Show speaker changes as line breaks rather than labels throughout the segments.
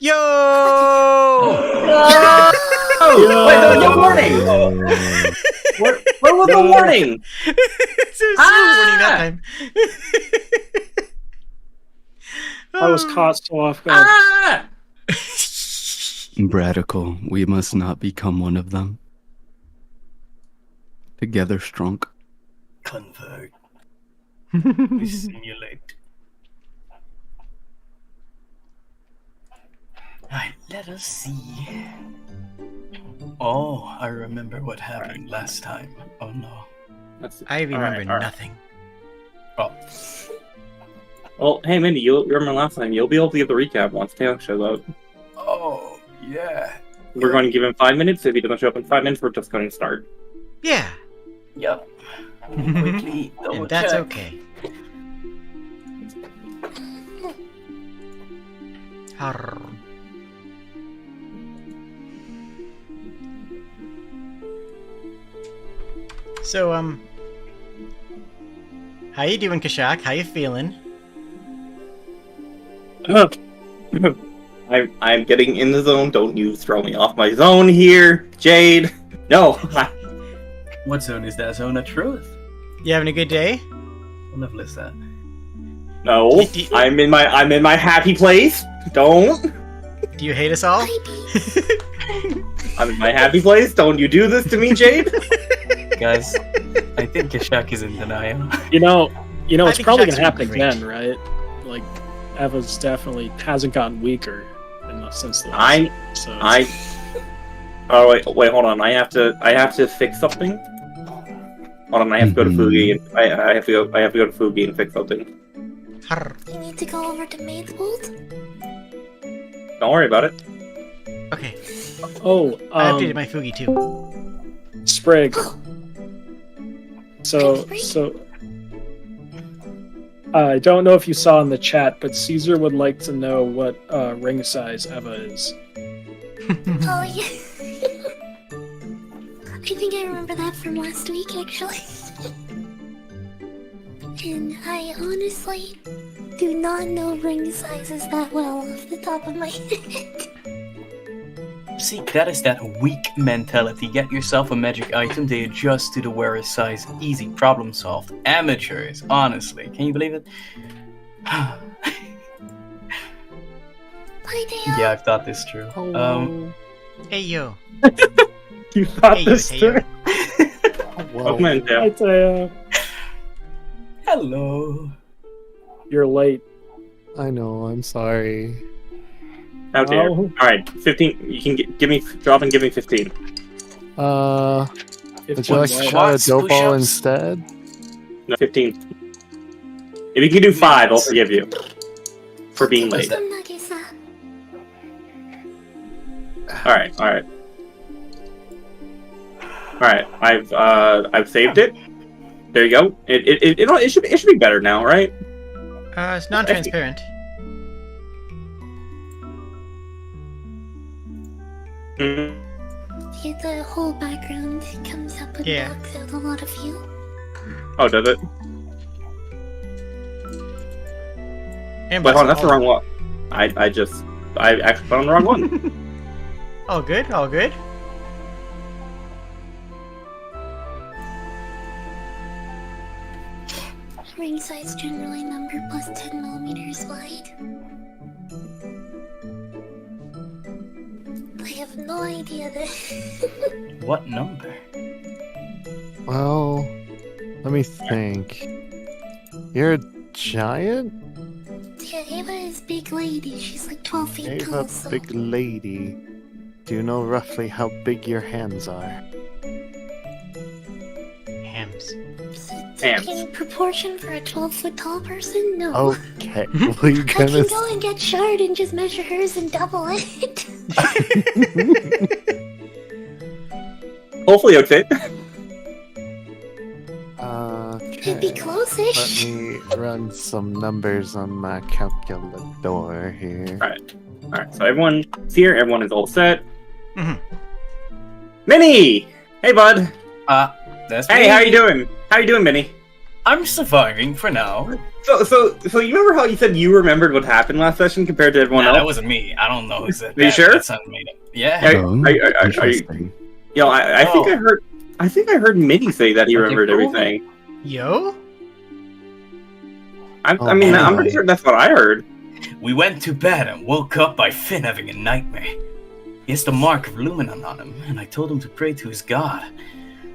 Yo!
Oh, wait, there was no warning! Where was the warning?
There's no warning that time.
I was caught so off guard.
Ah!
Radical, we must not become one of them. Together strong.
Convert. We simulate. Right, let us see. Oh, I remember what happened last time. Oh no.
I remember nothing.
Oh.
Well, hey Mindy, you remember last time. You'll be able to give the recap once Taylor shows up.
Oh, yeah.
We're going to give him 5 minutes. If he doesn't show up in 5 minutes, we're just going to start.
Yeah.
Yep. Quickly double
And that's
check.
okay. Arr. So, how you doing, Kashak? How you feeling?
I'm getting in the zone. Don't you throw me off my zone here, Jade. No.
What zone is that? Zone of truth?
You having a good day?
What level is that?
No. I'm in my happy place. Don't.
Do you hate us all?
I'm in my happy place. Don't you do this to me, Jade.
Guys, I think Kashak is in denial.
You know,
I
it's
think
probably
Shaq's
gonna happen
great.
again, right? Like, Eva's definitely hasn't gotten weaker since the last episode.
Oh wait, hold on. I have to fix something. Hold on, I have to go to Fugi. I have to go to Fugi and fix something.
Arr.
You need to go over to Maid's Vault?
Don't worry about it.
Okay,
Oh,
I updated my Fugi too.
Sprig. So, I don't know if you saw in the chat, but Caesar would like to know what ring size Eva is.
Oh, yeah. I think I remember that from last week, actually. And I honestly do not know ring sizes that well off the top of my head.
See, that is that weak mentality. Get yourself a magic item, they adjust to the wearer's size. Easy, problem solved. Amateurs, honestly. Can you believe it?
Bye, Dale.
Yeah, I've thought this through.
Hey yo.
You thought
Hey,
this
you,
through?
Welcome in,
Hi,
Dale.
Taya.
Hello.
You're late.
I know, I'm sorry.
How dare.
Oh.
Alright, 15. You can give me 15.
Would you like to try a
Squats,
dope ball
push-ups.
instead?
No, 15. If you can do 5, I'll forgive you. For being late.
Some nuggets,
Alright. I've saved it. There you go. It should be better now, right?
It's non-transparent.
Mm.
Yeah, the whole background comes up and
Yeah.
blocks out a lot of you.
Oh, does it?
And
Wait, hold on,
blocks
that's the
all-
wrong one. I actually put on the wrong one.
All good, all good.
Ring size generally number plus 10 millimeters wide. I have no idea that.
What number?
Well, let me think. You're a giant?
Yeah, Ava is big lady. She's like 12 feet tall.
Ava,
So
big lady. Do you know roughly how big your hands are?
Hams.
Hams.
in proportion for a 12-foot tall person? No.
Okay, well you
I
gonna...
can go and get Shard and just measure hers and double it.
Hopefully, okay.
It'd be
Okay.
close-ish.
Let me run some numbers on my calculator here.
Alright, so everyone's here, everyone is all set.
Mhm.
Minnie! Hey, bud!
That's
Hey,
me.
how you doing? How you doing, Minnie?
I'm surviving for now.
So you remember how you said you remembered what happened last session compared to everyone
Nah,
else?
that wasn't me. I don't know who said that.
Are you sure?
That sounded made up. Yeah.
Oh,
Are you-
interesting.
You know, I think
Oh.
I heard Minnie say that he
Okay,
remembered
cool.
everything.
Yo?
I mean, I'm pretty sure that's what I heard.
We went to bed and woke up by Finn having a nightmare. He has the mark of Luminion on him, and I told him to pray to his god.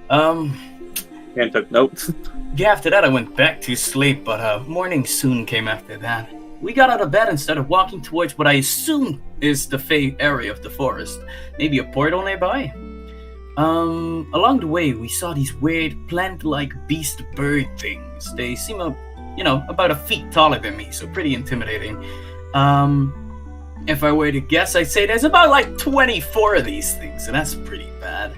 And took notes.
Yeah, after that I went back to sleep, but morning soon came after that. We got out of bed and started walking towards what I assume is the Fey area of the forest. Maybe a portal nearby? Along the way we saw these weird plant-like beast bird things. They seem about a feet taller than me, so pretty intimidating. If I were to guess, I'd say there's about like 24 of these things, and that's pretty bad.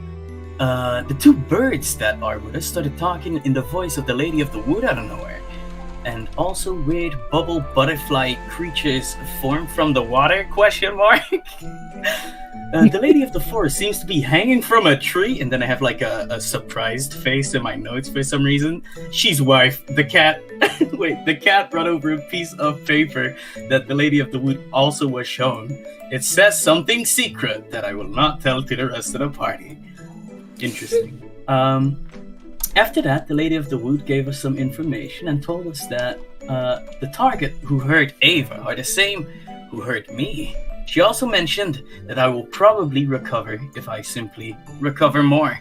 The two birds that are with us started talking in the voice of the Lady of the Wood out of nowhere. And also weird bubble butterfly creatures formed from the water, ? The Lady of the Forest seems to be hanging from a tree, and then I have like a surprised face in my notes for some reason. She's wife, the cat. Wait, the cat brought over a piece of paper that the Lady of the Wood also was shown. It says something secret that I will not tell to the rest of the party. Interesting. After that, the Lady of the Wood gave us some information and told us that the target who hurt Ava are the same who hurt me. She also mentioned that I will probably recover if I simply recover more,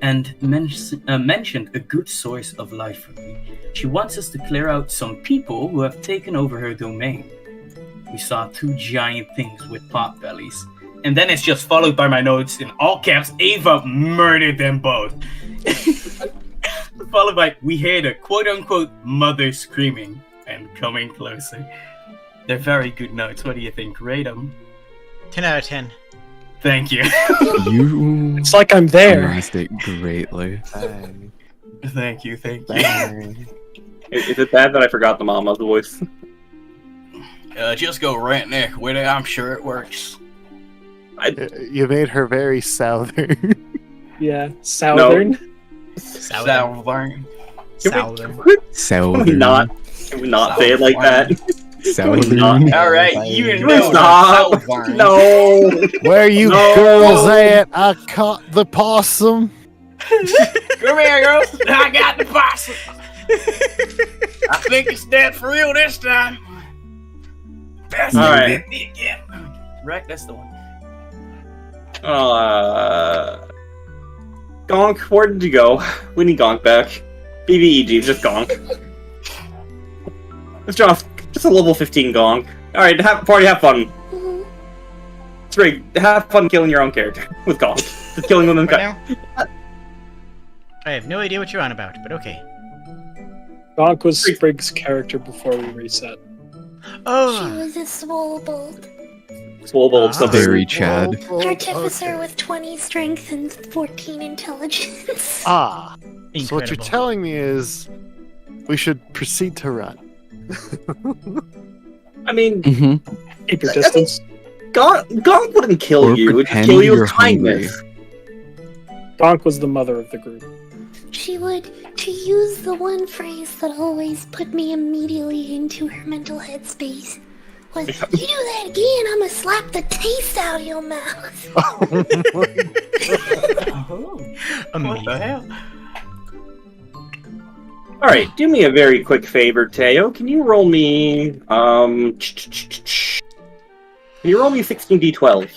and mentioned a good source of life for me. She wants us to clear out some people who have taken over her domain. We saw two giant things with pot bellies. And then it's just followed by my notes in all caps, Ava murdered them both. Followed by, we heard a quote-unquote mother screaming and coming closer. They're very good notes. What do you think? Rate them.
10 out of 10.
Thank you.
You
It's like I'm there.
summarized it greatly.
Dang.
Thank you.
Dang.
Is it bad that I forgot the mama's voice?
Just go redneck with it. I'm sure it works.
You made her very southern.
Yeah, southern.
Southern.
Southern.
Southern.
Can we not say it like that?
Southern.
All right, you
Can we
know
stop?
Southern.
No.
Where you
No.
girls at? I caught the possum.
Come here, girls. I got the possum. I think it's dead for real this time. That's
All right.
me again. Right, that's the one.
Gonk, where did you go? We need Gonk back. BBEG, just Gonk. Let's draw just a level 15 Gonk. Alright, have fun.
Mhm.
Sprig, have fun killing your own character with Gonk. Just killing them in
Right now? I have no idea what you're on about, but okay.
Gonk was Sprig's character before we reset.
She
Oh,
was a swole bolt.
Swobold
Ah.
something.
Very Chad.
Artificer with 20 strength and 14 intelligence.
Ah.
incredible.
So what you're telling me is we should proceed to run.
I mean,
Mm-hmm.
Keep your distance.
Gonk wouldn't kill
Or
you. It would
pretend
kill you
you're
with kindness.
Gonk was the mother of the group.
She would, to use the one phrase that always put me immediately into her mental headspace, was, you do that again, I'ma slap the taste out of your mouth.
Oh, what
Amazing.
the hell?
Alright, do me a very quick favor, Teo. Can you roll me, Can you roll me 16d12?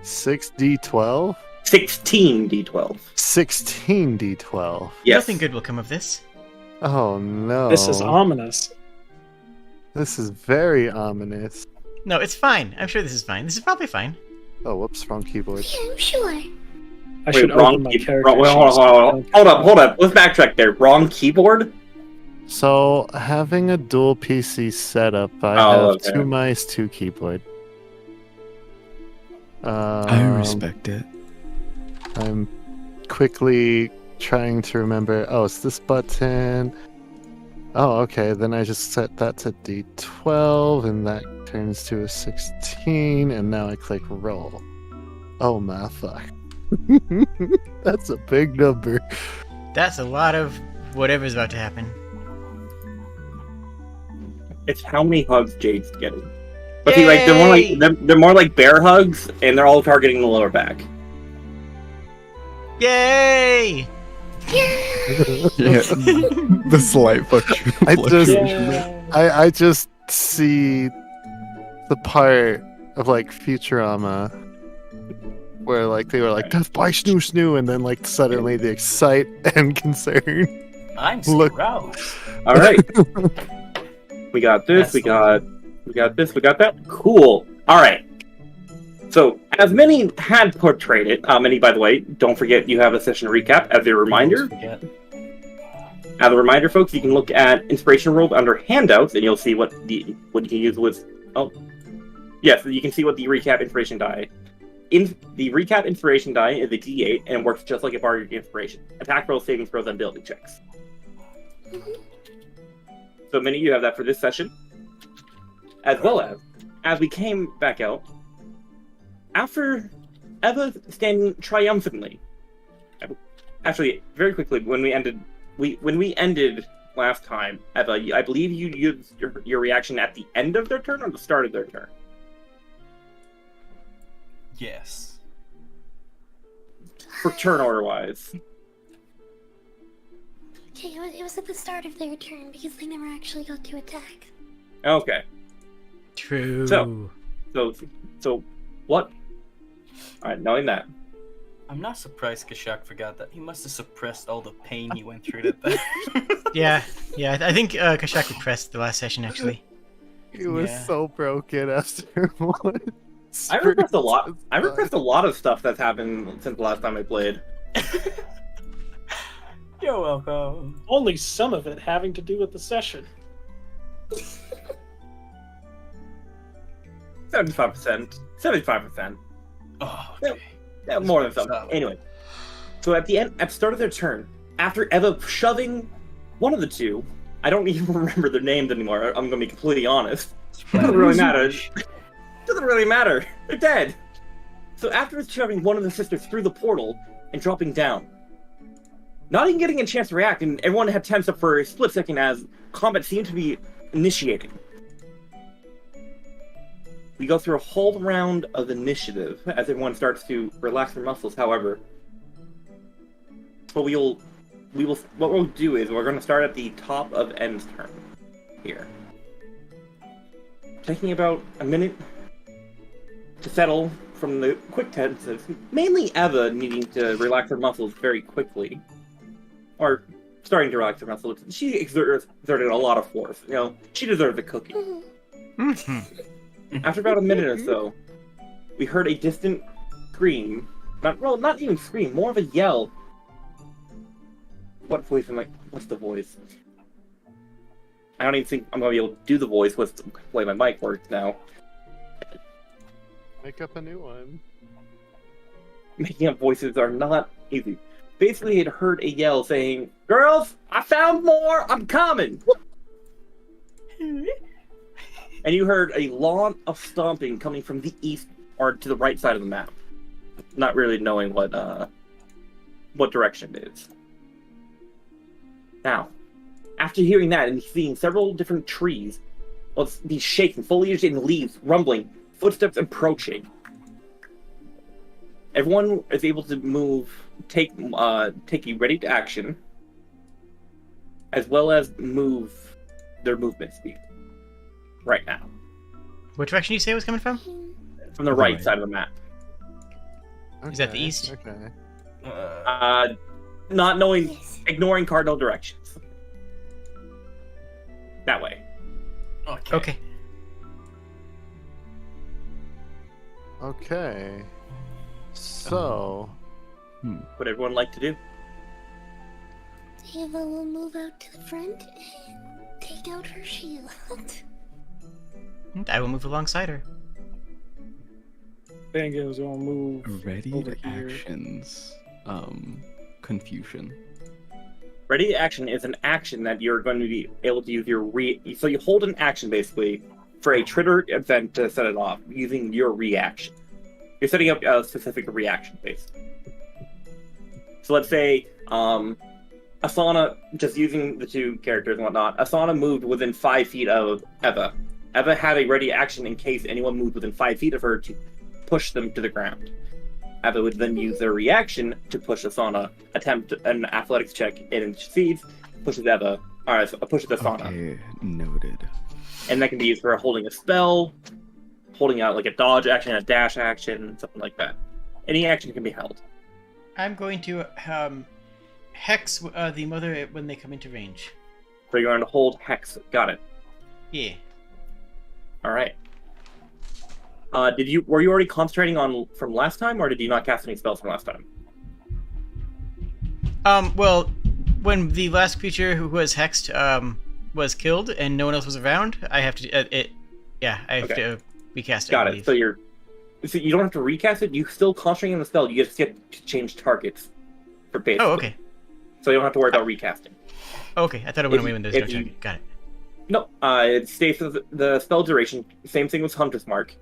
6d12?
16d12.
16d12.
Yes.
Nothing good will come of this.
Oh no.
This is ominous.
This is very ominous.
No, it's fine. I'm sure this is fine. This is probably fine.
Oh, whoops, wrong keyboard.
Yeah, I'm sure.
I should open my character
wait, hold up. Let's backtrack there. Wrong keyboard?
So, having a dual PC setup, I
Oh,
have
okay.
2 mice, 2 keyboard.
I respect it.
I'm quickly trying to remember. Oh, it's this button. Oh, okay. Then I just set that to D12, and that turns to a 16, and now I click roll. Oh my fuck. That's a big number.
That's a lot of whatever's about to happen.
It's how many hugs Jade's getting. But see, like they're more like bear hugs, and they're all targeting the lower back.
Yay!
Yeah. The slight
I just see the part of like Futurama where like they were like death by snoo snoo, and then like suddenly they excite and concern.
I'm
Look.
aroused.
All right, we got this. We got this. We got that. Cool. All right. So, as many had portrayed it, many, by the way, don't forget you have a session recap as a reminder. As a reminder, folks, you can look at Inspiration Roll under handouts, and you'll see what you can use with. Oh, yes, you can see what the recap inspiration die. The recap inspiration die is a D8 and works just like a bardic inspiration. Attack rolls, saving throws, and ability checks. So, many of you have that for this session, as well as we came back out. After Eva standing triumphantly, actually, very quickly, when we ended last time, Eva, I believe you used your reaction at the end of their turn or the start of their turn.
Yes.
For turn order wise.
Okay, it was at the start of their turn because they never actually got to attack.
Okay.
True.
So what? Alright, knowing that.
I'm not surprised Kashak forgot that. He must have suppressed all the pain he went through that.
Yeah. I think Kashak repressed the last session actually.
He was
Yeah.
so broken after one.
I repressed a lot. I repressed a lot of stuff that's happened since the last time I played.
You're welcome.
Only some of it having to do with the session.
75%. 75%.
Oh,
Yeah.
okay.
Yeah, more than some.
Solid.
Anyway, so at the start of their turn, after Eva shoving one of the two, I don't even remember their names anymore. I'm gonna be completely honest. Doesn't really matter. Doesn't really matter. They're dead. So after shoving one of the sisters through the portal and dropping down, not even getting a chance to react, and everyone had tensed up for a split second as combat seemed to be initiating. We go through a whole round of initiative as everyone starts to relax their muscles. However, what we'll do is we're going to start at the top of N's turn here, taking about a minute to settle from the quick tenses. Mainly Eva needing to relax her muscles very quickly, or starting to relax her muscles. She exerted a lot of force. You know, she deserves a cookie. After about a minute or so, we heard a distant scream. Not even scream, more of a yell. What voice am I? What's the voice? I don't even think I'm gonna be able to do the voice with the way my mic works now.
Make up a new one.
Making up voices are not easy. Basically, it heard a yell saying, "Girls, I found more! I'm coming!" And you heard a lot of stomping coming from the east or to the right side of the map. Not really knowing what direction it is. Now, after hearing that and seeing several different trees, these shaking, foliage and leaves rumbling, footsteps approaching, everyone is able to move, take a ready to action, as well as move their movement speed. Right now.
What direction you say it was coming from?
From the right side of the map.
Is that the east?
Okay.
Not knowing,
Yes.
ignoring cardinal directions. That way.
Okay.
Okay. So,
What everyone like to do?
Ava will move out to the front and take out her shield.
I will move alongside her.
Bango's gonna move
Ready
over here.
actions. Confusion.
Ready to action is an action that you're going to be able to use your so you hold an action basically for a trigger event to set it off using your reaction. You're setting up a specific reaction base. So let's say Asana, just using the two characters and whatnot, Asana moved within 5 feet of Eva. Eva had a ready action in case anyone moved within 5 feet of her to push them to the ground. Eva would then use their reaction to push Asana, attempt an athletics check, and if it succeeds, pushes Asana.
Okay, noted.
And that can be used for holding a spell, holding out like a dodge action, a dash action, something like that. Any action can be held.
I'm going to hex the mother when they come into range.
So you're going to hold Hex. Got it.
Yeah.
All right. Were you already concentrating on from last time, or did you not cast any spells from last time?
Well, when the last creature who was hexed was killed and no one else was around, I have to I have to recast it.
Got it. So you don't have to recast it. You still concentrating on the spell. You just get to change targets for base.
Oh, okay.
So you don't have to worry about recasting.
Okay, I thought it went away when there's no target. Got it.
No, it stays with the spell duration. Same thing with Hunter's Mark.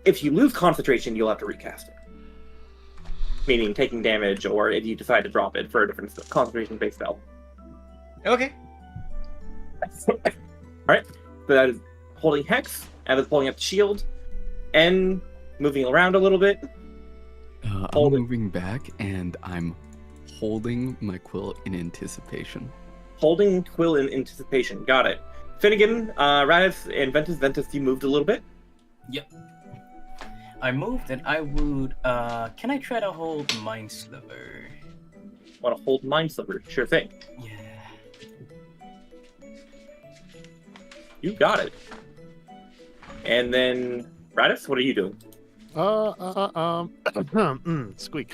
If you lose concentration, you'll have to recast it. Meaning taking damage, or if you decide to drop it for a different concentration-based spell.
Okay.
Alright, so that is holding Hex, Eva's pulling up the shield, and moving around a little bit.
I'm moving back, and I'm holding my quill in anticipation.
Holding Quill in anticipation, got it. Finnegan, Raditz, and Ventus, you moved a little bit.
Yep. I moved, and I would. Can I try to hold Mind Sliver?
Want to hold Mind Sliver? Sure thing.
Yeah.
You got it. And then, Raditz, what are you doing?
Squeak.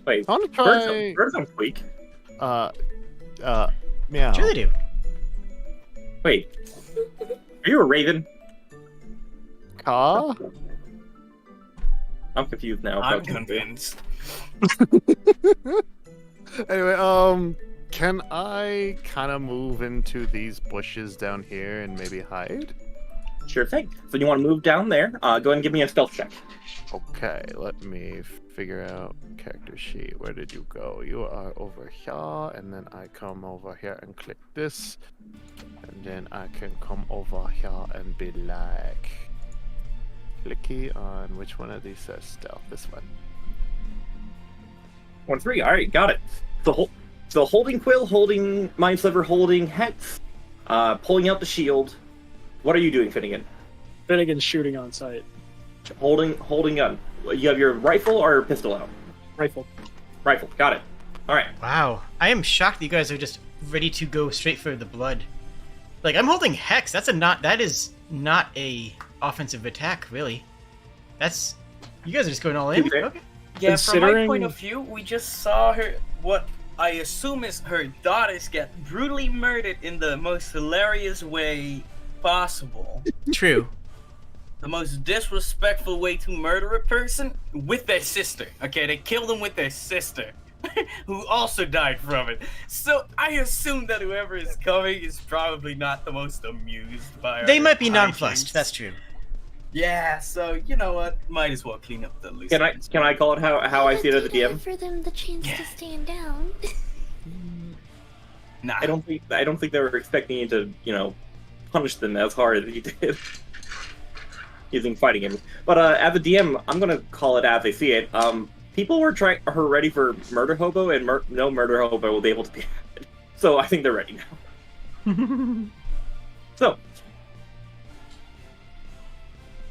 Wait,
I want to try.
birds don't squeak.
Meow.
Sure they do.
Wait, are you a raven?
Caw?
I'm confused now.
I'm convinced.
Anyway, can I kind of move into these bushes down here and maybe hide?
Sure thing. So you want to move down there? Go ahead and give me a stealth check.
Okay, let me figure out character sheet. Where did you go? You are over here, and then I come over here and click this, and then I can come over here and be like clicky on which one of these says stealth. This one.
1-3. All right, got it. So holding Quill, holding Mind Sliver, holding Hex, pulling out the shield. What are you doing, Finnegan?
Finnegan's shooting on sight.
Holding gun. You have your rifle or pistol out?
Rifle.
Rifle. Got it. All right.
Wow. I am shocked that you guys are just ready to go straight for the blood. Like, I'm holding Hex. That is not a offensive attack, really. You guys are just going all in?
Okay.
Okay.
Yeah, from my
Considering-
point of view, we just saw her. What I assume is her daughters get brutally murdered in the most hilarious way possible.
True.
The most disrespectful way to murder a person with their sister. Okay, they killed them with their sister, who also died from it. So I assume that whoever is coming is probably not the most amused by.
They
our
might be
hijinks.
nonplussed. That's true.
Yeah, so you know what? Might as well clean up the loose ends.
Can I call it how I see it as a
Lucky to
DM?
offer them the chance to stand down.
Nah.
I don't think they were expecting you to, punish them as hard as you did. Using fighting him. But as a DM, I'm gonna call it as I see it. People are ready for Murder Hobo, and no Murder Hobo will be able to be added. So I think they're ready now. So,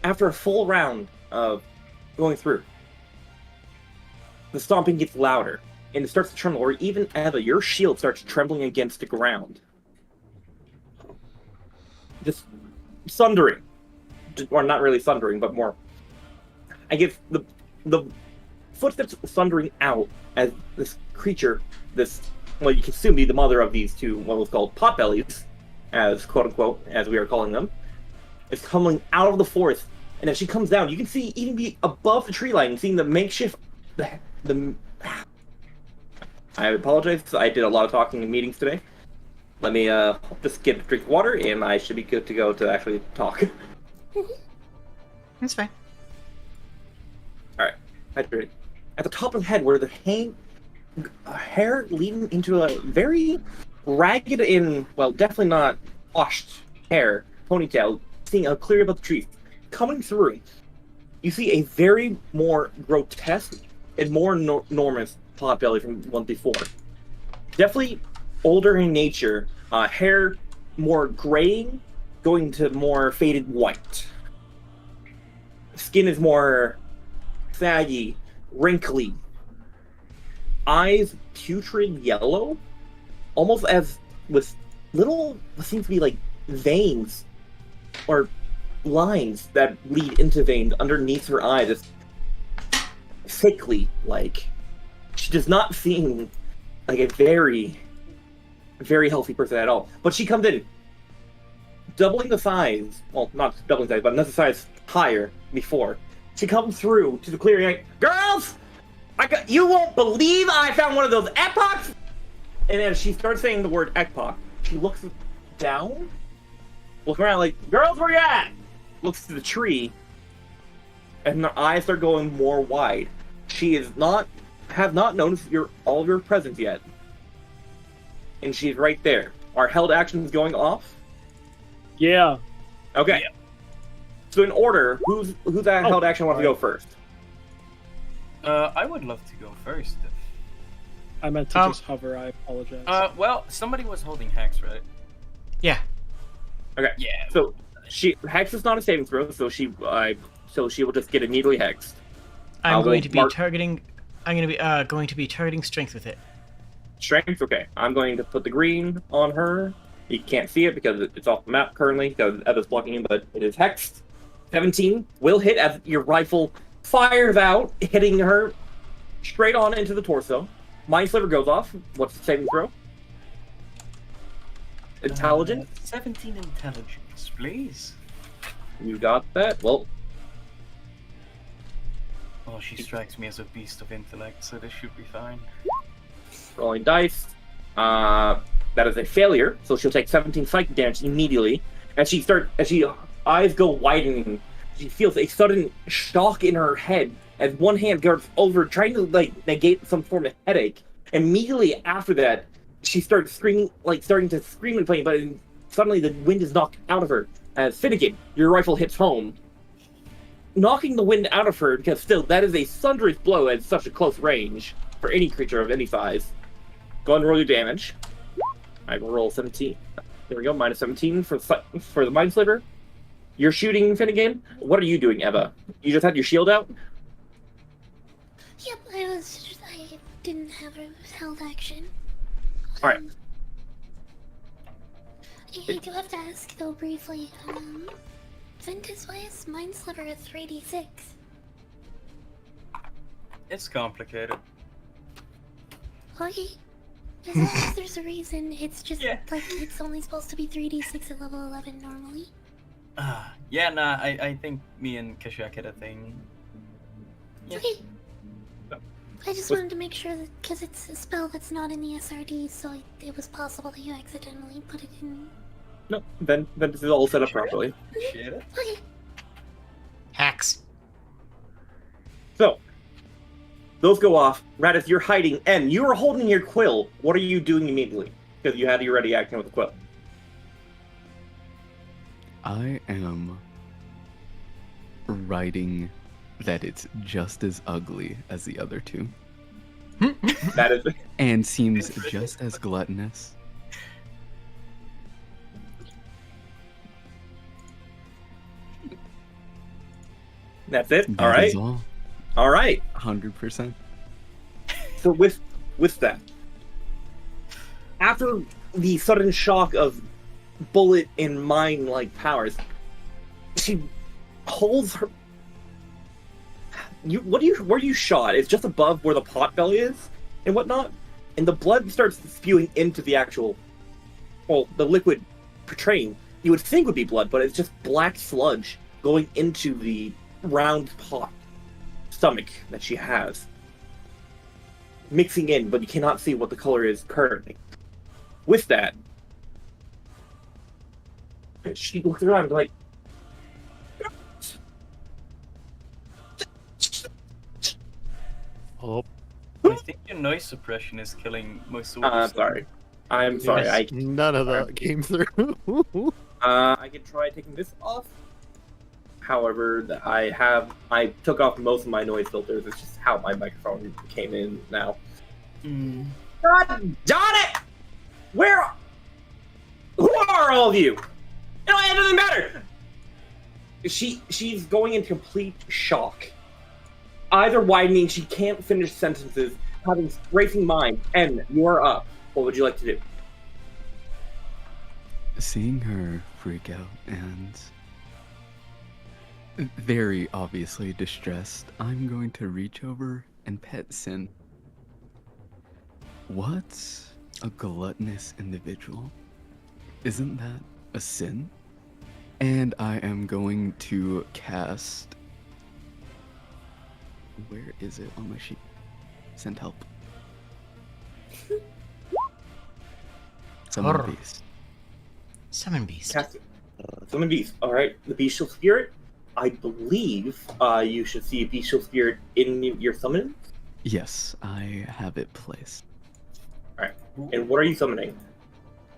after a full round of going through, the stomping gets louder, and it starts to tremble, or even Eva, your shield starts trembling against the ground. Just sundering. Or not really sundering, but more. I guess the footsteps sundering out as this creature, you can assume be the mother of these two, what was called potbellies, as quote unquote, as we are calling them, is coming out of the forest. And as she comes down, you can see even be above the tree line, seeing the makeshift. I apologize. I did a lot of talking in meetings today. Let me just get a drink of water, and I should be good to go to actually talk.
That's fine.
Alright. Hydrate. At the top of the head, where the hair leading into a very ragged and, well, definitely not washed hair, ponytail, seeing clear above the trees. Coming through, you see a very more grotesque and more enormous potbelly from one before. Definitely older in nature, hair more graying, going to more faded white. Skin is more saggy, wrinkly. Eyes putrid yellow, almost as with little, what seems to be like veins or lines that lead into veins underneath her eyes. It's thickly like. She does not seem like a very, very healthy person at all. But she comes in, doubling the size. Well, not doubling the size, but another size higher before. She comes through to the clearing like, girls! You won't believe I found one of those epochs! And as she starts saying the word epoch, she looks down, looks around like, girls, where you at? Looks to the tree, and her eyes start going more wide. She have not noticed all of your presence yet. And she's right there. Our held action is going off?
Yeah.
Okay. Yeah. So in order, who's that held action wants to go first?
I would love to go first.
I meant to just hover. I apologize.
Well, somebody was holding Hex, right?
Yeah.
Okay.
Yeah.
So Hex is not a saving throw, so she will just get immediately hexed.
I'm going to be targeting strength with it.
Strength, okay. I'm going to put the green on her. You can't see it because it's off the map currently because Eva's blocking it, but it is hexed. 17 will hit as your rifle fires out, hitting her straight on into the torso. Mind Sliver goes off. What's the saving throw? Intelligence?
17 intelligence, please.
You got that? Well.
Oh, she strikes me as a beast of intellect, so this should be fine.
Rolling dice. That is a failure, so she'll take 17 psychic damage immediately. As she eyes go widening, she feels a sudden shock in her head as one hand goes over, trying to negate some form of headache. Immediately after that, she starts screaming, starting to scream in pain, but suddenly the wind is knocked out of her. As Finnegan, your rifle hits home, knocking the wind out of her, because still, that is a thunderous blow at such a close range for any creature of any size. Go ahead and roll your damage. I will roll 17. There we go, minus 17 for the Mind Sliver. You're shooting Finnegan. What are you doing, Eva? You just had your shield out?
Yep, I didn't have a held action.
Alright.
I do have to ask, though, briefly, Ventus, why is Mind Sliver a 3d6?
It's complicated.
Okay. As long as there's a reason, it's just, it's only supposed to be 3d6 at level 11 normally.
Yeah, nah, I think me and Kashak had a thing. Yeah.
Okay. I just wanted to make sure that, because it's a spell that's not in the SRD, so it was possible that you accidentally put it in.
No, then this is all set up properly.
Appreciate it.
Okay.
Hacks.
So, those go off. Raditz, you're hiding, and you are holding your quill. What are you doing immediately? Because you had your ready action with the quill.
I am writing that it's just as ugly as the other two.
That is
And seems just as gluttonous.
That's it.
That
All right.
is all.
All right.
100%.
So with that, after the sudden shock of bullet and mind-like powers, she holds her. Where you shot? It's just above where the pot belly is and whatnot, and the blood starts spewing into the actual, the liquid portraying. You would think would be blood, but it's just black sludge going into the round pot stomach that she has, mixing in, but you cannot see what the color is currently. With that, she looks around like,
Oh,
I think your noise suppression is killing most of what you're saying.
Sorry. I'm sorry.
Yes.
None of that came through.
I can try taking this off. However, I took off most of my noise filters. It's just how my microphone came in now. God darn it! Who are all of you? It doesn't matter. She's going into complete shock. Eyes are widening. She can't finish sentences. Having racing mind. And you're up. What would you like to do?
Seeing her freak out and very obviously distressed, I'm going to reach over and pet Sin. What's a gluttonous individual? Isn't that a sin? And I am going to cast... Where is it on my sheet? Send help. Summon
Arr.
beast.
Summon beast.
Cast it. Summon beast. All right. The bestial spirit. I believe you should see a bestial spirit in your summon.
Yes, I have it placed.
All right. And what are you summoning?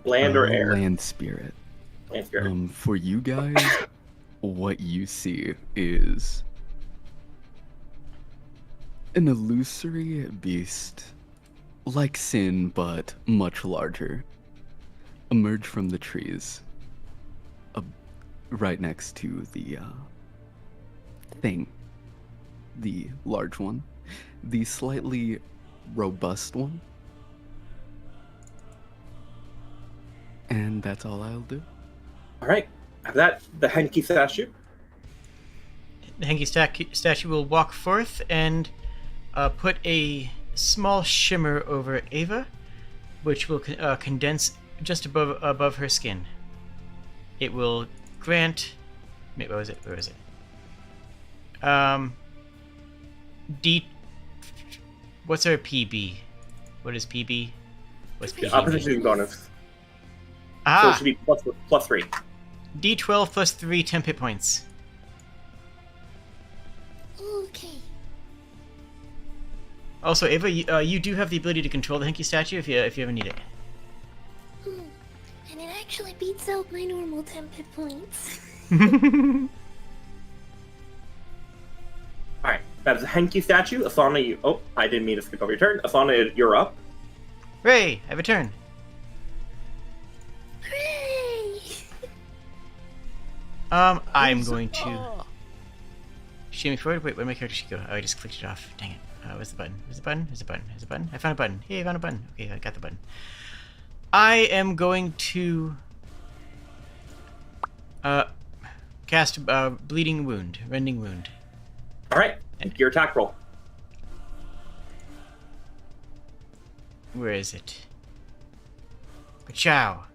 Land or air?
Land spirit.
Land spirit.
For you guys, what you see is an illusory beast, like Sin, but much larger, emerge from the trees, right next to the thing, the large one, the slightly robust one, and that's all I'll do.
All right. After that, the Henki statue.
The Henki statue will walk forth and put a small shimmer over Ava, which will condense just above her skin. It will grant... Wait, where was it? What's our PB? What is PB? What's PB?
Opposition bonus. So it should be plus 3.
D12 plus 3 temp hit points.
Okay.
Also, Ava, you do have the ability to control the Henki statue if you ever need it.
And it actually beats out my normal temp hit points.
All right. That is a Henki statue. Asana, you... Oh, I didn't mean to skip over your turn. Asana, you're up.
Hooray! I have a turn.
Hooray!
I'm going to... Shimmy forward. Wait, where'd my character sheet go? Oh, I just clicked it off. Dang it. Where's the button? Where's the button? Where's the button? Where's the button? I found a button. Hey, I found a button. Okay, I got the button. I am going to... cast Bleeding Wound. Rending Wound.
All right. And your attack roll.
Where is it? Ka-chow.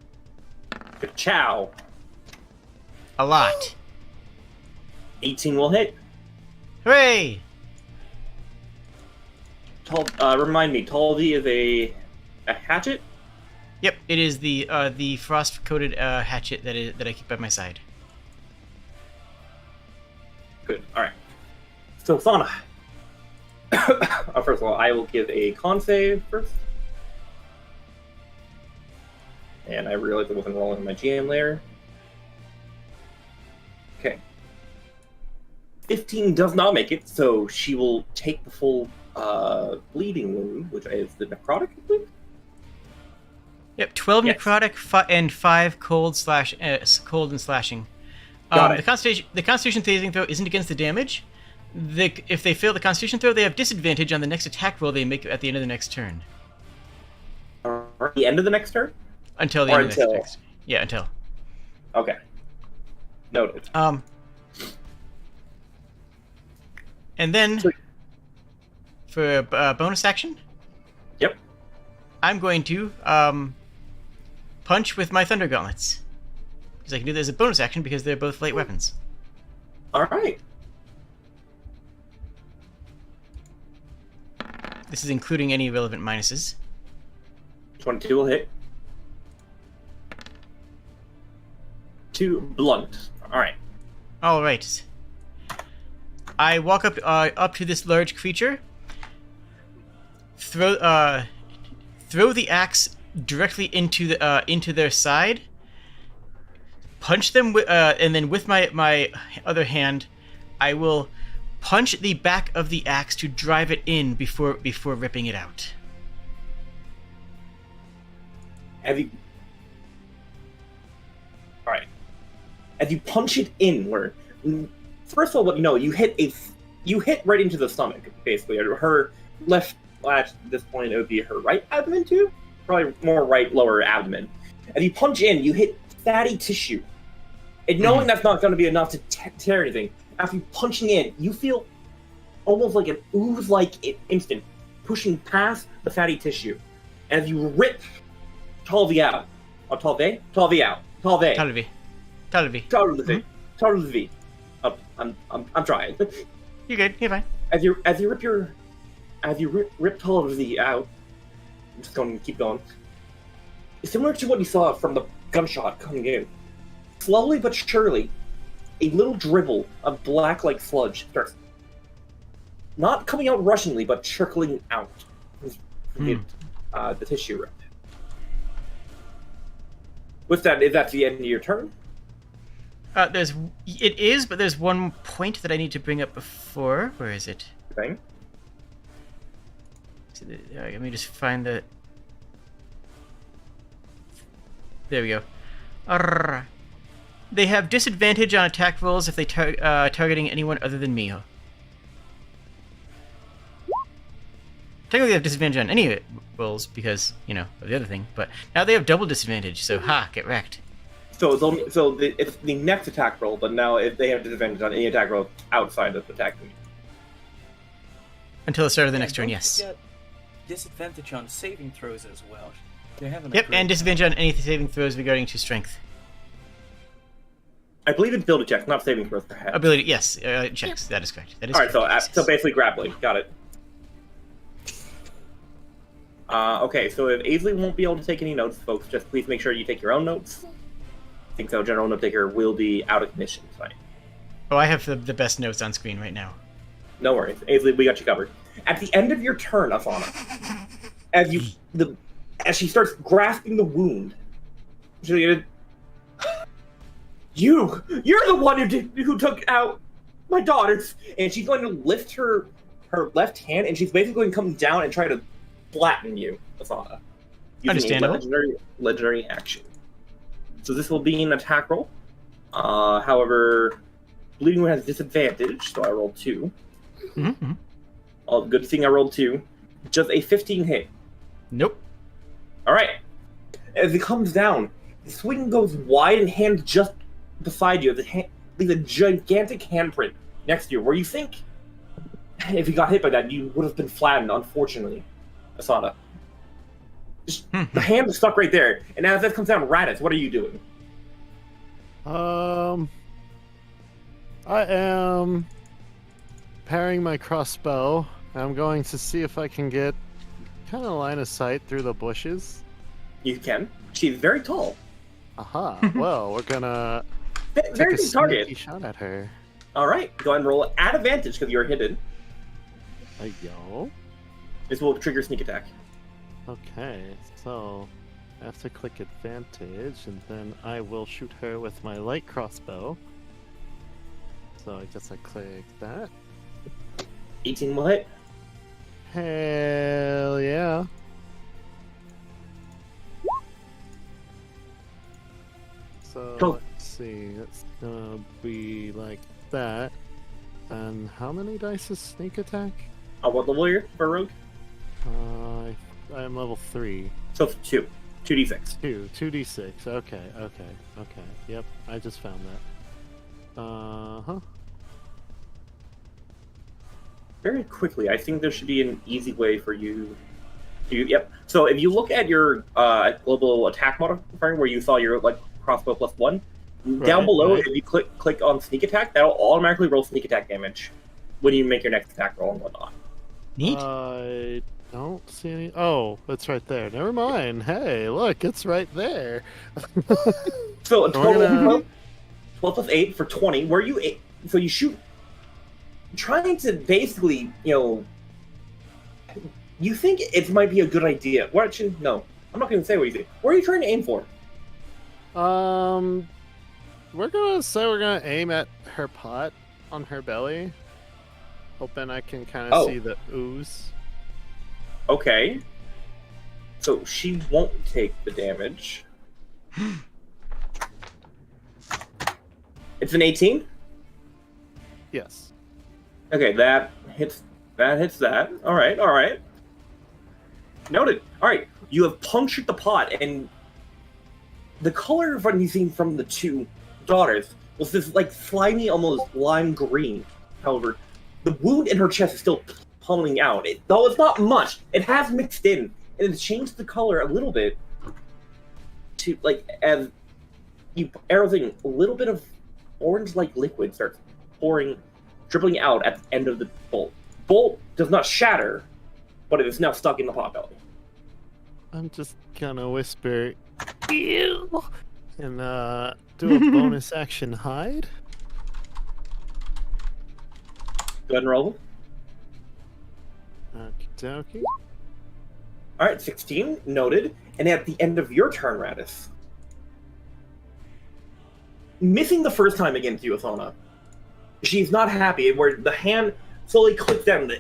Ciao.
A lot.
18 will hit.
Hooray!
Remind me, Taldi is a hatchet?
Yep, it is the frost-coated hatchet that I keep by my side.
Good. All right. So, Fauna. First of all, I will give a con save first. And I realized I wasn't rolling my GM layer. Okay. 15 does not make it, so she will take the full bleeding wound, which is the necrotic, I believe.
Yep, 12
Yes.
necrotic and 5 cold and slashing.
Got it.
The Constitution saving throw isn't against the damage. If they fail the Constitution throw, they have disadvantage on the next attack roll they make at the end of the next turn.
At the end of the next turn?
Until the
Or
end of the next. Yeah, until.
Okay. Noted.
And then
So-
for a bonus action,
Yep.
I'm going to punch with my Thunder Gauntlets. Because I can do that as a bonus action because they're both light weapons.
All right.
This is including any relevant minuses.
22 will hit. 2 blunt. All right.
All right. I walk up to this large creature, throw the axe directly into their side, punch them, and then with my other hand, I will punch the back of the axe to drive it in before ripping it out.
All right. As you punch it inward, first of all, what you hit right into the stomach, basically. Her left, at this point, it would be her right abdomen too. Probably more right lower abdomen. As you punch in, you hit fatty tissue. And knowing that's not going to be enough to tear anything, after you punching in, you feel almost like an ooze-like instant pushing past the fatty tissue. As you rip Talvi out. Oh, Talvi out. Talvi. I'm trying.
You're good. You're fine.
As you rip Talvi out, I'm just going to keep going. It's similar to what you saw from the gunshot coming in. Slowly but surely, a little dribble of black like sludge starts not coming out rushingly, but trickling out from the tissue rip. With that, is that the end of your turn?
But there's one point that I need to bring up before. Where is it?
Thing.
Let me just find the. There we go. They have disadvantage on attack rolls if they targeting anyone other than me. Technically, they have disadvantage on any rolls because of the other thing. But now they have double disadvantage. So get wrecked.
So it's the next attack roll, but now if they have disadvantage on any attack roll outside of attacking.
Until the start of the next turn, yes.
Disadvantage on saving throws as well.
Yep, and disadvantage on any saving throws regarding to strength.
I believe it's ability checks, not saving throws, perhaps.
Ability, yes, checks. That is correct. That is
Alright,
correct.
so basically grappling. Got it. Okay, so if Aisley won't be able to take any notes, folks, just please make sure you take your own notes. I think so. General note taker will be out of commission tonight.
Oh, I have the best notes on screen right now.
No worries, Aisley, we got you covered. At the end of your turn, Asana, as she starts grasping the wound, you're the one who took out my daughters, and she's going to lift her left hand, and she's basically going to come down and try to flatten you, Asana.
Understandable.
Legendary action. So this will be an attack roll. However, bleeding one has disadvantage, so I rolled 2.
Mm-hmm.
Oh, good thing I rolled 2. Just a 15 hit.
Nope.
All right. As it comes down, the swing goes wide and hands just beside you. Leaves a gigantic handprint next to you, where you think if you got hit by that, you would have been flattened. Unfortunately, Asana. The hand is stuck right there, and as that comes down, Raditz, what are you doing?
I am parrying my crossbow. I'm going to see if I can get kind of line of sight through the bushes.
You can. She's very tall.
Aha. Well, we're gonna take
Very
a
good target.
sneaky shot at her.
All right, go ahead and roll at advantage because you're hidden.
Yo.
This will trigger sneak attack.
Okay, so I have to click advantage, and then I will shoot her with my light crossbow. So I guess I click that.
18 will hit.
Hell yeah. So
Cool.
let's see, it's gonna be like that. And how many dice is sneak attack?
What level are you for rogue?
I'm level 3.
So 2. 2d6.
2d6. Okay. Yep, I just found that. Uh-huh.
Very quickly, I think there should be an easy way for you to... Yep. So if you look at your global attack modifier where you saw your crossbow +1, down below, if you click on sneak attack, that'll automatically roll sneak attack damage when you make your next attack roll and whatnot.
Neat.
I don't see any... Oh, it's right there. Never mind. Hey, look, it's right there.
So a total 12 plus 8 for 20. Where you... So you shoot... Trying to basically, you think it might be a good idea. Well, actually, no. I'm not going to say what you think. What are you trying to aim for?
We're gonna aim at her pot on her belly, hoping I can kind of see the ooze.
Okay. So she won't take the damage. It's an 18?
Yes.
Okay, that hits that. Alright. Noted. Alright, you have punctured the pot, and the color of what you've seen from the two daughters was this, like, slimy, almost lime green. However, the wound in her chest is still pulling out. Though it's not much, it has mixed in, and it's changed the color a little bit to, like, as you arrows in, a little bit of orange-like liquid starts dribbling out at the end of the bolt. Bolt does not shatter, but it is now stuck in the pot belly.
I'm just gonna whisper, ew, and do a bonus action hide.
Go ahead and roll.
Okie dokie.
Alright, 16, noted. And at the end of your turn, Radis, missing the first time against you, Athona, she's not happy, where the hand slowly clicks down,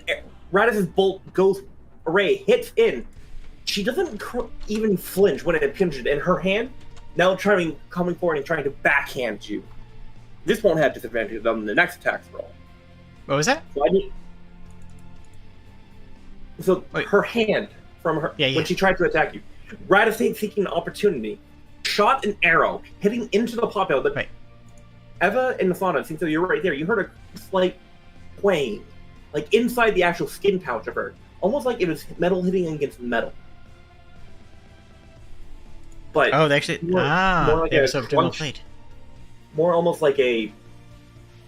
Radis's bolt goes array, hits in. She doesn't even flinch when it pinches in her hand, now coming forward and trying to backhand you. This won't have disadvantage on the next attack roll.
What was that?
So
Wait.
Her hand from her when she tried to attack you, Radis seeking an opportunity, shot an arrow hitting into the pot belly. But
right.
Eva and Nathana, since you're right there, you heard a slight twang, like inside the actual skin pouch of her, almost like it was metal hitting against metal. But
Oh, they actually
more like
they have
a
a subdermal
crunch.
plate.
More almost like a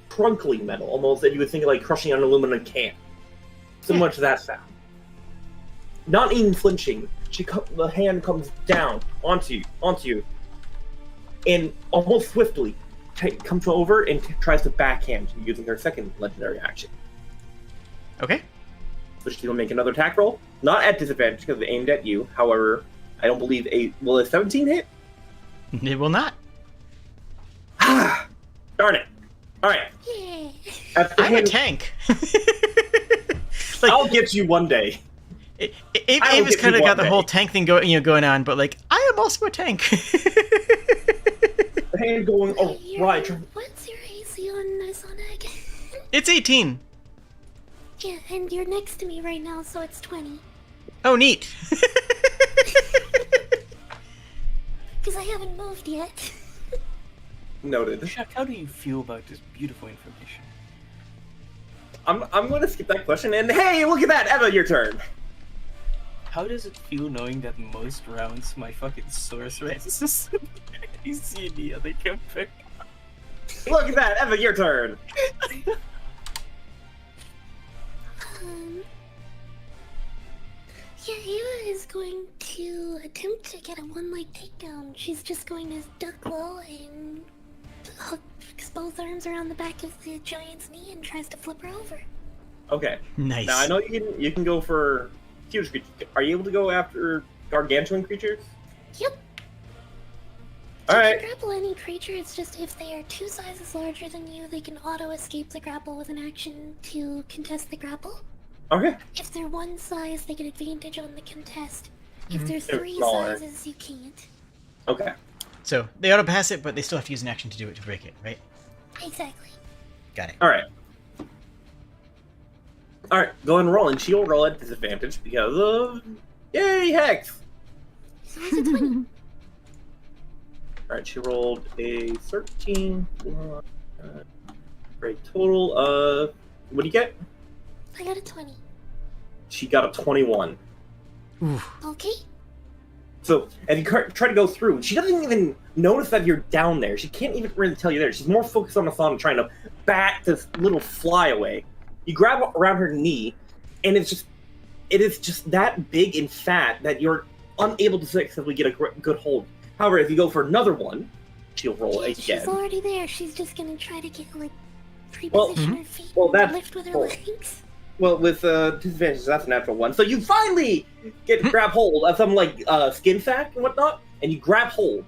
crunkly metal, almost that you would think of like crushing an aluminum can. Similar to that sound. Not even flinching, the hand comes down onto you, and almost swiftly comes over and tries to backhand you using her second legendary action.
Okay.
So she's going to make another attack roll. Not at disadvantage because it aimed at you. However, I don't believe will a 17 hit?
It will not.
Darn it. Alright.
Yeah.
I'm a tank. Like,
I'll get you one day.
Ava's kind of got the whole tank thing going on, but like I am also a tank.
The hand going, oh, right.
What's your AC on Nisana again?
It's 18.
Yeah, and you're next to me right now, so it's 20.
Oh, neat.
Because I haven't moved yet.
Noted.
Chuck, how do you feel about this beautiful information?
I'm going to skip that question, and hey, look at that! Eva, your turn.
How does it feel knowing that most rounds my fucking sorceress is easy in the other campaign?
Look at that! Eva, your turn.
Yeah, Ava is going to attempt to get a one-leg takedown. She's just going to duck low and hook both arms around the back of the giant's knee and tries to flip her over.
Okay.
Nice.
Now I know you can go for huge creatures. Are you able to go after gargantuan creatures?
Yep.
All
You
right.
can grapple any creature, it's just if they are 2 sizes larger than you, they can auto-escape the grapple with an action to contest the grapple.
Okay.
If they're 1 size, they get advantage on the contest. If they're
They're
3
smaller.
sizes, you can't.
Okay.
So they auto pass it, but they still have to use an action to do it to break it, right?
Exactly.
Got it.
All right. All right. Go ahead and roll, and she'll roll at disadvantage because of yay hex.
So it's a 20.
All right. She rolled a 13. For a total of what do you get?
I got a 20.
She got a 21.
Okay.
So, as you try to go through, she doesn't even notice that you're down there. She can't even really tell you there. She's more focused on the thought of trying to bat this little fly away. You grab around her knee, and it is just that big and fat that you're unable to successfully get a good hold. However, if you go for another one, she'll roll
Yeah,
again.
she's already there. She's just gonna try to get, like, pre-position her feet
Well,
and
that's
lift with her
cool.
legs.
Well, with disadvantage, that's a natural one. So you finally get to grab hold of some like skin sack and whatnot, and you grab hold.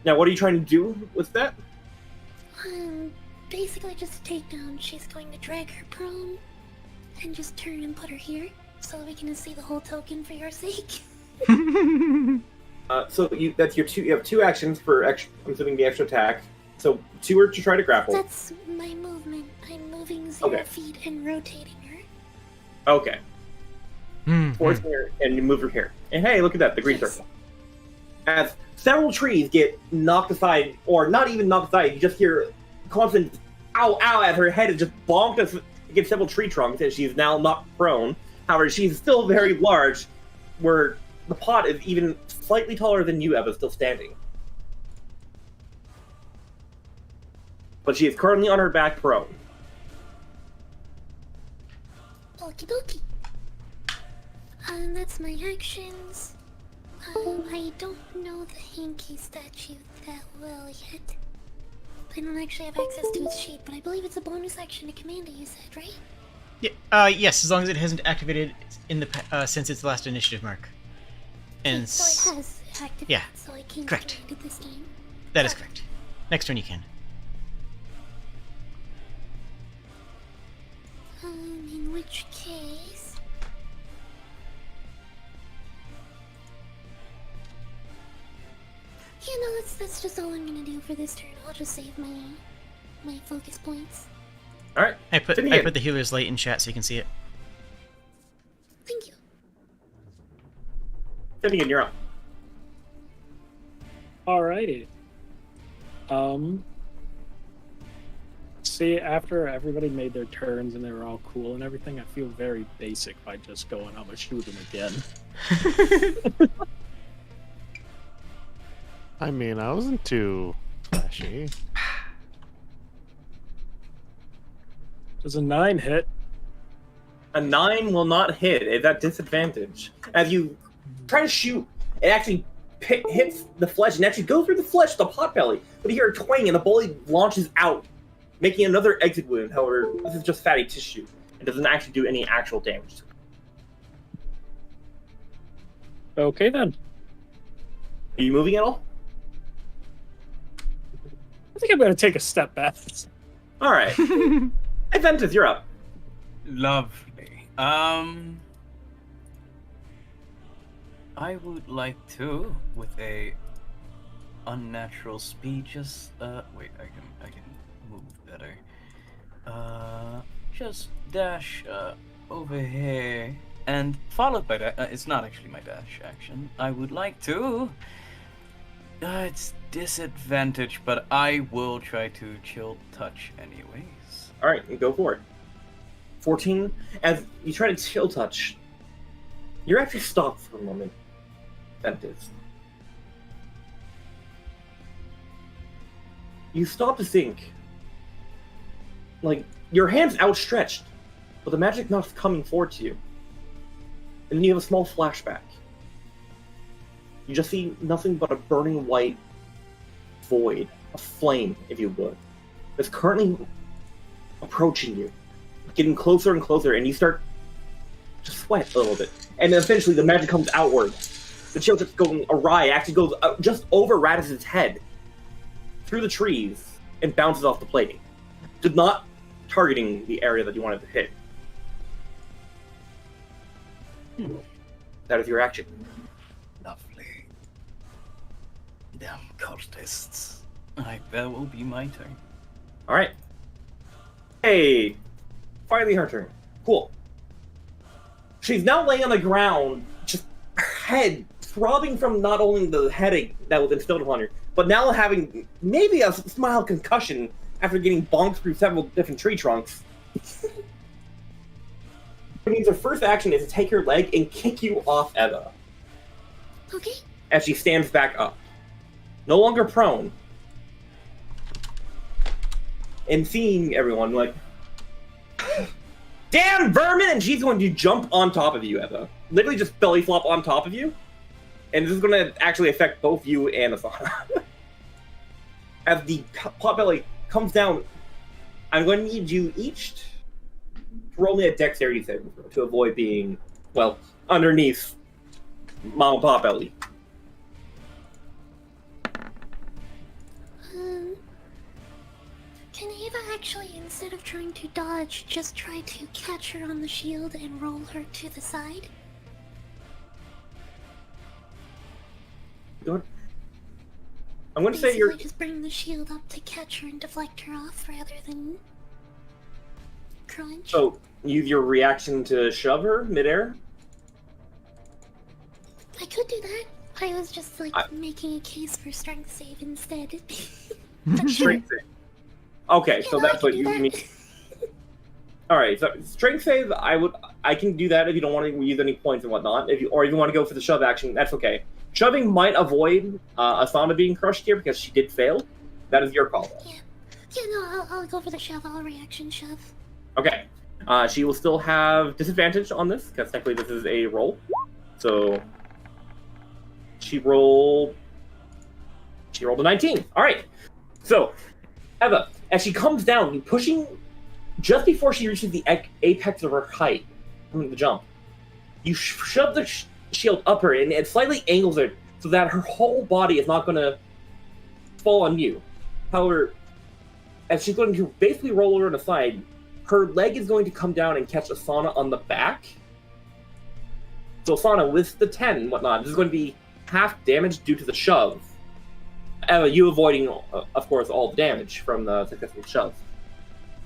Now, what are you trying to do with that?
Basically just a takedown. She's going to drag her prone and just turn and put her here so that we can see the whole token for your sake.
So that's your two. You have 2 actions for extra, I'm assuming the extra attack. So 2 are to try to grapple.
That's my movement. I'm moving 0 feet and rotating her.
Okay. Forcing her, and you move her here. And hey, look at that, the green circle. As several trees get knocked aside, or not even knocked aside, you just hear constant ow, ow, as her head is just bonked against several tree trunks, and she's now knocked prone. However, she's still very large, where the pot is even slightly taller than you, Eva, still standing. But she is currently on her back prone.
Okie dokie. That's my actions. I don't know the Hanky statue that well yet. I don't actually have access to its sheet, but I believe it's a bonus action to command it, you said, right?
Yeah, yes, as long as it hasn't activated in the since its last initiative mark. And
so it has activated,
yeah,
so I can't
correct.
command it this time.
That is correct. Next turn you can.
In which case... Yeah, no, that's just all I'm gonna do for this turn. I'll just save my focus points.
Alright.
I put the healer's light in chat so you can see it.
Thank you.
Finnegan, you're up.
Alrighty. See, after everybody made their turns and they were all cool and everything, I feel very basic by just going, I'm gonna shoot him again.
I mean, I wasn't too flashy.
Does a 9 hit?
A 9 will not hit. It's at disadvantage. As you try to shoot, it actually hits the flesh and actually goes through the flesh, the pot belly. But you hear a twang and the bullet launches out, making another exit wound. However, this is just fatty tissue. It doesn't actually do any actual damage.
Okay then.
Are you moving at all?
I think I'm gonna take a step back.
Alright. Adventus, you're up.
Lovely. I would like to, with a unnatural speed, just wait, I can move better. Just dash over here, and followed by that, it's not actually my dash action. I would like to. It's disadvantage, but I will try to chill touch anyways.
Alright, go for it. 14. As you try to chill touch, you're actually stopped for a moment. Adventus. You stop to think. Like, your hand's outstretched, but the magic knot's coming forward to you. And then you have a small flashback. You just see nothing but a burning white void, a flame, if you would, that's currently approaching you, getting closer and closer, and you start to sweat a little bit. And then eventually the magic comes outward. The chill just going awry. It actually goes just over Radiss's head, through the trees, and bounces off the plating. Just not targeting the area that you wanted to hit. That is your action.
Lovely. Damn cultists. That will be my turn.
Alright. Hey! Finally her turn. Cool. She's now laying on the ground, just her head throbbing from not only the headache that was instilled upon her, but now having maybe a mild concussion after getting bonked through several different tree trunks. It means her first action is to take her leg and kick you off Eva.
Okay.
As she stands back up. No longer prone. And seeing everyone like, damn vermin! And she's going to jump on top of you, Eva. Literally just belly flop on top of you. And this is going to actually affect both you and Asana. As the pot belly comes down, I'm going to need you each roll me a dexterity saving throw to avoid being, well, underneath Mama Pop Ellie.
Can Ava actually, instead of trying to dodge, just try to catch her on the shield and roll her to the side?
Go ahead. I'm going to say you're...
just bring the shield up to catch her and deflect her off rather than crunch.
So, use your reaction to shove her midair?
I could do that. I was just making a case for strength save instead.
Strength save. Okay,
Yeah,
so that's what you need. Alright, so strength save, I can do that if you don't want to use any points and whatnot. If you want to go for the shove action, that's okay. Shoving might avoid Asana being crushed here because she did fail. That is your call, though.
Yeah, no, I'll go for the shove. I'll reaction shove.
Okay. She will still have disadvantage on this because technically this is a roll. So she rolled a 19. Alright. So, Eva, as she comes down, pushing just before she reaches the apex of her height from the jump, you shove the shield up her, and it slightly angles her so that her whole body is not going to fall on you. However, as she's going to basically roll over on the side, her leg is going to come down and catch Asana on the back. So Asana, with the 10 and whatnot, this is going to be half damage due to the shove. You avoiding, of course, all the damage from the successful shove.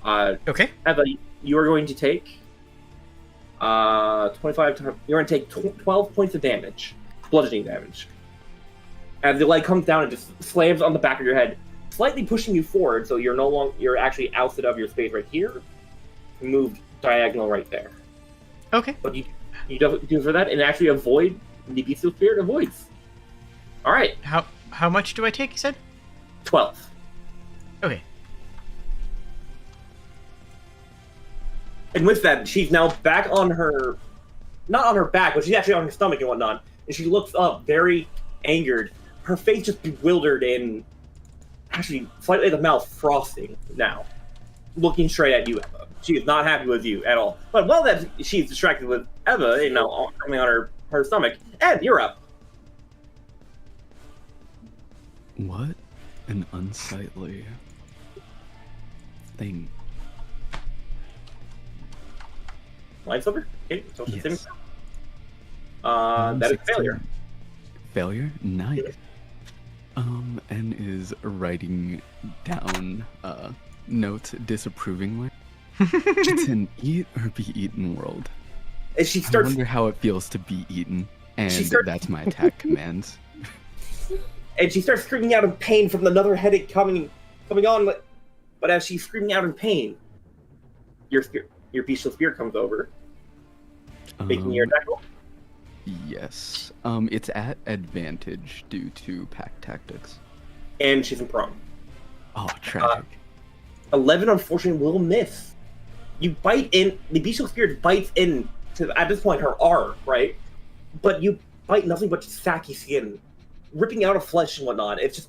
Okay.
Eva, you are going to take 25. You're going to take 12 points of damage, bludgeoning damage. As the leg comes down and just slams on the back of your head, slightly pushing you forward, so you're actually ousted of your space right here. Moved diagonal right there.
Okay.
But you do for that and actually avoid the bestial spirit avoids. All right.
How much do I take? You said
12.
Okay.
And with that, she's now back on her, not on her back, but she's actually on her stomach and whatnot. And she looks up, very angered. Her face just bewildered and actually slightly at the mouth frosting now, looking straight at you, Eva. She is not happy with you at all. But while that she's distracted with Eva, coming on her stomach, Ed, you're up.
What an unsightly thing.
Line silver? Okay, so
Yes.
that is
16.
failure.
Failure? Nice. And is writing down notes disapprovingly. It's an eat or be eaten world.
And she
I
starts.
wonder how it feels to be eaten, and that's my attack command.
And she starts screaming out in pain from another headache coming on. But as she's screaming out in pain, your bestial spirit comes over, making your attack roll.
Yes. It's at advantage due to pack tactics.
And she's in prone.
Oh, tragic.
11, unfortunately, will miss. You bite in. The bestial spirit bites in to, at this point, her arm, right? But you bite nothing but sacky skin, ripping out of flesh and whatnot. It's just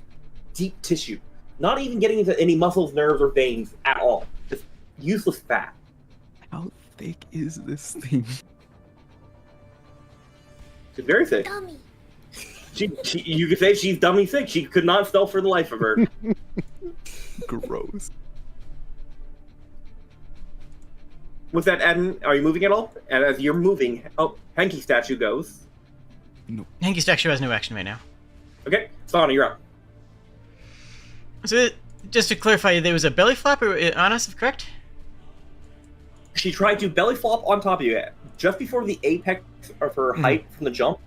deep tissue. Not even getting into any muscles, nerves, or veins at all. Just useless fat.
How thick is this thing?
She's very thick.
Dummy.
You could say she's dummy thick. She could not spell for the life of her.
Gross.
With that, Adden, are you moving at all? And as you're moving, Henki statue goes.
No.
Hanky statue has no action right now.
Okay, Sana, you're up.
So just to clarify, there was a belly flap on us, correct?
She tried to belly flop on top of you just before the apex of her height from the jump.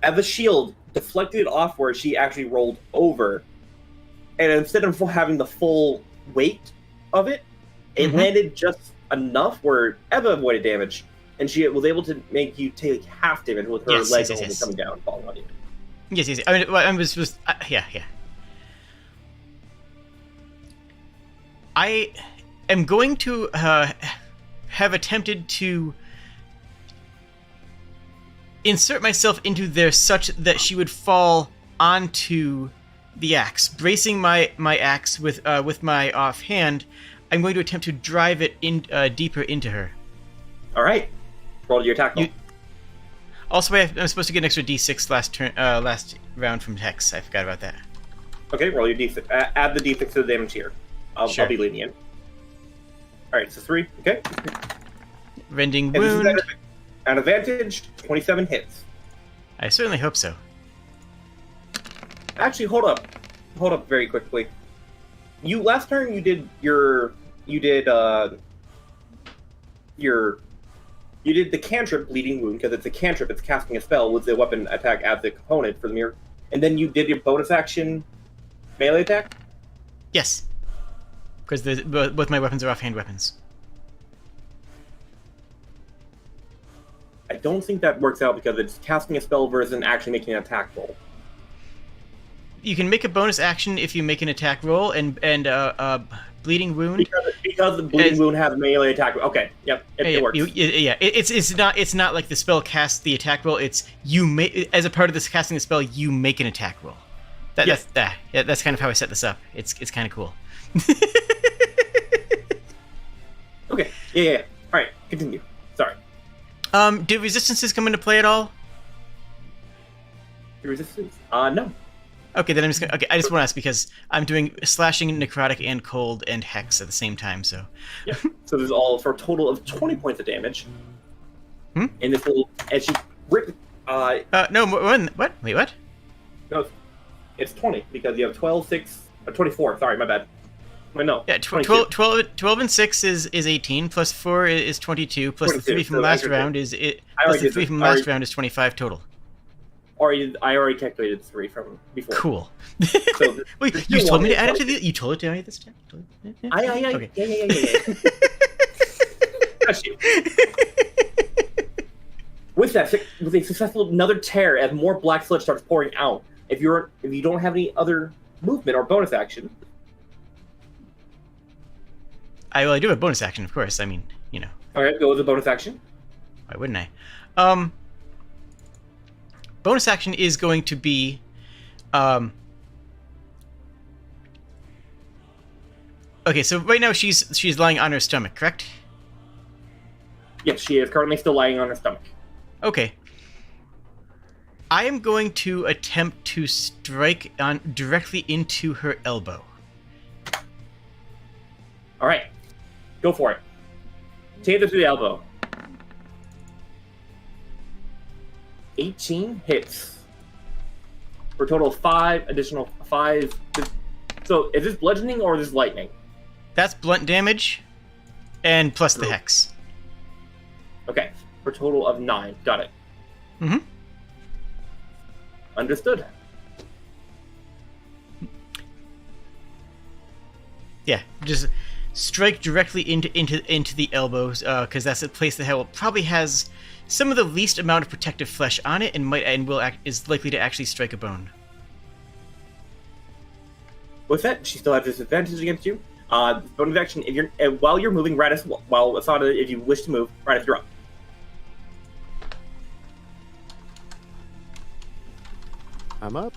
Eva's shield deflected it off where she actually rolled over. And instead of having the full weight of it, it landed just enough where Eva avoided damage. And she was able to make you take half damage with her leg only coming down and falling on you.
Yes. I mean, I was yeah. I am going to have attempted to insert myself into there such that she would fall onto the axe, bracing my axe with my offhand, I'm going to attempt to drive it in deeper into her.
All right. Roll your attack roll.
Also, I'm supposed to get an extra d6 last round from Hex. I forgot about that.
Okay, roll your d6. Add the d6 to the damage here. I'll be lenient. All right, so 3. Okay.
Rending
And this is
wound.
at advantage, 27 hits.
I certainly hope so.
Actually, hold up. Hold up very quickly. Last turn you did the cantrip bleeding wound because it's a cantrip. It's casting a spell with the weapon attack as the component for the mirror, and then you did your bonus action melee attack.
Yes, because both my weapons are offhand weapons.
I don't think that works out because it's casting a spell versus actually making an attack roll.
You can make a bonus action if you make an attack roll, and bleeding wound.
Because the bleeding wound has a melee attack. Okay, yep, it works.
It's not like the spell casts the attack roll. It's as a part of this casting the spell, you make an attack roll. That's kind of how I set this up. It's kind of cool.
Okay, yeah. All right, continue. Sorry.
Do resistances come into play at all?
The resistance? No.
Okay, then I'm just gonna. Okay, I just want to ask because I'm doing slashing, necrotic, and cold, and hex at the same time. So.
Yeah. So this is all for a total of 20 points of damage.
Hmm?
And this little, and she ripped.
No. What? Wait, what?
No, it's 20 because you have 12, 6, 24. Sorry, my bad. Wait, no.
Yeah, 12 and 6 is 18. Plus 4 is 22. Plus 22, the 3 from last round is it. Plus the 3 from last round is 25 total.
I already calculated 3 from before.
Cool.
So
wait, you told me to add it to the. You told it to add this time.
Okay. Yeah. That's you. With a successful another tear as more black sludge starts pouring out. If you don't have any other movement or bonus action.
I do have a bonus action, of course. I mean, you know.
Okay, go with the bonus action.
Why wouldn't I? Bonus action is going to be, okay, so right now she's lying on her stomach, correct?
Yes, she is currently still lying on her stomach.
Okay. I am going to attempt to strike directly into her elbow.
All right, go for it. Take it to the elbow. 18 hits for a total of 5 additional 5. So is this bludgeoning or is this lightning?
That's blunt damage, and plus the hex.
Okay, for a total of 9. Got it.
Mm-hmm.
Understood.
Yeah, just strike directly into the elbows, because that's a place that probably has some of the least amount of protective flesh on it, and is likely to actually strike a bone.
With that, she still has disadvantage against you. Bonus action, if you're while you're moving, Radis, while Asada, if you wish to move, Radis, you're up.
I'm up?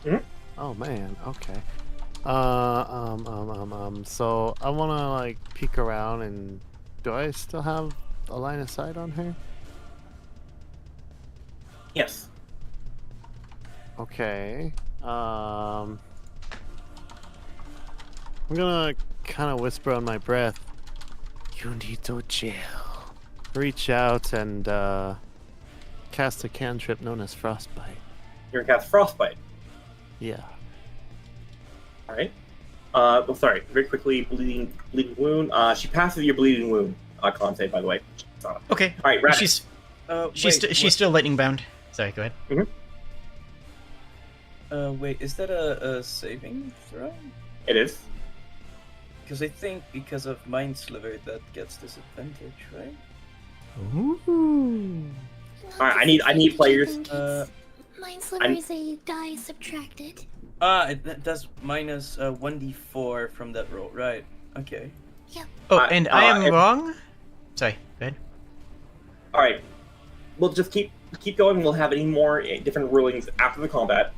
Mm-hmm.
Oh man, okay. So I wanna like peek around, and do I still have a line of sight on her?
Yes.
Okay. I'm gonna kind of whisper on my breath. You need to chill. Reach out and cast a cantrip known as Frostbite.
You're gonna cast Frostbite.
Yeah.
All right. Well, sorry. Very quickly, bleeding wound. She passes your bleeding wound. Con save, by the way.
Okay.
All right, Radis.
She's still lightning bound. Sorry, go ahead.
Mm-hmm.
Wait, is that a saving throw?
It is.
Because I think because of Mind Sliver that gets disadvantage, right?
Ooh.
All right, I need players.
Mind Sliver is a die subtracted.
It does minus 1d4 from that roll, right? Okay.
Yep.
Oh, and I am wrong? Sorry, go ahead.
All right. We'll just keep going. We'll have any more different rulings after the combat.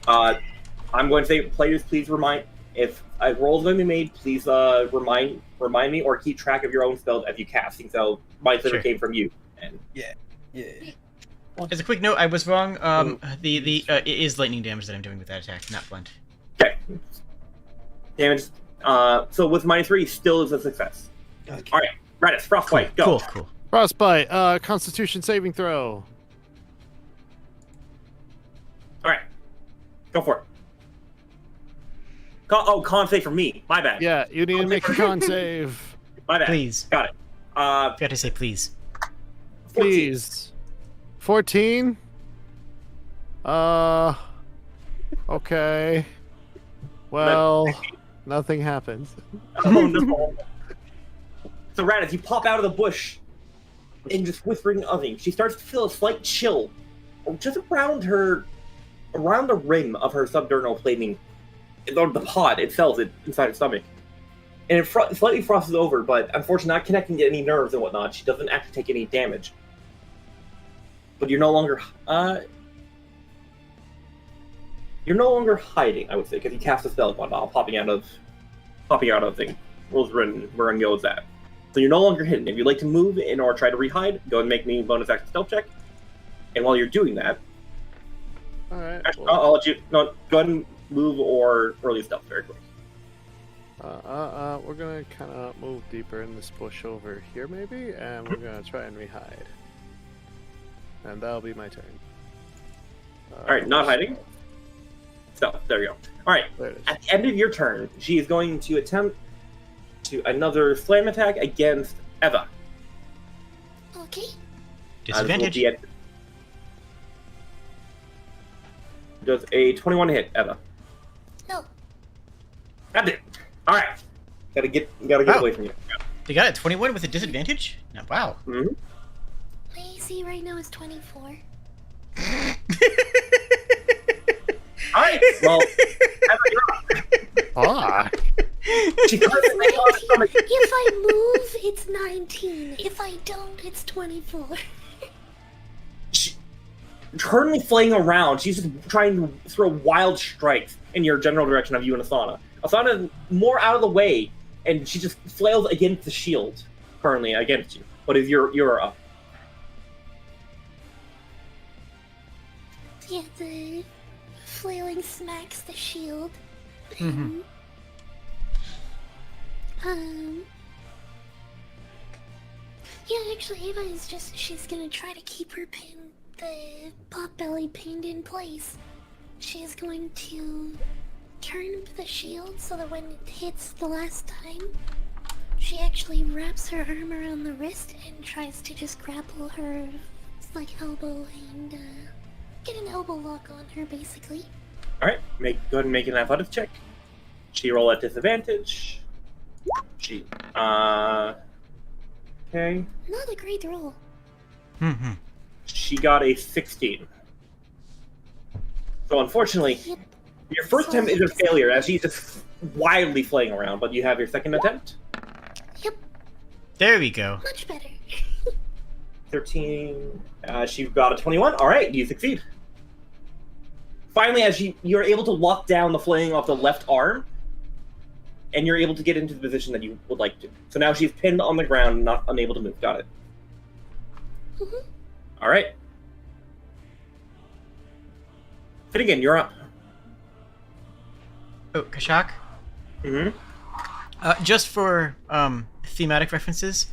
I'm going to say, players, please If a roll is going to be made, please remind me or keep track of your own spells as you cast. So my sliver came from you. And
Yeah.
As a quick note, I was wrong. It is lightning damage that I'm doing with that attack, not blunt.
okay. Damage. So with -3, still is a success.
Okay.
All right, Raditz, Frostbite, go.
Cool.
Frostbite, Constitution saving throw.
All right, go for it. Con save for me. My bad.
Yeah, you need to make a con save.
My bad.
Please.
Got it.
Got to say please.
14.
Please. 14? Okay. Well, nothing happens.
Oh no. So Raditz, you pop out of the bush and just whispering nothing. She starts to feel a slight chill just around the rim of her subdermal plating, or the pod itself inside her stomach. And it slightly frosts over, but unfortunately not connecting to any nerves and whatnot. She doesn't actually take any damage. But you're no longer hiding, I would say, because you cast a spell while popping out of thing. Rules written where and goes that. So you're no longer hidden. If you'd like to move in or try to rehide, go and make me bonus action stealth check. And while you're doing that,
Alright.
actually, I'll let you go ahead and move or early stealth very quick.
We're gonna kind of move deeper in this bush over here, maybe, and we're gonna try and rehide. And that'll be my turn.
Alright, not hiding. Stealth, there you go. Alright,
There it is.
at the end of your turn, she is going to attempt another slam attack against Eva.
Okay.
This will
Disadvantage.
be does a 21 hit, Eva.
No.
Got it. Alright. Gotta get
Wow.
away from you.
They got a 21 with a disadvantage? No, wow.
Mm-hmm.
My AC right now is 24.
Alright, well, Eva, you're up.
Ah!
She starts to make on her stomach.
If I move, it's 19. If I don't, it's 24.
She, currently flaying around, she's just trying to throw wild strikes in your general direction of you and Asana. Asana is more out of the way, and she just flails against the shield currently against you. But if you're up.
Yeah, the flailing smacks the shield.
Mhm.
Yeah, actually, Ava is she's gonna try to keep the potbelly pinned in place. She is going to turn the shield so that when it hits the last time, she actually wraps her arm around the wrist and tries to just grapple her, elbow and, get an elbow lock on her, basically.
Alright, go ahead and make an athletics check. She roll at disadvantage. Okay.
Not a great roll.
Mm-hmm.
She got a 16. So unfortunately,
Yep.
your first attempt is a failure as she's just wildly flaying around, but you have your second attempt.
Yep,
There we go.
much better.
13. She got a 21. Alright, you succeed. Finally, as you're able to lock down the flaying off the left arm, and you're able to get into the position that you would like to. So now she's pinned on the ground, not unable to move. Got it.
Mhm.
Alright. Finnegan, you're up.
Oh, Kashak?
Mm-hmm.
Just for thematic references,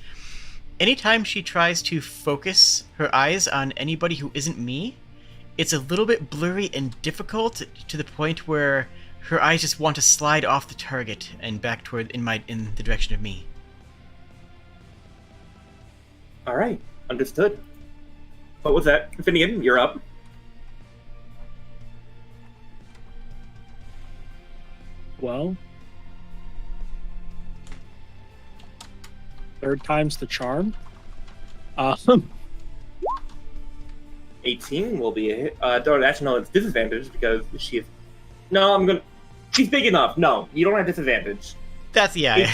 anytime she tries to focus her eyes on anybody who isn't me, it's a little bit blurry and difficult to the point where her eyes just want to slide off the target and back toward in the direction of me.
Alright, understood. What was that? Finnegan, you're up.
Well, third time's the charm.
18 will be a hit. Actually, no, it's disadvantage because she is... No, I'm gonna... She's big enough. No, you don't have disadvantage.
That's, yeah.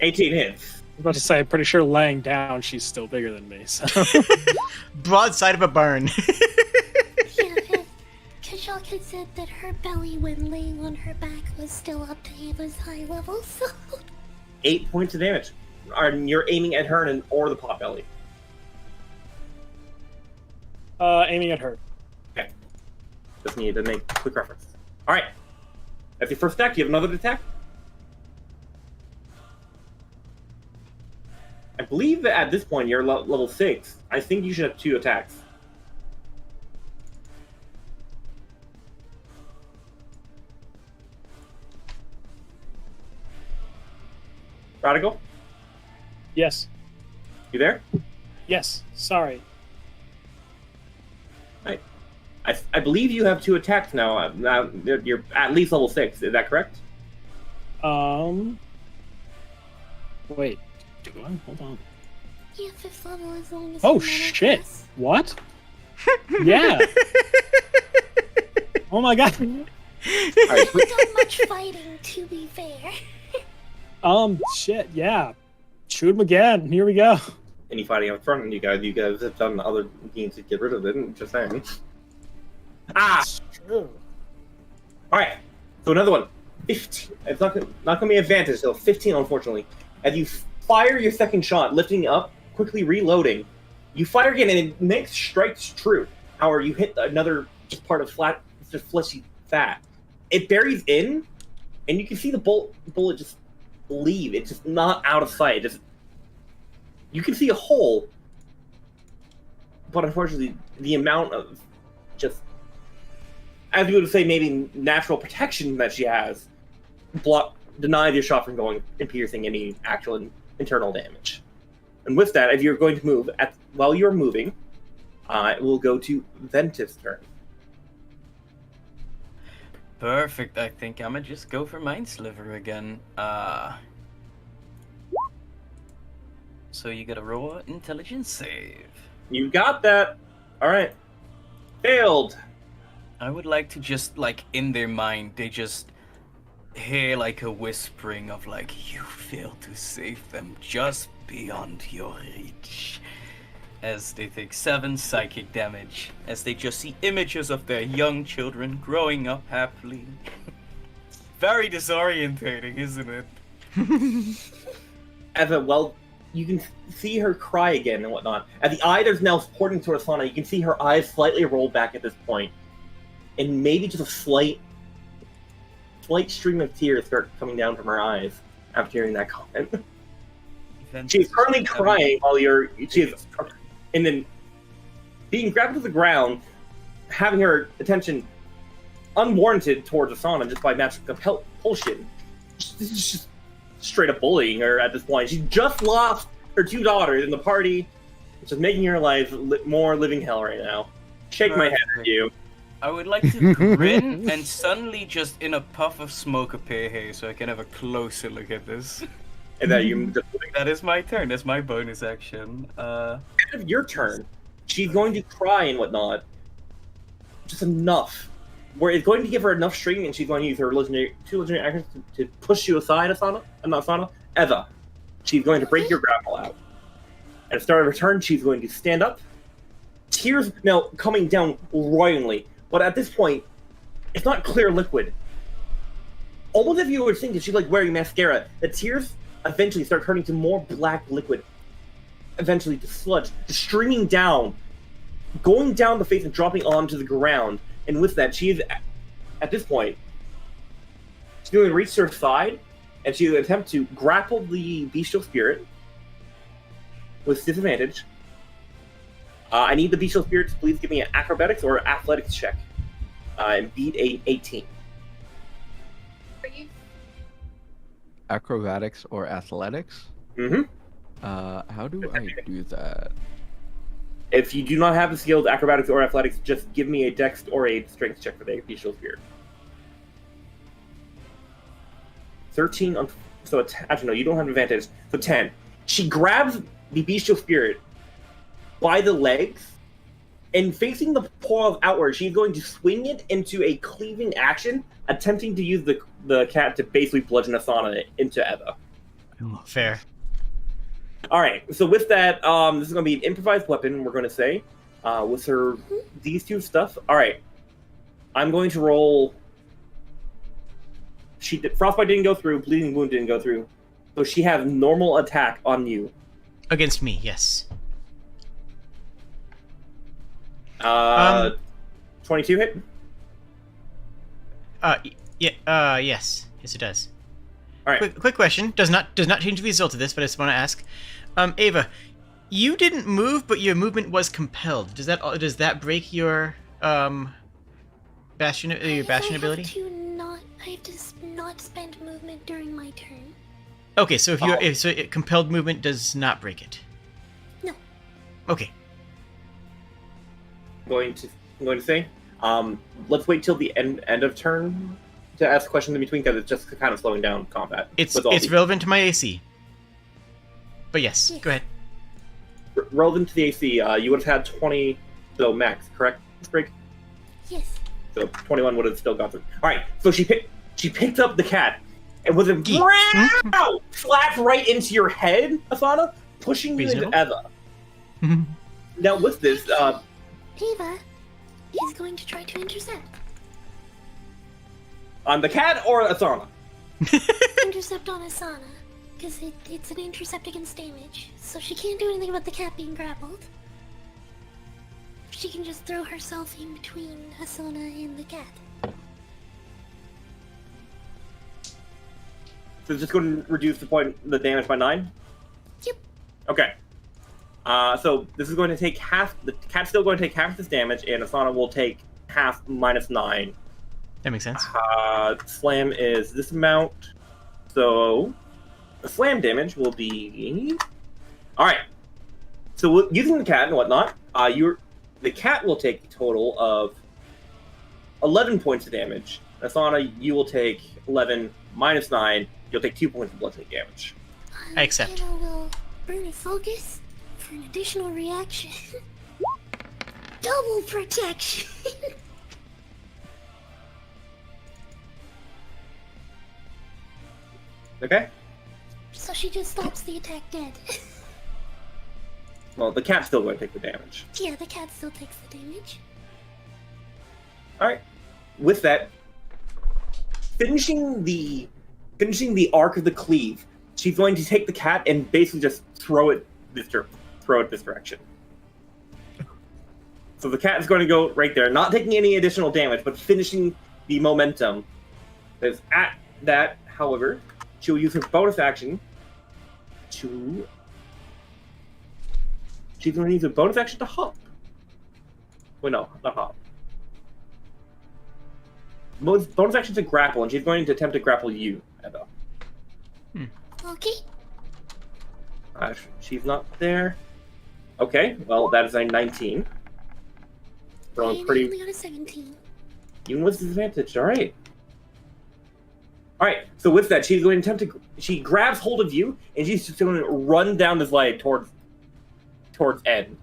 18 hits.
I was about to say, I'm pretty sure laying down, she's still bigger than me. So.
Broadside of a barn.
Yeah, Kajal had said that her belly when laying on her back was still up to Ava's high level, so...
8 points of damage. You're aiming at her or the potbelly.
Aiming at her.
Okay. Just need to make a quick reference. Alright. That's your first attack. Do you have another attack? I believe that at this point you're level 6. I think you should have 2 attacks. Radical?
Yes.
You there?
Yes. Sorry.
I believe you have 2 attacks now. Now you're at least level 6. Is that correct?
Wait. Do I? Hold on.
Yeah, 5th level as long as...
Oh,
I'm
shit.
class.
What? Yeah. Oh my god.
All right,
We've done much fighting, to be fair.
Shit, yeah. Shoot him again. Here we go.
Any fighting up front, and you guys have done other games to get rid of it. Just saying. Ah!
It's true.
Alright, so another one. 15. It's not gonna be advantage, so 15, unfortunately. As you fire your second shot, lifting up, quickly reloading, you fire again, and it makes strikes true. However, you hit another just part of flat, just fleshy fat. It buries in, and you can see the bullet just leave. It's just not out of sight. You can see a hole, but unfortunately, the amount of just, as you would say, maybe natural protection that she has, denies your shot from going and piercing any actual internal damage. And with that, if you're going to move, while you're moving, it will go to Ventus' turn.
Perfect. I think I'm gonna just go for Mind Sliver again. So you gotta roll intelligence save.
You got that. All right. Failed.
I would like to just, like, in their mind, they just hear, like, a whispering of, like, you failed to save them just beyond your reach. As they take 7 psychic damage, as they just see images of their young children growing up happily. Very disorientating, isn't it?
You can see her cry again and whatnot. At the eye that's now pointing towards Sana, you can see her eyes slightly roll back at this point. And maybe just a slight stream of tears start coming down from her eyes after hearing that comment. She's currently crying while and then being grabbed to the ground, having her attention unwarranted towards Asana just by magic compulsion. This is just straight up bullying her at this point. She just lost her 2 daughters in the party, which is making her life more living hell right now. Shake my head at you.
I would like to grin and suddenly just in a puff of smoke appear here so I can have a closer look at this.
And that you just
That is my turn. That's my bonus action.
End of your turn. She's going to cry and whatnot. Just enough. Where it's going to give her enough strength, and she's going to use her 2 legendary actions to push you aside, Eva. She's going to break your grapple out. At the start of her turn, she's going to stand up. Tears now coming down royally. But at this point, it's not clear liquid. Almost if you would think that she's like wearing mascara, the tears eventually start turning to more black liquid. Eventually to sludge, streaming down, going down the face and dropping onto the ground. And with that, she is, at this point, she's going to reach her side, and she will attempt to grapple the bestial spirit with disadvantage. I need the bestial spirit to please give me an acrobatics or athletics check. And beat a 18.
Acrobatics or athletics?
Mm-hmm.
How do I do that?
If you do not have the skills acrobatics or athletics, just give me a dex or a strength check for the bestial spirit. 13 on... So, actually, no, you don't have advantage. So, 10. She grabs the bestial spirit by the legs, and facing the paw outward, she's going to swing it into a cleaving action, attempting to use the cat to basically bludgeon Asana into Eva.
Fair.
Alright, so with that, this is going to be an improvised weapon, we're going to say, with her, these 2 stuff. Alright. I'm going to roll. Frostbite didn't go through. Bleeding Wound didn't go through. So she has normal attack on you.
Against me, yes.
22 hit.
Yes, it does.
All right.
Quick question. Does not change the result of this, but I just want to ask. Ava, you didn't move, but your movement was compelled. Does that break your bastion ability?
I have to not spend movement during my turn.
Okay, so if compelled movement does not break it.
No.
Okay.
I'm going to say, let's wait till the end of turn to ask questions in between, because it's just kind of slowing down combat.
It's relevant to my AC. But yes, go ahead.
Relevant to the AC, you would have had 20, so max, correct, Sprig?
Yes.
So 21 would have still gone through. All right, so she picked up the cat, and with a slapped right into your head, Asana, pushing you into Eva. Now with this,
Ava is going to try to intercept.
On the cat or Asana?
Intercept on Asana, because it's an intercept against damage, so she can't do anything about the cat being grappled. She can just throw herself in between Asana and the cat.
So it's just going to reduce the damage by 9?
Yep.
Okay. So this is going to take half. The cat's still going to take half this damage, and Asana will take half minus 9.
That makes sense.
Slam is this amount. So the slam damage will be. All right. So using the cat and whatnot, the cat will take a total of 11 points of damage. Asana, you will take 11 minus 9. You'll take 2 points of bludgeoning damage.
I accept.
And I will burn a focus for an additional reaction. Double protection.
Okay.
So she just stops the attack dead.
Well, the cat's still going to take the damage.
Yeah, the cat still takes the damage.
All right. With that, finishing the arc of the cleave, she's going to take the cat and basically just throw it this direction. So the cat is going to go right there, not taking any additional damage, but finishing the momentum. Because at that, however, she will use her bonus action to. She's going to use a bonus action to hop. Wait, no, not hop. Bonus action to grapple, and she's going to attempt to grapple you, Eva.
Okay.
She's not there. Okay, well, that is a 19. Rolling
I
pretty.
only got a 17.
Even with disadvantage, alright. Alright, so with that, she's going to attempt to. She grabs hold of you, and she's just going to run down this leg towards Ed.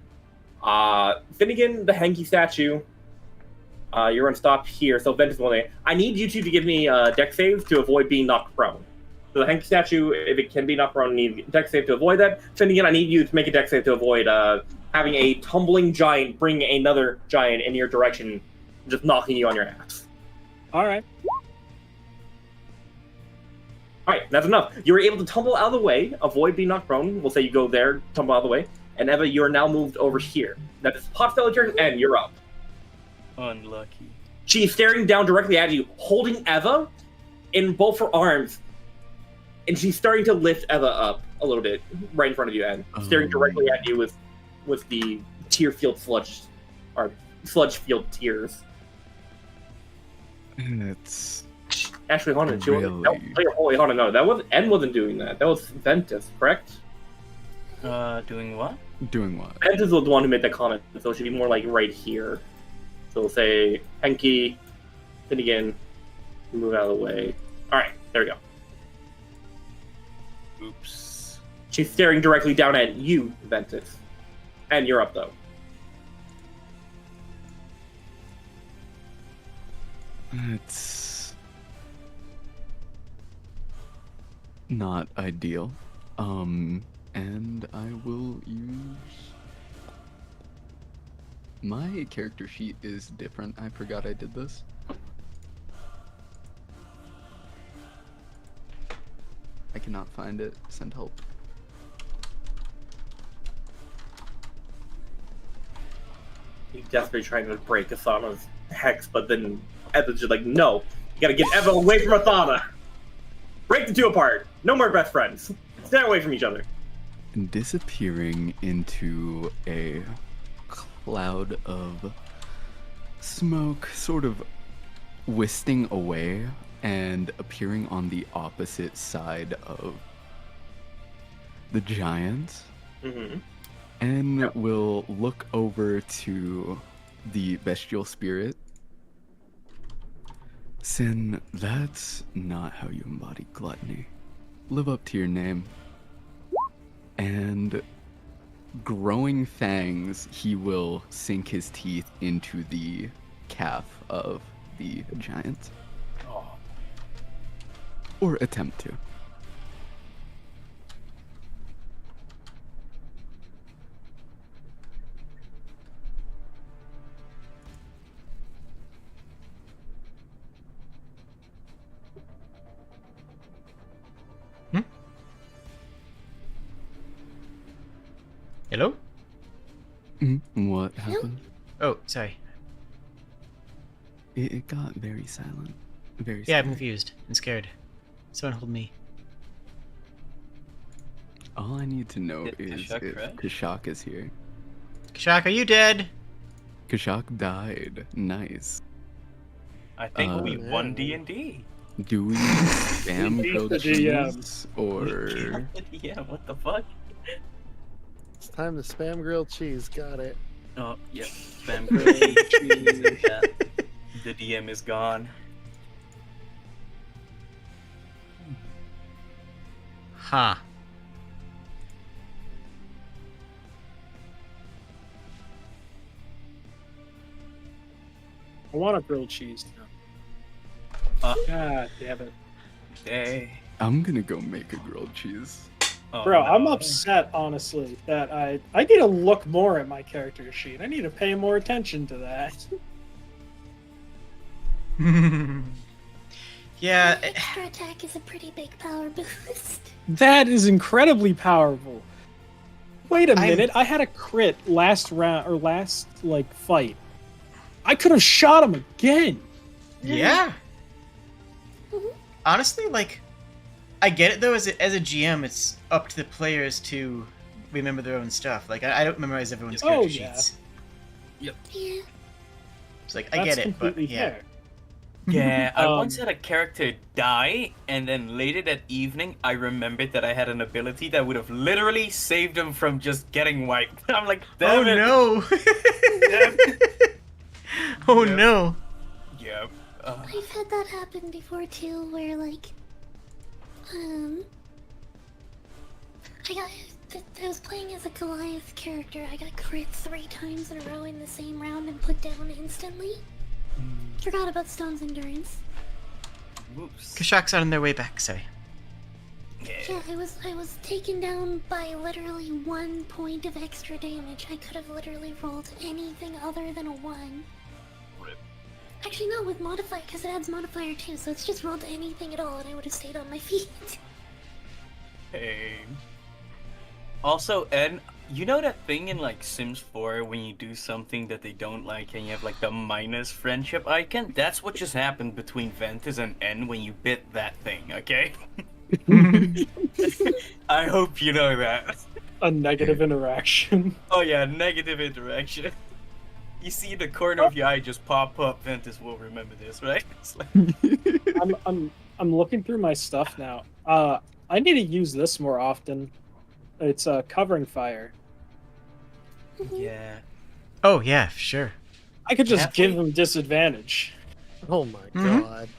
Finnegan, the Hanky statue. You're going to stop here, so Ventus will. I need you two to give me deck saves to avoid being knocked prone. So the Hanky statue, if it can be knocked prone, need a deck save to avoid that. Finnegan, I need you to make a deck save to avoid having a tumbling giant bring another giant in your direction, just knocking you on your ass.
Alright.
Alright, that's enough. You were able to tumble out of the way, avoid being knocked prone. We'll say you go there, tumble out of the way. And Eva, you are now moved over here. That is Potbelly turn, and you're up.
Unlucky.
She's staring down directly at you, holding Eva in both her arms. And she's starting to lift Eva up a little bit, right in front of you, and staring directly at you with the tear-filled sludge field tears.
It's
Actually, hold on.
really...
Hold on. No, that was Ed wasn't doing that. That was Ventus, correct?
Doing what?
Doing what?
Ventus was the one who made that comment, so it should be more like right here. So we'll say Henki, Finnegan, move out of the way. All right, there we go.
Oops.
She's staring directly down at you, Ventus, and you're up though.
It's not ideal. And I will use My character sheet is different. I forgot I did this. I cannot find it. Send help.
He's desperately trying to break Asana's hex, but then Evan's just like, no, you gotta get Evan away from Asana. Break the two apart. No more best friends. Stay away from each other.
Disappearing into a cloud of smoke, sort of wisting away and appearing on the opposite side of the giant.
Mm-hmm.
And will look over to the bestial spirit. Sin, that's not how you embody gluttony. Live up to your name. And growing fangs, he will sink his teeth into the calf of the giant.
Oh.
Or attempt to.
Hello?
What happened?
Oh, sorry.
It got very silent. Very
Yeah, I'm
silent.
confused and scared. Someone hold me.
All I need to know
Did
is
Kashak
if
crash?
Kashak is here.
Kashak, are you dead?
Kashak died. Nice.
I think we
yeah.
won D&D.
Do we spam
beat
grilled
the DM.
cheese or
Yeah, what the fuck?
It's time to spam grilled cheese. Got it.
Oh, yep. Spam grilled cheese and chat. The DM is gone.
Huh.
I want a grilled cheese now. God damn it.
Hey.
I'm gonna go make a grilled cheese.
Oh,
Bro,
no.
I'm upset, honestly, that I need to look more at my character sheet. I need to pay more attention to that.
Yeah.
Extra attack is a pretty big power boost.
That is incredibly powerful. Wait a
I'm-
minute, I had a crit last round, or last, fight. I could have shot him again!
Yeah. Honestly, I get it though. As a GM, it's up to the players to remember their own stuff. I don't memorize everyone's
Oh,
character
yeah.
sheets.
Yeah.
It's I
That's
get it, but
completely
yeah.
fair.
Yeah, I
Um,
once had a character die, and then later that evening, I remembered that I had an ability that would have literally saved him from just getting wiped. I'm like,
Oh
damn it.
no! Oh
Yeah.
no!
Yeah.
I've had that happen before too, where I was playing as a Goliath character. I got crit 3 times in a row in the same round and put down instantly. Forgot about Stone's endurance.
Whoops.
Kashak's on their way back. Sorry.
Yeah, I was taken down by literally 1 point of extra damage. I could have literally rolled anything other than a 1.
Rip.
Actually, no, with modifier, because it adds modifier too, so it's just rolled anything at all and I would have stayed on my feet.
Hey. Also, Ed, you know that thing in Sims 4 when you do something that they don't like and you have the minus friendship icon? That's what just happened between Ventus and N when you bit that thing, okay? I hope you know that.
A negative interaction.
Oh yeah, negative interaction. You see the corner of your eye just pop up, Ventus will remember this, right? It's
I'm looking through my stuff now. I need to use this more often. It's covering fire.
yeah.
Oh yeah, sure.
I could just
Halfway-
give him disadvantage.
Oh my
Mhm.
god.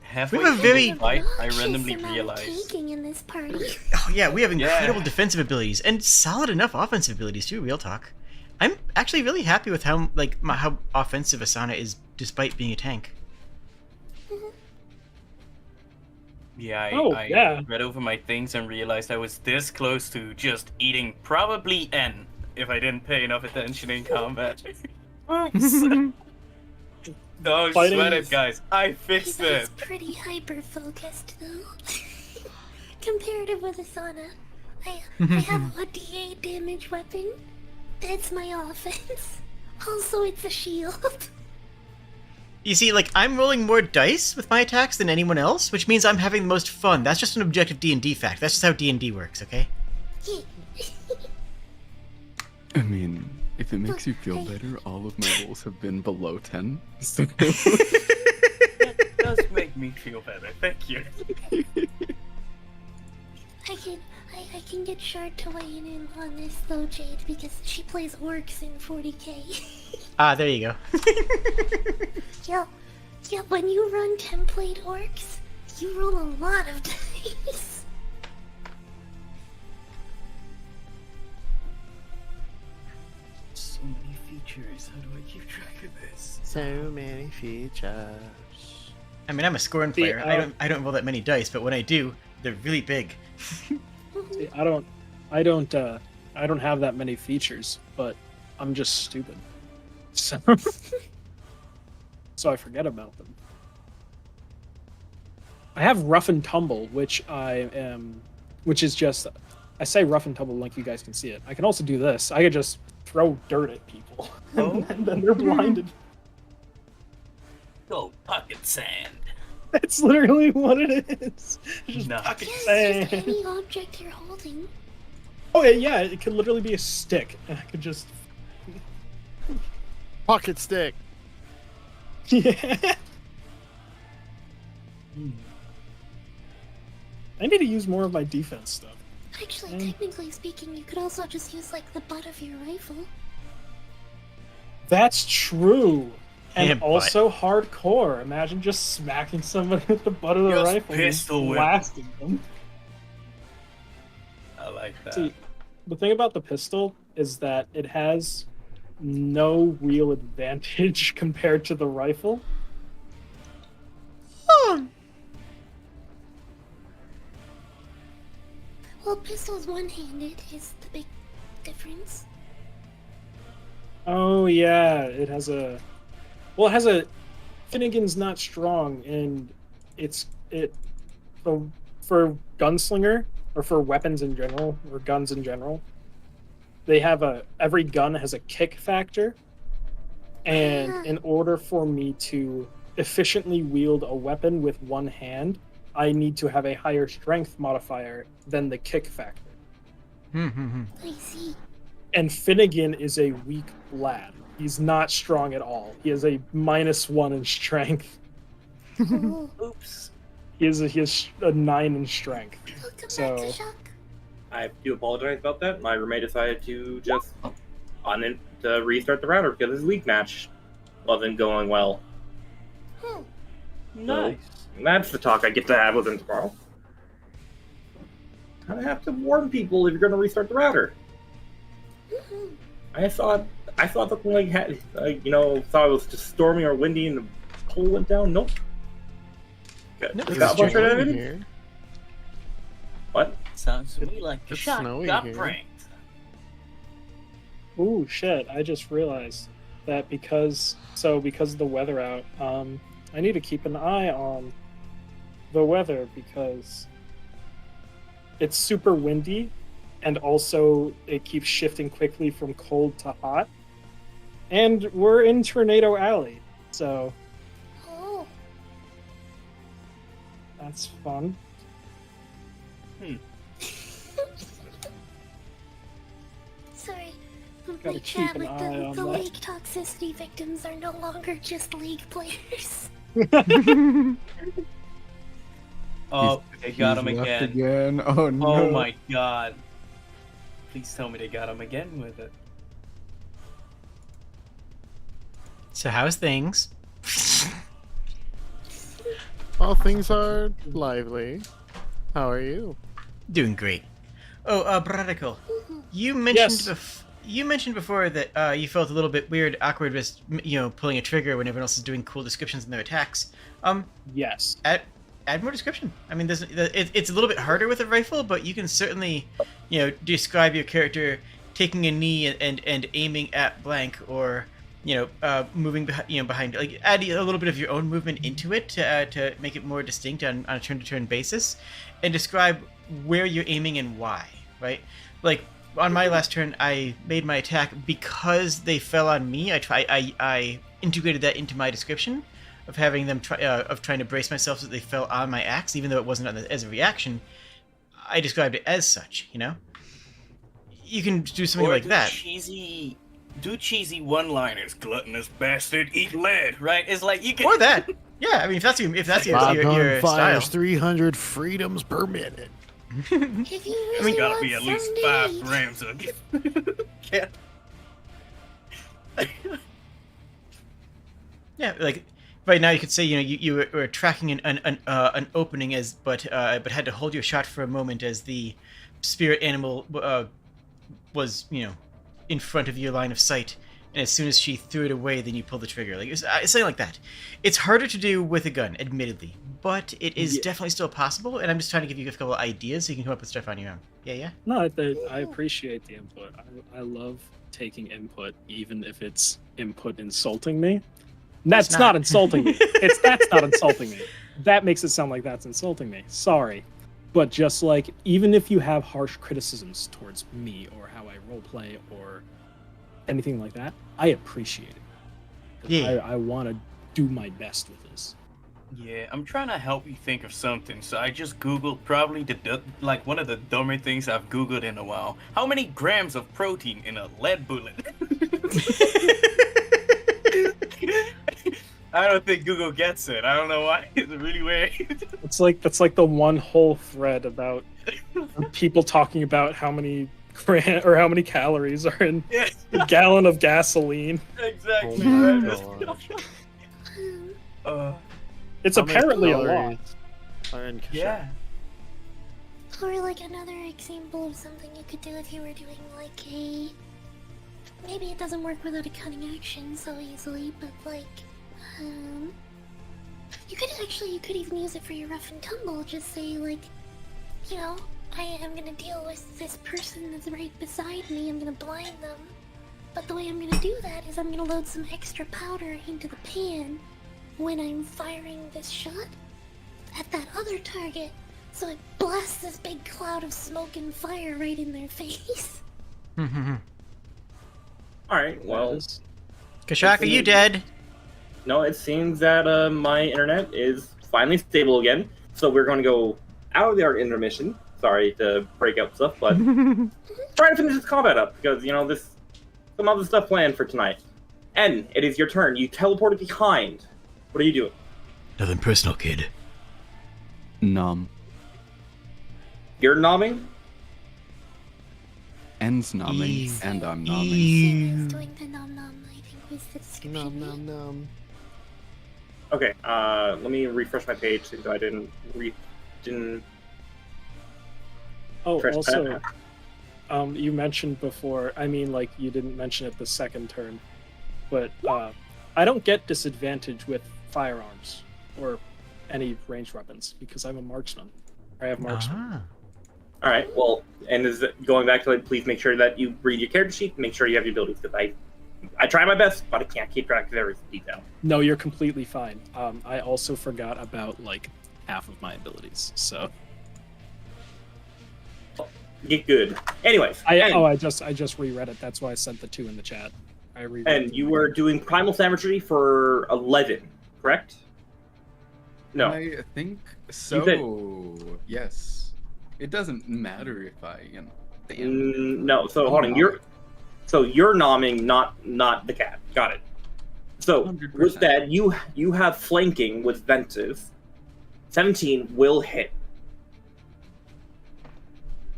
Halfway
We have a
through
very-
the fight, I
Obnoxious
randomly
amount of
realized.
taking in this party.
Oh yeah, we have incredible
Yeah.
defensive abilities and solid enough offensive abilities too. Real talk. I'm actually really happy with how how offensive Asana is, despite being a tank.
Yeah, I
yeah.
read over my things and realized I was this close to just eating probably N if I didn't pay enough attention in combat. Oops. Don't
Fighting
sweat
is-
it, guys. I fixed it.
He's pretty hyper-focused, though. Comparative with Asana. I have a D8 damage weapon. That's my offense. Also, it's a shield.
You see, like, I'm rolling more dice with my attacks than anyone else, which means I'm having the most fun. That's just an objective D&D fact. That's just how D&D works, okay?
I mean, if it makes you feel better, all of my rolls have been below 10. So
That does make me feel better. Thank you.
I can get Shard to weigh in on this though, Jade, because she plays orcs in 40k.
Ah, there you go.
Yeah, when you run template orcs, you roll a lot of dice.
So many features. How do I keep track of this?
So many features.
I mean, I'm a scorn player. I don't roll that many dice, but when I do, they're really big.
See, I don't have that many features, but I'm just stupid. So, so I forget about them. I have rough and tumble, which is just, I say rough and tumble like you guys can see it. I can also do this. I could just throw dirt at people, and then they're blinded.
Go pocket sand.
That's literally what it is. Just
Nice.
pocket
Yes, just
sand.
any object you're holding.
Oh yeah, it could literally be a stick, and I could just
Pocket stick.
yeah. I need to use more of my defense stuff.
Actually, technically speaking, you could also just use like the butt of your rifle.
That's true. And
Yeah, but-
also hardcore. Imagine just smacking somebody with the butt of the
Just
rifle
pistol
and
whip.
blasting them.
I like that.
See, the thing about the pistol is that it has no real advantage compared to the rifle.
Well, pistol's one-handed is the big difference.
Oh yeah, it has a Finnegan's not strong, and for gunslinger or for weapons in general or guns in general, they have every gun has a kick factor, and in order for me to efficiently wield a weapon with one hand, I need to have a higher strength modifier than the kick factor.
I see.
And Finnegan is a weak lad. He's not strong at all. He has a -1 in strength.
Oh,
Oops.
He has a 9 in strength.
welcome back
So-
to Shock.
I do apologize about that. My roommate decided to just to restart the router because his week match wasn't going well.
Nice.
So that's the talk I get to have with him tomorrow. Kind of have to warn people if you're going to restart the router. I thought something like thought it was just stormy or windy and the pole went down. Nope. Okay.
Nope,
Is
it's
that
just
what
Snowing
it is?
here.
What?
Sounds to me like
It's
Shock
snowy
got
here.
pranked.
Ooh, shit! I just realized that because of the weather out, I need to keep an eye on the weather because it's super windy, and also it keeps shifting quickly from cold to hot, and we're in Tornado Alley, so
Oh,
that's fun.
sorry.
Gotta
My
keep
chat
an
with
eye
the
on
the
that.
lake toxicity victims are no longer just league players.
Oh, they got him
He's left
again.
Oh no.
Oh my god. Please tell me they got him again with it.
So how's things?
All things are lively. How are you?
Doing great. Oh, Bradical, you mentioned
Yes.
you mentioned before that you felt a little bit weird, awkward with pulling a trigger when everyone else is doing cool descriptions in their attacks.
Yes.
Add more description. I mean, it's a little bit harder with a rifle, but you can certainly, describe your character taking a knee and aiming at blank, or moving behind, like add a little bit of your own movement into it to make it more distinct on a turn-to-turn basis, and describe where you're aiming and why, right? Like on my last turn, I made my attack because they fell on me. I integrated that into my description of having them trying to brace myself so that they fell on my axe, even though it wasn't as a reaction. I described it as such, You can do something like that.
Do cheesy one-liners, gluttonous bastard, eat lead, right? It's like you can.
Or that. Yeah, I mean, if that's your
Shotgun
style.
fires 300 freedoms per minute.
If you really
Gotta
want
be at least
some
5
meat.
grams of. Yeah.
Yeah, like right now you could say you were tracking an opening but had to hold your shot for a moment as the spirit animal was in front of your line of sight, and as soon as she threw it away, then you pull the trigger. Like it's something like that. It's harder to do with a gun, admittedly, but it is definitely still possible. And I'm just trying to give you a couple of ideas so you can come up with stuff on your own. Yeah.
No, I appreciate the input. I love taking input, even if it's input insulting me. That's not insulting me. That's not insulting me. That makes it sound like that's insulting me. Sorry. But just like, even if you have harsh criticisms towards me or how I roleplay or anything like that, I appreciate it.
Yeah.
I want to do my best with this.
Yeah, I'm trying to help you think of something, so I just Googled probably one of the dumber things I've Googled in a while. How many grams of protein in a lead bullet? I don't think Google gets it. I don't know why. It's really weird.
That's like the one whole thread about people talking about how many how many calories are in a gallon of gasoline.
Exactly.
Oh my gosh.
It's
How many
apparently a lot.
calories are in Kashyyyk?
Yeah.
Or like another example of something you could do if you were doing like a... Maybe it doesn't work without a cunning action so easily, but like... You could even use it for your rough and tumble. Just say like, I am gonna deal with this person that's right beside me. I'm gonna blind them. But the way I'm gonna do that is I'm gonna load some extra powder into the pan when I'm firing this shot at that other target, so it blasts this big cloud of smoke and fire right in their face.
Alright, well...
Kashyyyk, are you dead?
No, it seems that my internet is finally stable again, so we're going to go out of the intermission. Sorry to break up stuff, but try to finish this combat up, because, some other stuff planned for tonight. En, it is your turn. You teleported behind. What are you doing?
Nothing personal, kid.
Nom.
You're nomming?
En's nomming, and I'm nomming.
He's doing the nom nom, I think was the description.
Nom nom nom.
Okay, let me refresh my page since I didn't
Oh,
press
also,
that.
you mentioned before, you didn't mention it the second turn, but I don't get disadvantage with firearms or any ranged weapons because I'm a marksman. I have marksman.
Alright, well, and is it going back to please make sure that you read your character sheet, make sure you have your abilities, because I try my best, but I can't keep track of every detail.
No, you're completely fine. I also forgot about half of my abilities, so
Get good. Anyways,
I just reread it. That's why I sent the 2 in the chat. I reread.
And you were doing primal savagery for 11, correct? No.
I think so. Yes. It doesn't matter if I
no. So hold on. You're nomming, not the cat. Got it. So
100%.
with that, you have flanking with Ventus. 17 will hit.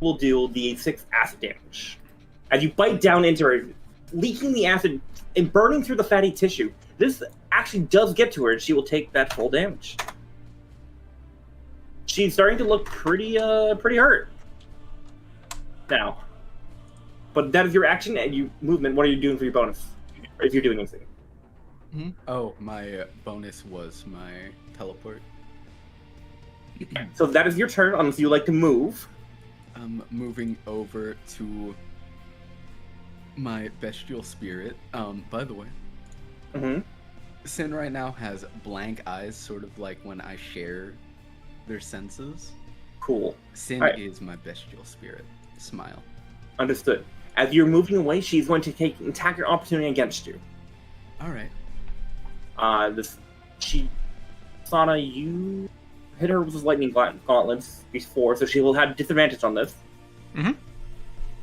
Will deal the 6 acid damage. As you bite down into her, leaking the acid and burning through the fatty tissue. This actually does get to her, and she will take that full damage. She's starting to look pretty hurt now. But that is your action and your movement. What are you doing for your bonus? Or if you're doing anything.
Mm-hmm. Oh, my bonus was my teleport.
So that is your turn, unless you like to move.
I'm moving over to my bestial spirit. By the way,
Mm-hmm.
Sin right now has blank eyes, sort of like when I share their senses.
Cool.
Sin
Alright.
is my bestial spirit. Smile.
Understood. As you're moving away, she's going to take an attack your opportunity against you.
Alright.
Sana, you hit her with lightning gauntlets before, so she will have disadvantage on this.
Mm-hmm.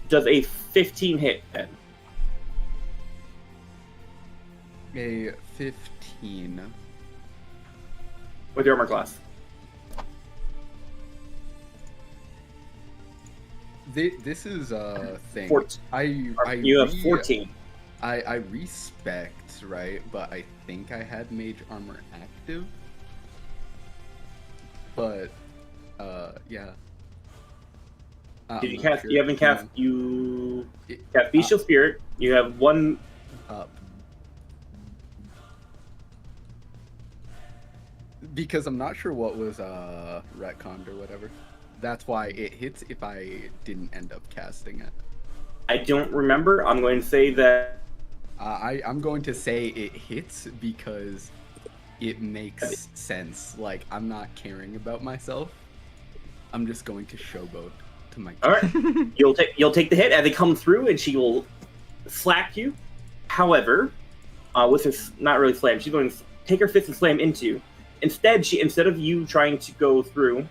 Does a 15 hit then?
A 15.
With your armor class.
This is a thing.
14. You have 14.
I respect, right? But I think I had mage armor active. But, yeah.
Did you
I'm not
cast?
sure.
You haven't cast. You cast Bestial Spirit. You have one.
Up. Because I'm not sure what was retconned or whatever. That's why it hits if I didn't end up casting it.
I don't remember. I'm going to say that.
I'm going to say it hits because it makes sense. Like, I'm not caring about myself. I'm just going to showboat to my.
All right, you'll take the hit as they come through, and she will slap you. However, with her not really slam, she's going to take her fist and slam into you. Instead of you trying to go through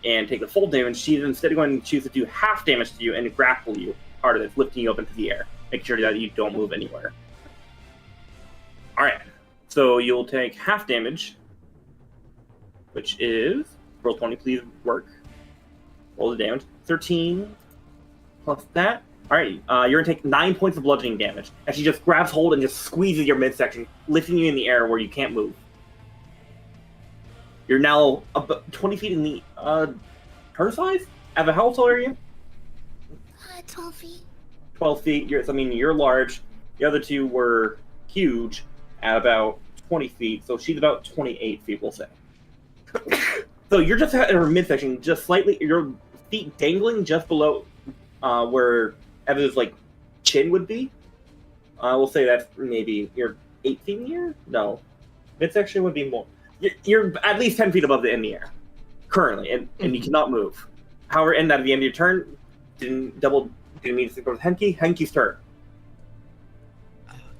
and take the full damage, she's instead going to choose to do half damage to you and grapple you, part of it, lifting you up into the air, make sure that you don't move anywhere. All right, so you'll take half damage, which is roll 20, please work. Roll the damage. 13 plus that. All right, you're gonna take 9 points of bludgeoning damage, and she just grabs hold and just squeezes your midsection, lifting you in the air where you can't move. You're now about 20 feet in the her size. Eva, how tall are you?
12 feet.
12 feet. You're large. The other two were huge at about 20 feet, so she's about 28 feet, we'll say. So you're just at her midsection, just slightly, your feet dangling just below where Eva's chin would be. We'll say that's maybe you're 8 feet in the air? No. Midsection would be more. You're at least 10 feet above the in the air currently, and you cannot move. However, at the end of your turn, didn't mean to go with Henki. Henki's turn.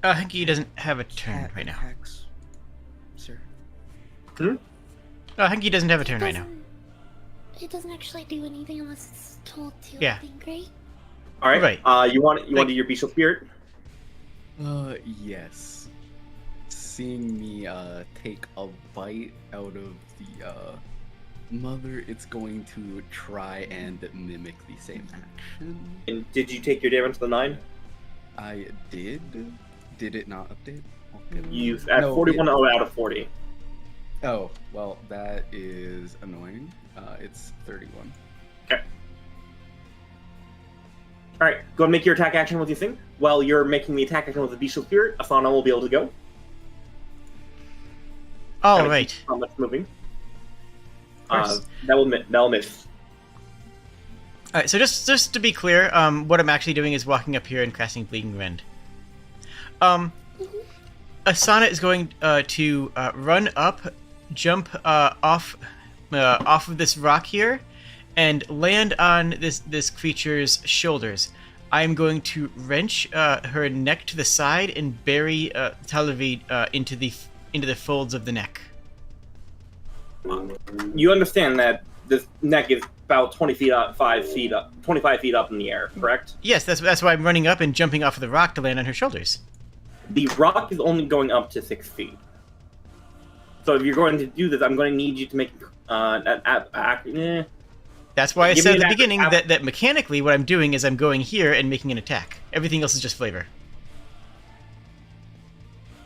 Henki doesn't have a turn right now.
Attacks, sir.
Henki doesn't have a turn right now.
It doesn't actually do anything unless it's told to.
Yeah.
I think, right?
All right.
Right.
You want to do your Bestial Spirit?
Yes. Seeing me take a bite out of the mother, it's going to try and mimic the same action.
And did you take your damage to the 9?
I did. Did it not update? Okay.
You at 41 out of 40.
Oh, well, that is annoying. It's 31.
Okay. All right, go and make your attack action with your thing. While you're making the attack action with the Bestial Spirit, Asana will be able to go.
All right.
How much moving?
Course.
That'll miss.
All right. So just to be clear, what I'm actually doing is walking up here and casting Bleeding Rend. Asana is going to run up, jump off of this rock here, and land on this creature's shoulders. I'm going to wrench her neck to the side and bury Talavid into the folds of the neck.
You understand that this neck is about 20 feet up, 25 feet up in the air, correct?
Yes, that's why I'm running up and jumping off of the rock to land on her shoulders.
The rock is only going up to 6 feet. So if you're going to do this, I'm going to need you to make
That's why I
Give
said
me
at the
an
beginning that mechanically what I'm doing is I'm going here and making an attack. Everything else is just flavor.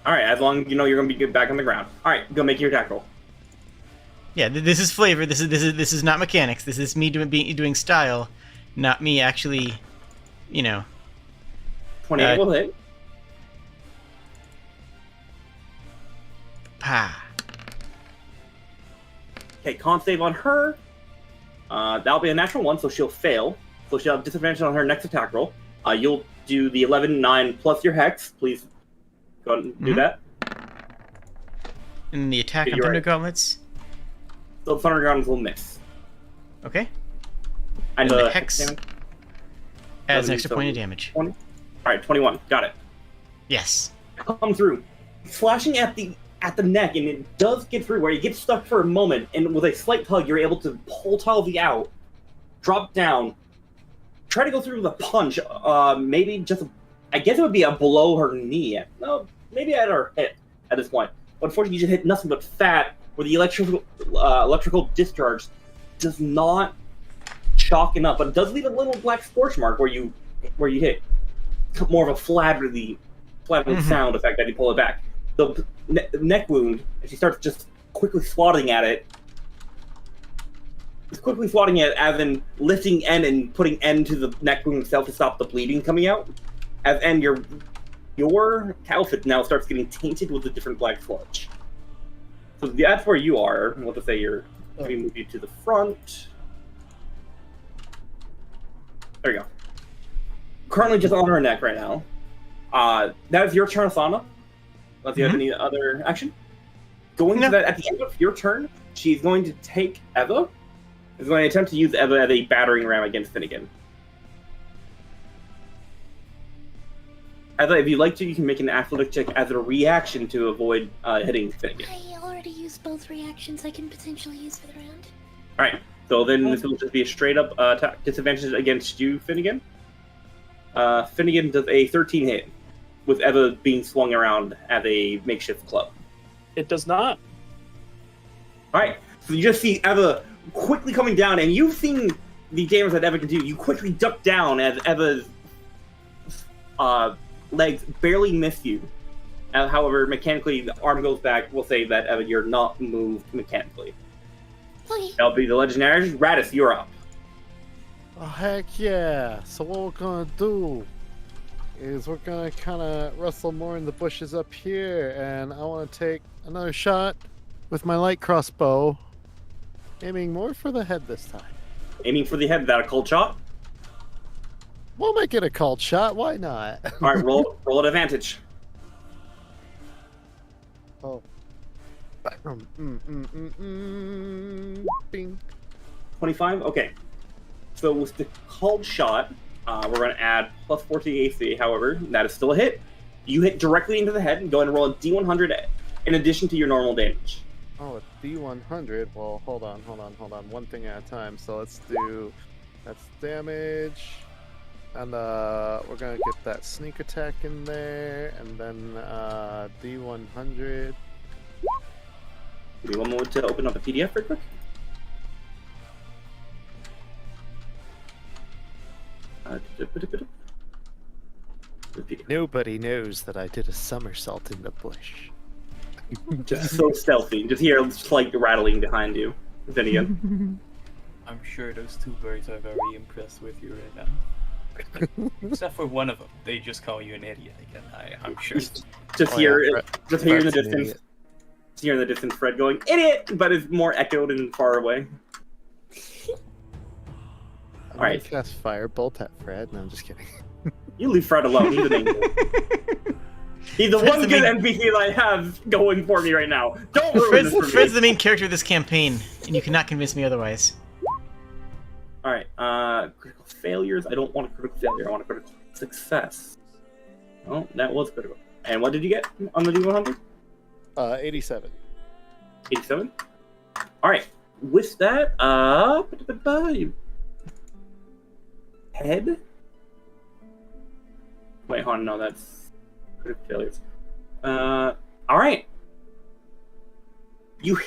All right, as long as you know you're going to be back on the ground. All right, go make your attack roll.
Yeah, this is flavor. This is not mechanics. This is me doing style, not me actually,
28 will hit.
Pa.
Okay, con save on her. That'll be a natural 1, so she'll fail. So she'll have disadvantage on her next attack roll. You'll do the 11, 9 plus your hex. Please Go ahead and do that.
And the attack
Yeah,
on
you're
Thunder
right.
Gauntlets.
So the Thunder Gauntlets will miss.
Okay.
And
the Hex
damage?
adds an
That'll be
extra point of damage.
20. Alright, 21. Got it.
Yes.
Come through. Slashing at the neck, and it does get through where you get stuck for a moment, and with a slight tug, you're able to pull Talvi out, drop down, try to go through with a punch, maybe just, I guess it would be a below her knee. No, maybe at her hip at this point. But unfortunately, you just hit nothing but fat, where the electrical discharge does not shock enough, but it does leave a little black scorch mark where you hit. More of a flattering sound effect that you pull it back. The neck wound, she starts just quickly swatting at it. It's quickly swatting at it, as in lifting N and putting N to the neck wound itself to stop the bleeding coming out. As N, your outfit now starts getting tainted with a different black sludge. So that's where you are. We'll just say let me move you to the front. There you go. Currently just on her neck right now. That is your turn, Asana. Unless you have any other action. Going to that at the end of your turn, she's going to take Eva. Is going to attempt to use Eva as a battering ram against Finnegan. Eva, if you'd like to, you can make an athletic check as a reaction to avoid hitting Finnegan.
I already used both reactions I can potentially use for the round.
Alright, so then this will just be a straight up attack disadvantage against you, Finnegan. Finnegan does a 13 hit, with Eva being swung around as a makeshift club.
It does not.
Alright, so you just see Eva quickly coming down, and you've seen the damage that Eva can do. You quickly duck down as Eva's legs barely miss you. However, mechanically, the arm goes back. We'll say that Eva, you're not moved mechanically.
Okay.
That'll be the legendary. Radis, you're up.
Oh, heck yeah. So what we're gonna do is we're gonna kind of rustle more in the bushes up here, and I want to take another shot with my light crossbow, aiming more for the head this time.
Aiming for the head. Is that a cold shot?
We'll make it a cold shot. Why not?
All right, roll at advantage.
Oh. Bing.
25? Okay. So with the cold shot, we're going to add plus 4 to the AC. However, that is still a hit. You hit directly into the head and go ahead and roll a D100 in addition to your normal damage.
Oh, a D100. Well, hold on. One thing at a time. So let's do, that's damage. And we're gonna get that sneak attack in there, and then D100.
Give me one moment to open up a PDF real quick.
Nobody knows that I did a somersault in the bush.
Just so stealthy. Just hear a slight rattling behind you. Finnegan.
I'm sure those two birds are very impressed with you right now. Except for one of them. They just call you an idiot again. I'm sure.
Just hear in the
Fred's an
distance.
idiot.
Just hear in the distance Fred going, "Idiot!" But it's more echoed and far away.
I'm
Alright.
gonna cast Firebolt at Fred. No, I'm just kidding.
You leave Fred alone. He's an angel. He's the
Fred's
one
the
good
main-
NPC that I have going for me right now. Don't ruin this for me.
Fred's the main character of this campaign, and you cannot convince me otherwise.
Alright, critical failures. I don't want a critical failure. I want a critical success. Oh, that was critical. And what did you get on the D100?
87.
87? Alright, with that, head? Wait, hold on, no, that's critical failures. Alright. You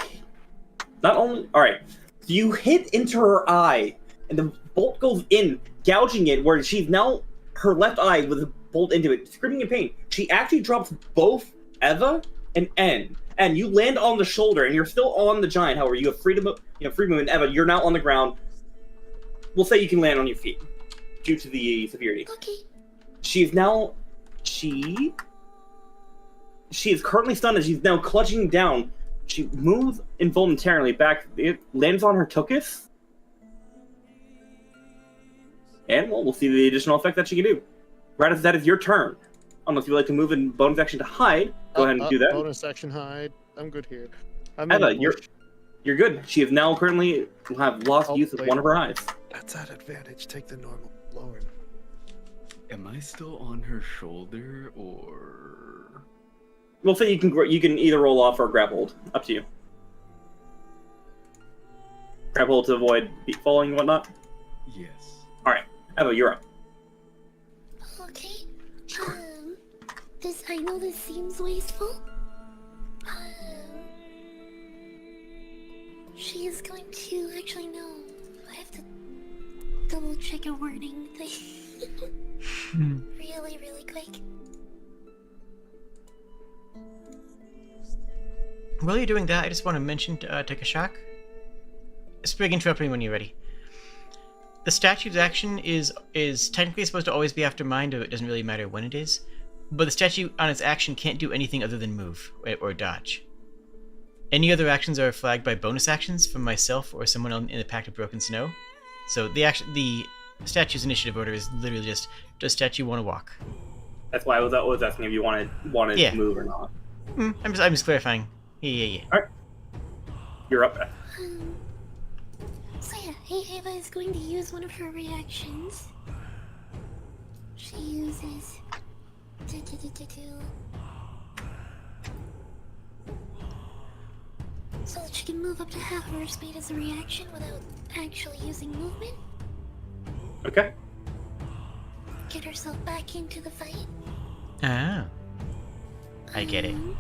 not only, alright, you hit into her eye, and the bolt goes in, gouging it, where she's now, her left eye with a bolt into it, screaming in pain. She actually drops both Eva and N, and you land on the shoulder, and you're still on the giant. However, you have freedom movement. Eva, you're now on the ground. We'll say you can land on your feet due to the severity.
Okay.
She is now, she is currently stunned, and she's now clutching down. She moves involuntarily back. It lands on her tuchus. And, well, we'll see the additional effect that she can do. Radis, that is your turn. unless you'd like to move in bonus action to hide, go ahead and do that.
Bonus action hide. I'm good here. I'm
Eva,
in bush.
you're good. She is now currently have lost use of
wait.
one of her eyes.
That's at advantage. Take the normal lower.
Am I still on her shoulder or?
We'll say you can either roll off or grab hold. Up to you. Grab hold to avoid falling and whatnot.
Yes.
All right, Eva, you're up.
Okay. I know this seems wasteful. She is going to actually no. I have to double check a wording thing. Really quick.
While you're doing that, I just want to mention take a shock. Sprig, interrupt me when you're ready. The statue's action is technically supposed to always be after mine, or it doesn't really matter when it is. But the statue on its action can't do anything other than move or dodge. Any other actions are flagged by bonus actions from myself or someone in the Pact of Broken Snow. So the statue's initiative order is literally just, does statue want to walk?
That's why I was asking if you wanted
Yeah.
to move or not.
I'm just clarifying. Yeah.
All right, you're up.
So yeah, Ava is going to use one of her reactions. She uses so that she can move up to half of her speed as a reaction without actually using movement.
Okay.
Get herself back into the fight.
Ah. I get it.
And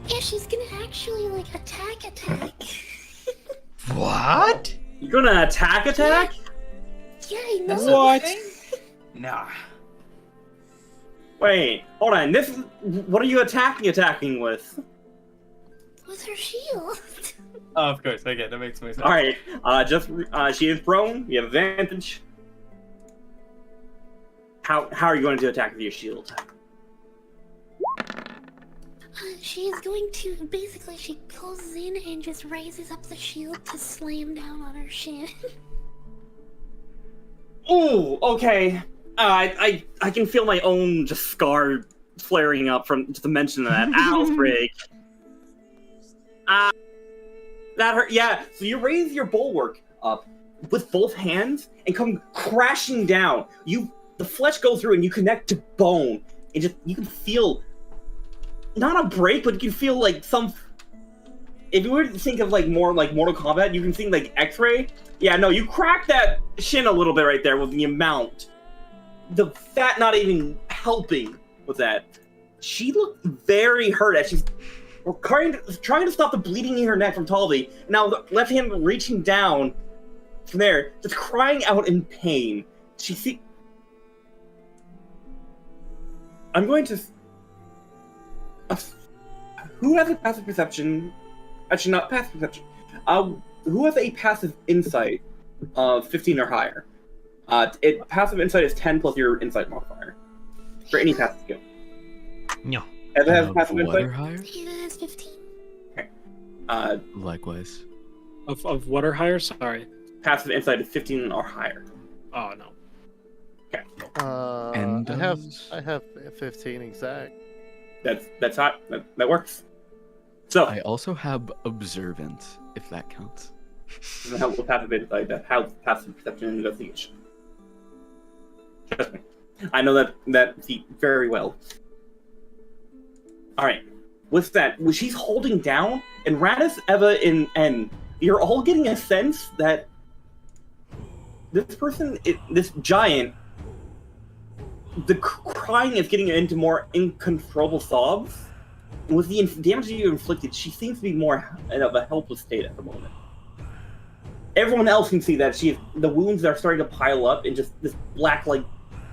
yeah, she's gonna actually like attack.
What?
You're gonna attack?
Yeah, I know.
What?
Nah.
Wait, hold on. What are you attacking with?
With her shield.
Oh, of course. Okay, that makes more sense.
All right. She is prone. You have advantage. How are you going to attack with your shield?
She is going to basically she closes in and just raises up the shield to slam down on her shin.
Ooh, okay. I can feel my own just scar flaring up from just the mention of that. Ow, Sprig. That hurt. Yeah. So you raise your bulwark up with both hands and come crashing down. The flesh goes through and you connect to bone, and you can feel not a break, but you can feel like some. If you were to think of more like Mortal Kombat, you can think like X-ray. Yeah, no, you cracked that shin a little bit right there with the amount. The fat not even helping with that. She looked very hurt as she's trying to stop the bleeding in her neck from Talby. Now the left hand reaching down from there, just crying out in pain. I'm going to. Who has a passive perception? Actually, not passive perception. Who has a passive insight of 15 or higher? Passive insight is 10 plus your insight modifier for any passive skill.
No.
Eva has passive
What or
insight.
higher?
Ava has 15.
Okay.
Likewise.
Of what or higher? Sorry.
Passive insight is 15 or higher.
Oh no.
Okay.
And
I have 15 exact.
That's hot. That works. So
I also have observant, if that counts.
doesn't help with passive insight. That helps passive perception and investigation. Trust me, I know that feat very well. All right. With that, she's holding down, and Radis, Eva, and you're all getting a sense that this person, this giant, the crying is getting into more uncontrollable sobs. With the damage that you inflicted, she seems to be more in a helpless state at the moment. Everyone else can see that the wounds are starting to pile up in just this black, like,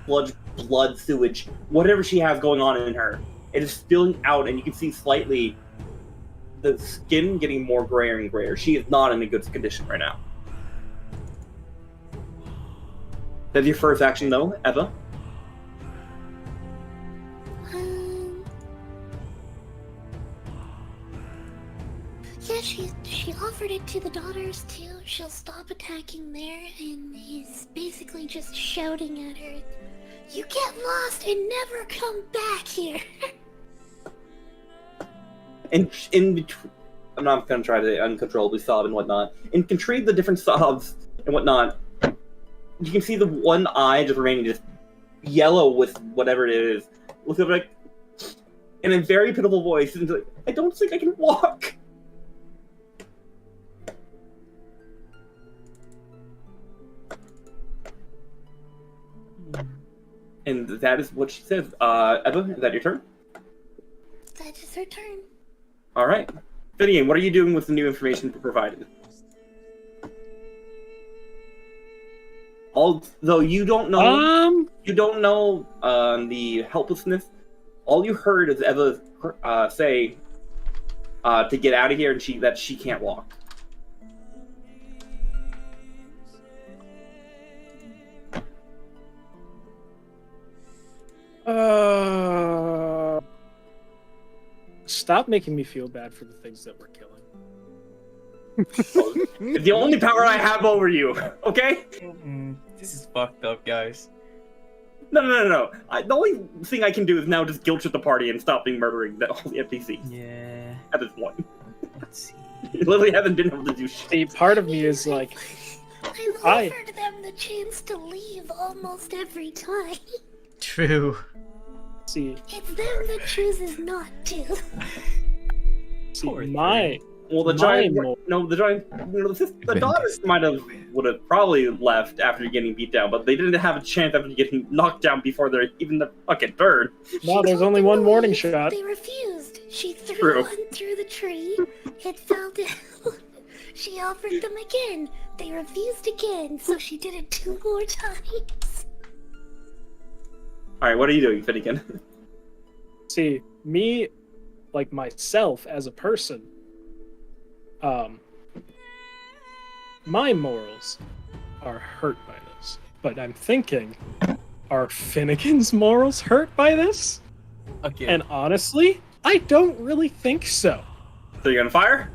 blood sewage. Whatever she has going on in her, it is spilling out, and you can see slightly the skin getting more grayer and grayer. She is not in a good condition right now. That's your first action, though, Eva.
Yeah, she offers offered it to the daughters too. She'll stop attacking there, and he's basically just shouting at her, "You get lost and never come back here."
In between, I'm not gonna try to uncontrollably sob and whatnot. In between the different sobs and whatnot, you can see the one eye just remaining just yellow with whatever it is. Looks up like, in a very pitiful voice, and like, "I don't think I can walk." And that is what she says. Eva, is that your turn?
That is her turn.
All right. Finnegan, what are you doing with the new information provided? Although you don't know, the helplessness. All you heard is Eva say to get out of here, and that she can't walk.
Stop making me feel bad for the things that we're killing.
It's the only power I have over you, okay?
This is fucked up, guys.
No. The only thing I can do is now just guilt trip the party and stop being murdering all the NPCs.
Yeah.
At this point.
Let's see.
You literally haven't been able to do shit.
See, part of me is like,
I offered them the chance to leave almost every time.
True.
see,
It's them that chooses not to.
see,
Poor
my
Well, the
My
giant,
mo-
the daughters would have probably left after getting beat down, but they didn't have a chance after getting knocked down before they're even the fucking bird.
no, there's only one warning shot.
They refused. She threw
True.
one through the tree. It fell down. She offered them again. They refused again, so she did it 2 more times.
All right, what are you doing, Finnegan?
See, me, like myself as a person, my morals are hurt by this. But I'm thinking, are Finnegan's morals hurt by this?
Okay.
And honestly, I don't really think so.
So you're gonna fire?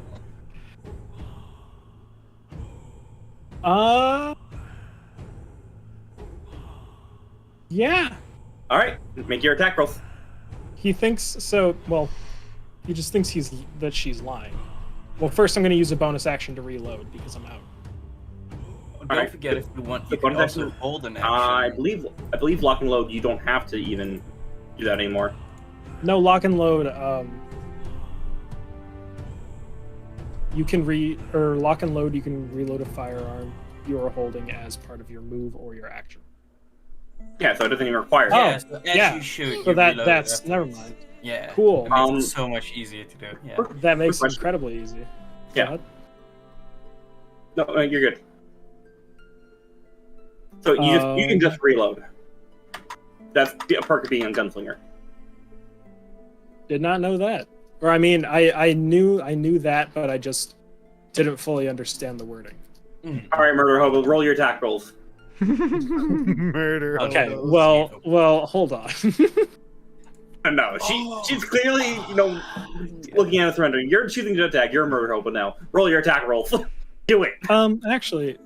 Yeah.
All right, make your attack rolls.
He thinks so. Well, he just thinks that she's lying. Well, first I'm going to use a bonus action to reload because I'm out.
Don't
Alright.
forget, if you want,
The
you can
bonus
also
action-
hold an action.
I believe lock and load. You don't have to even do that anymore.
No, lock and load. You can lock and load. You can reload a firearm you are holding as part of your move or your action.
Yeah, so it doesn't even require.
Oh,
Yeah, so as
yeah.
you shoot,
So
you
that's
reload afterwards.
never mind.
Yeah.
Cool.
It makes
Um,
it so much easier to do. Yeah.
That makes it
question.
incredibly easy.
Yeah.
Go ahead.
No, you're good. So you can just reload. That's a perk of being a gunslinger.
Did not know that. Or I mean, I knew that, but I just didn't fully understand the wording.
All right, murder hobo, roll your attack rolls.
Murder.
Okay.
hobos.
Well, hold on.
No, she's clearly looking at a surrender. You're choosing to attack. You're a murder hobo now. Roll your attack rolls. Do it.
Actually,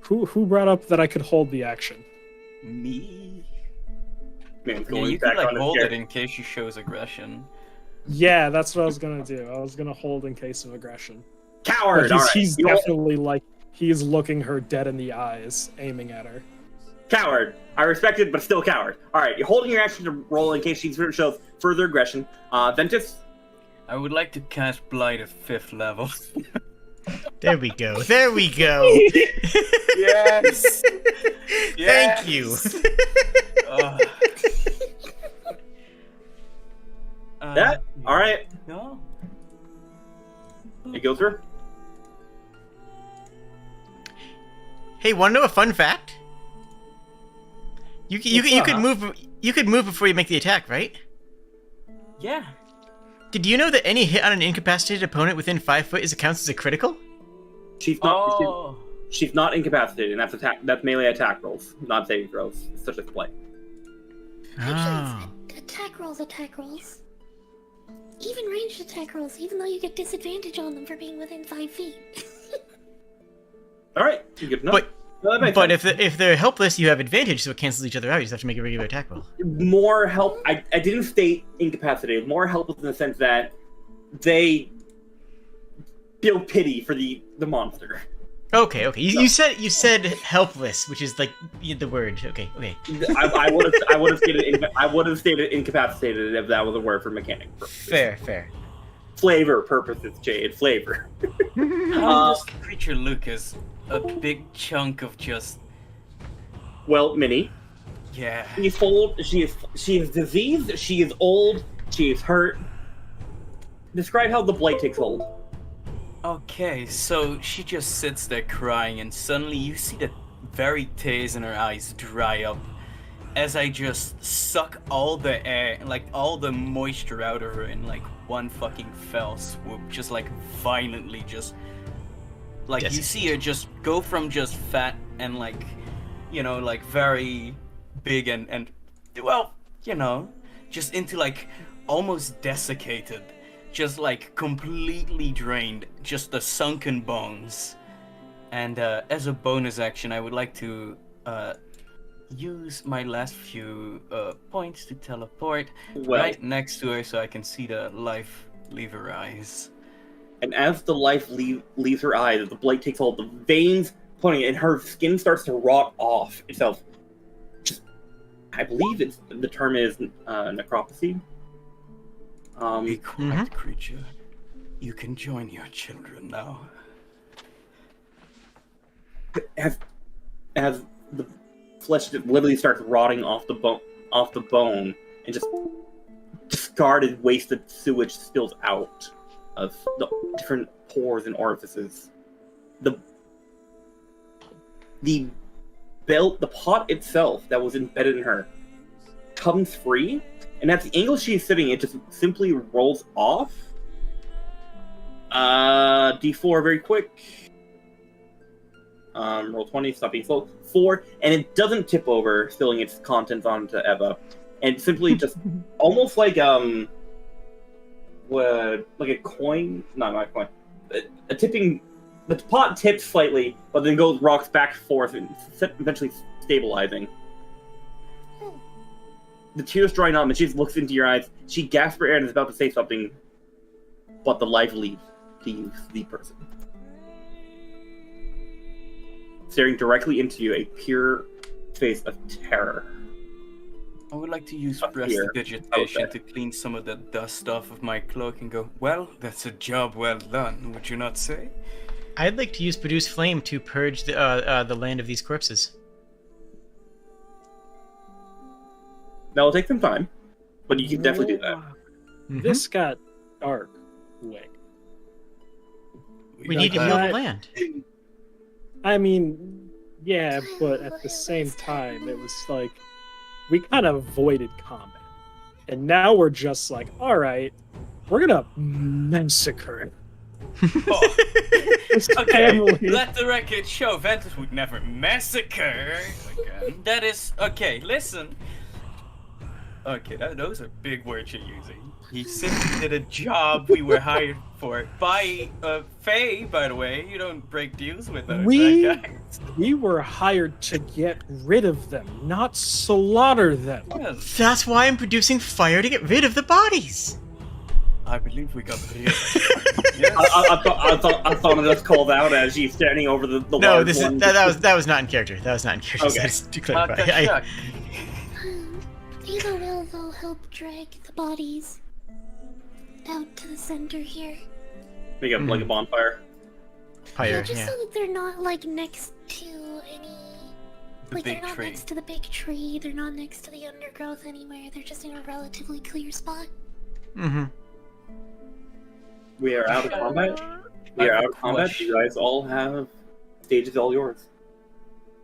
who brought up that I could hold the action?
Me.
Man,
Yeah,
going
you
back
could like
on his
hold
chair.
it in case she shows aggression.
Yeah, that's what I was gonna do. I was gonna hold in case of aggression.
Coward.
But
All right.
he's
You roll-
definitely like he's looking her dead in the eyes, aiming at her.
Coward. I respect it, but still coward. All right, you're holding your action to roll in case she shows further aggression. Ventus.
I would like to cast Blight at 5th level.
There we go. There we go.
Yes.
Thank you.
That. All right.
No.
It goes through.
Hey, want to know a fun fact? You could move before you make the attack, right?
Yeah.
Did you know that any hit on an incapacitated opponent within 5 foot counts as a critical?
She's not.
Oh.
She's not incapacitated, and that's melee attack rolls, not saving throws. It's such a play.
Actually, it's attack rolls, attack rolls. even ranged attack rolls, even though you get disadvantage on them for being within 5 feet.
All right, good enough.
But
Well, that makes
but
sense.
if they're helpless, you have advantage, so it cancels each other out. You just have to make a regular attack roll.
More help. I didn't state incapacitated. More helpless in the sense that they feel pity for the monster.
Okay. You said helpless, which is like the word. Okay.
I would have stated incapacitated if that was a word for mechanic purposes.
Fair.
Flavor purposes, Jade. Flavor.
How does the creature look as a big chunk of just...
Well, Minnie,
Yeah.
she's old. She is diseased. She is old. She is hurt. Describe how the blight takes hold.
Okay, so she just sits there crying, and suddenly you see the very tears in her eyes dry up as I just suck all the air, like all the moisture out of her in like one fucking fell swoop, just like violently, just like you see her just go from just fat and like, you know, like very big and well, you know, just into like almost desiccated. Just like completely drained, just the sunken bones. And as a bonus action, I would like to use my last few points to teleport right next to her so I can see the life leave her eyes.
And as the life leaves her eyes, the blight takes hold, the veins pointing, and her skin starts to rot off itself. Just, I believe the term is necropsy.
Be quiet, creature. You can join your children now.
As the flesh literally starts rotting off the bone, and just discarded, wasted sewage spills out of the different pores and orifices. The pot itself that was embedded in her comes free. And at the angle she's sitting, it just simply rolls off. D4 very quick. Roll 20, stop being slow. 4, and it doesn't tip over, spilling its contents onto Eva. And simply just almost like a coin. No, not a coin. A tipping. The pot tips slightly, but then rocks back and forth, and eventually stabilizing. The tears drying up, and she just looks into your eyes. She gasps for air and is about to say something, but the life leaves the person. Staring directly into you, a pure face of terror.
I would like to use prestidigitation to clean some of the dust off of my cloak and go, well, that's a job well done, would you not say?
I'd like to use produce flame to purge the land of these corpses.
That will take some time, but you can definitely do that.
This got dark quick.
We need to heal the land.
I mean, yeah, but at the same time, it was like we kind of avoided combat, and now we're just like, all right, we're gonna massacre.
Okay, let the record show Ventus would never massacre again. That is okay. Listen. Okay, those are big words you're using. He simply did a job we were hired for by Faye, by the way. You don't break deals with those, right, guys?
We were hired to get rid of them, not slaughter them.
Yes.
That's why I'm producing fire to get rid of the bodies.
I believe we got the deal.
Yes. I thought of this called out as she's standing over the
No,
large one.
that was not in character. That was not in character.
Okay.
Just to clarify.
Eva will, though, help drag the bodies out to the center here.
Make up like a bonfire.
Fire,
So that they're not, like, next to any... they're not next to the big tree, they're not next to the undergrowth anywhere, they're just in a relatively clear spot.
We are out of combat. We are out of combat. You guys all have stages all yours.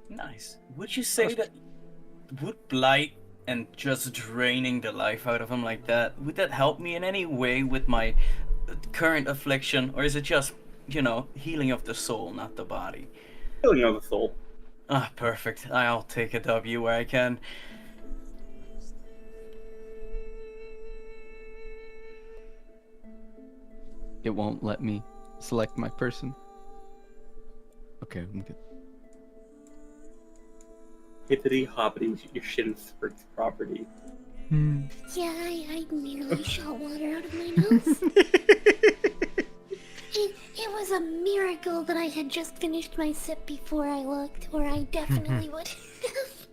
Nice. Would you say that would blight and just draining the life out of him like that, would that help me in any way with my current affliction, or is it just, you know, healing of the soul, not the body?
Healing of the soul.
Ah, perfect. I'll take a W where I can.
It won't let me select my person. Okay, I'm good.
Hippity hoppity, your shit's property.
Yeah, I nearly shot water out of my nose. It was a miracle that I had just finished my sip before I looked, or I definitely would have.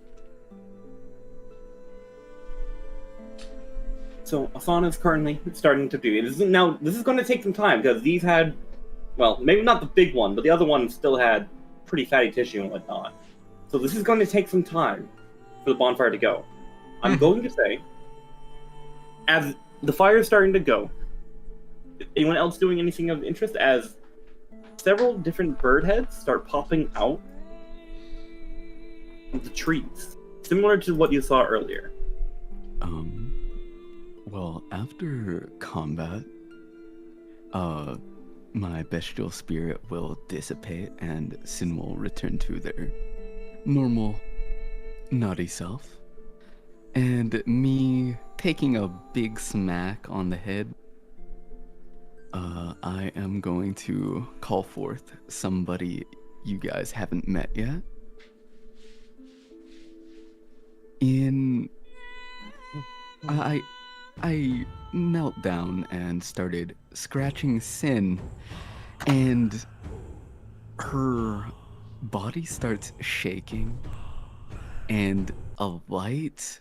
So Asana's currently starting to do it. This is going to take some time because these had, well, maybe not the big one, but the other one still had pretty fatty tissue and whatnot. So this is going to take some time for the bonfire to go. I'm going to say, as the fire is starting to go, anyone else doing anything of interest as several different bird heads start popping out of the trees, similar to what you saw earlier.
Well, after combat, my bestial spirit will dissipate and Sin will return to their normal naughty self. And me taking a big smack on the head, I am going to call forth somebody you guys haven't met yet. I knelt down and started scratching Sin, and her body starts shaking, and a light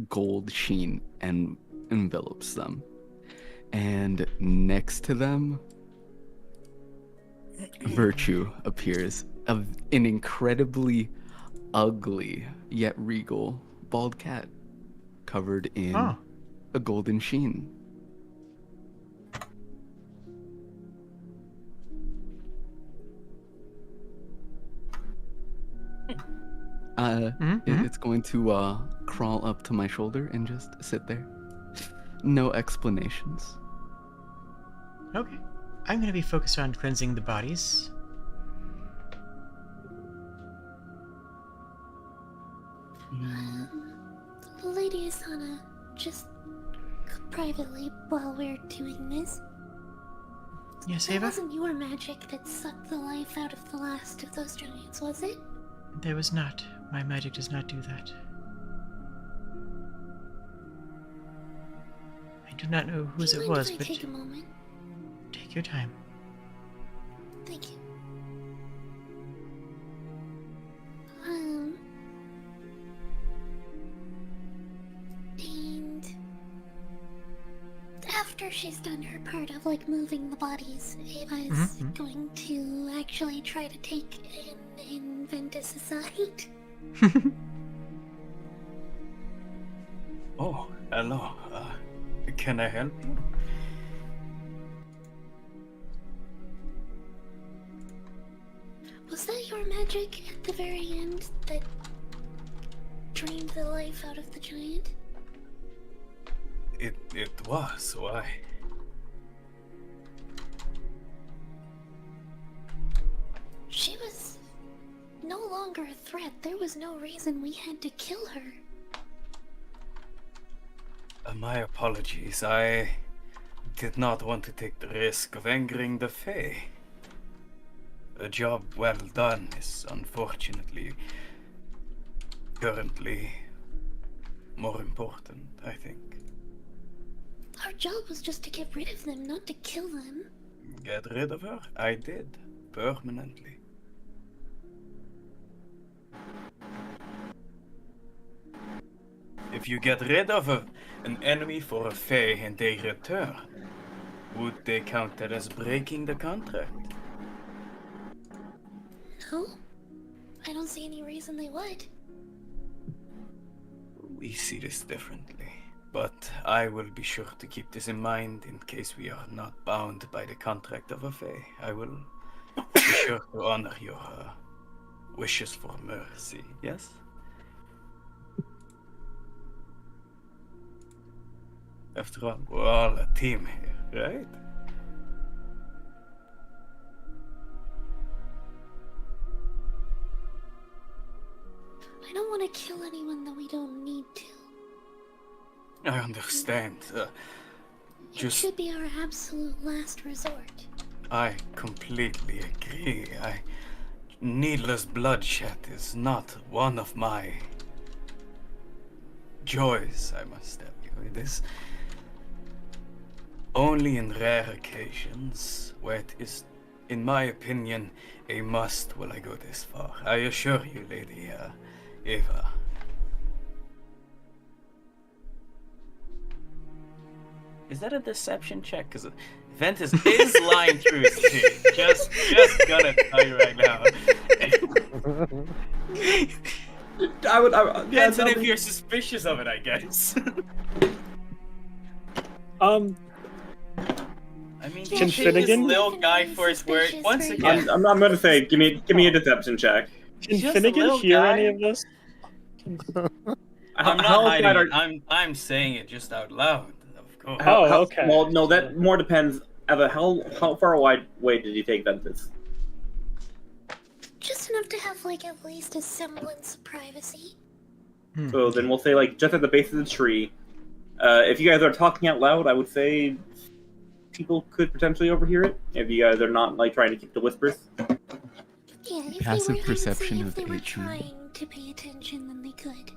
gold sheen envelops them. And next to them, Virtue appears, an incredibly ugly yet regal bald cat covered in a golden sheen. It's going to crawl up to my shoulder and just sit there. No explanations.
Okay. I'm gonna be focused on cleansing the bodies.
Lady Asana, just privately while we're doing this.
Yes,
It
Ava?
wasn't your magic that sucked the life out of the last of those giants, was it?
There was not. My magic does not do that. I do not know whose
Do you
it
mind
was,
if I
but
take a moment?
take your time.
Thank you. And after she's done her part of like moving the bodies, Ava is going to actually try to take Ventus aside.
Oh, hello. Can I help you?
Was that your magic at the very end that drained the life out of the giant?
It was. Why?
She was no longer a threat. There was no reason we had to kill her.
My apologies. I did not want to take the risk of angering the Fae. A job well done is unfortunately currently more important, I think.
Our job was just to get rid of them, not to kill them.
Get rid of her? I did. Permanently. If you get rid of an enemy for a Fae and they return, would they count that as breaking the contract?
No? I don't see any reason they would.
We see this differently, but I will be sure to keep this in mind in case we are not bound by the contract of a Fae. I will be sure to honor your wishes for mercy, yes? After all, we're all a team here, right?
I don't want to kill anyone that we don't need to.
I understand.
It should be our absolute last resort.
I completely agree. Needless bloodshed is not one of my joys, I must tell you. It is only in rare occasions where it is, in my opinion, a must will I go this far. I assure you, Lady Eva. Is that a deception check? Because Ventus is lying through his teeth. Just gonna tell you right now.
I would.
Depends on if you're suspicious of it, I guess. I mean,
Can
take this
Finnegan-
little guy for his word. Once again,
I'm gonna say, give me a deception check.
Can
Just a
Finnegan
little
hear
guy.
any of this?
I'm not hiding it. I'm saying it just out loud, of course.
Okay.
Well, no, that more depends. Eva, how far away did you take Ventus?
Just enough to have, like, at least a semblance of privacy.
So then we'll say, like, just at the base of the tree. If you guys are talking out loud, I would say people could potentially overhear it. If you guys are not, like, trying to keep the whispers.
Yeah, if
Passive
they were,
perception
I would
of
say if they were
18.
trying to pay attention, then they could.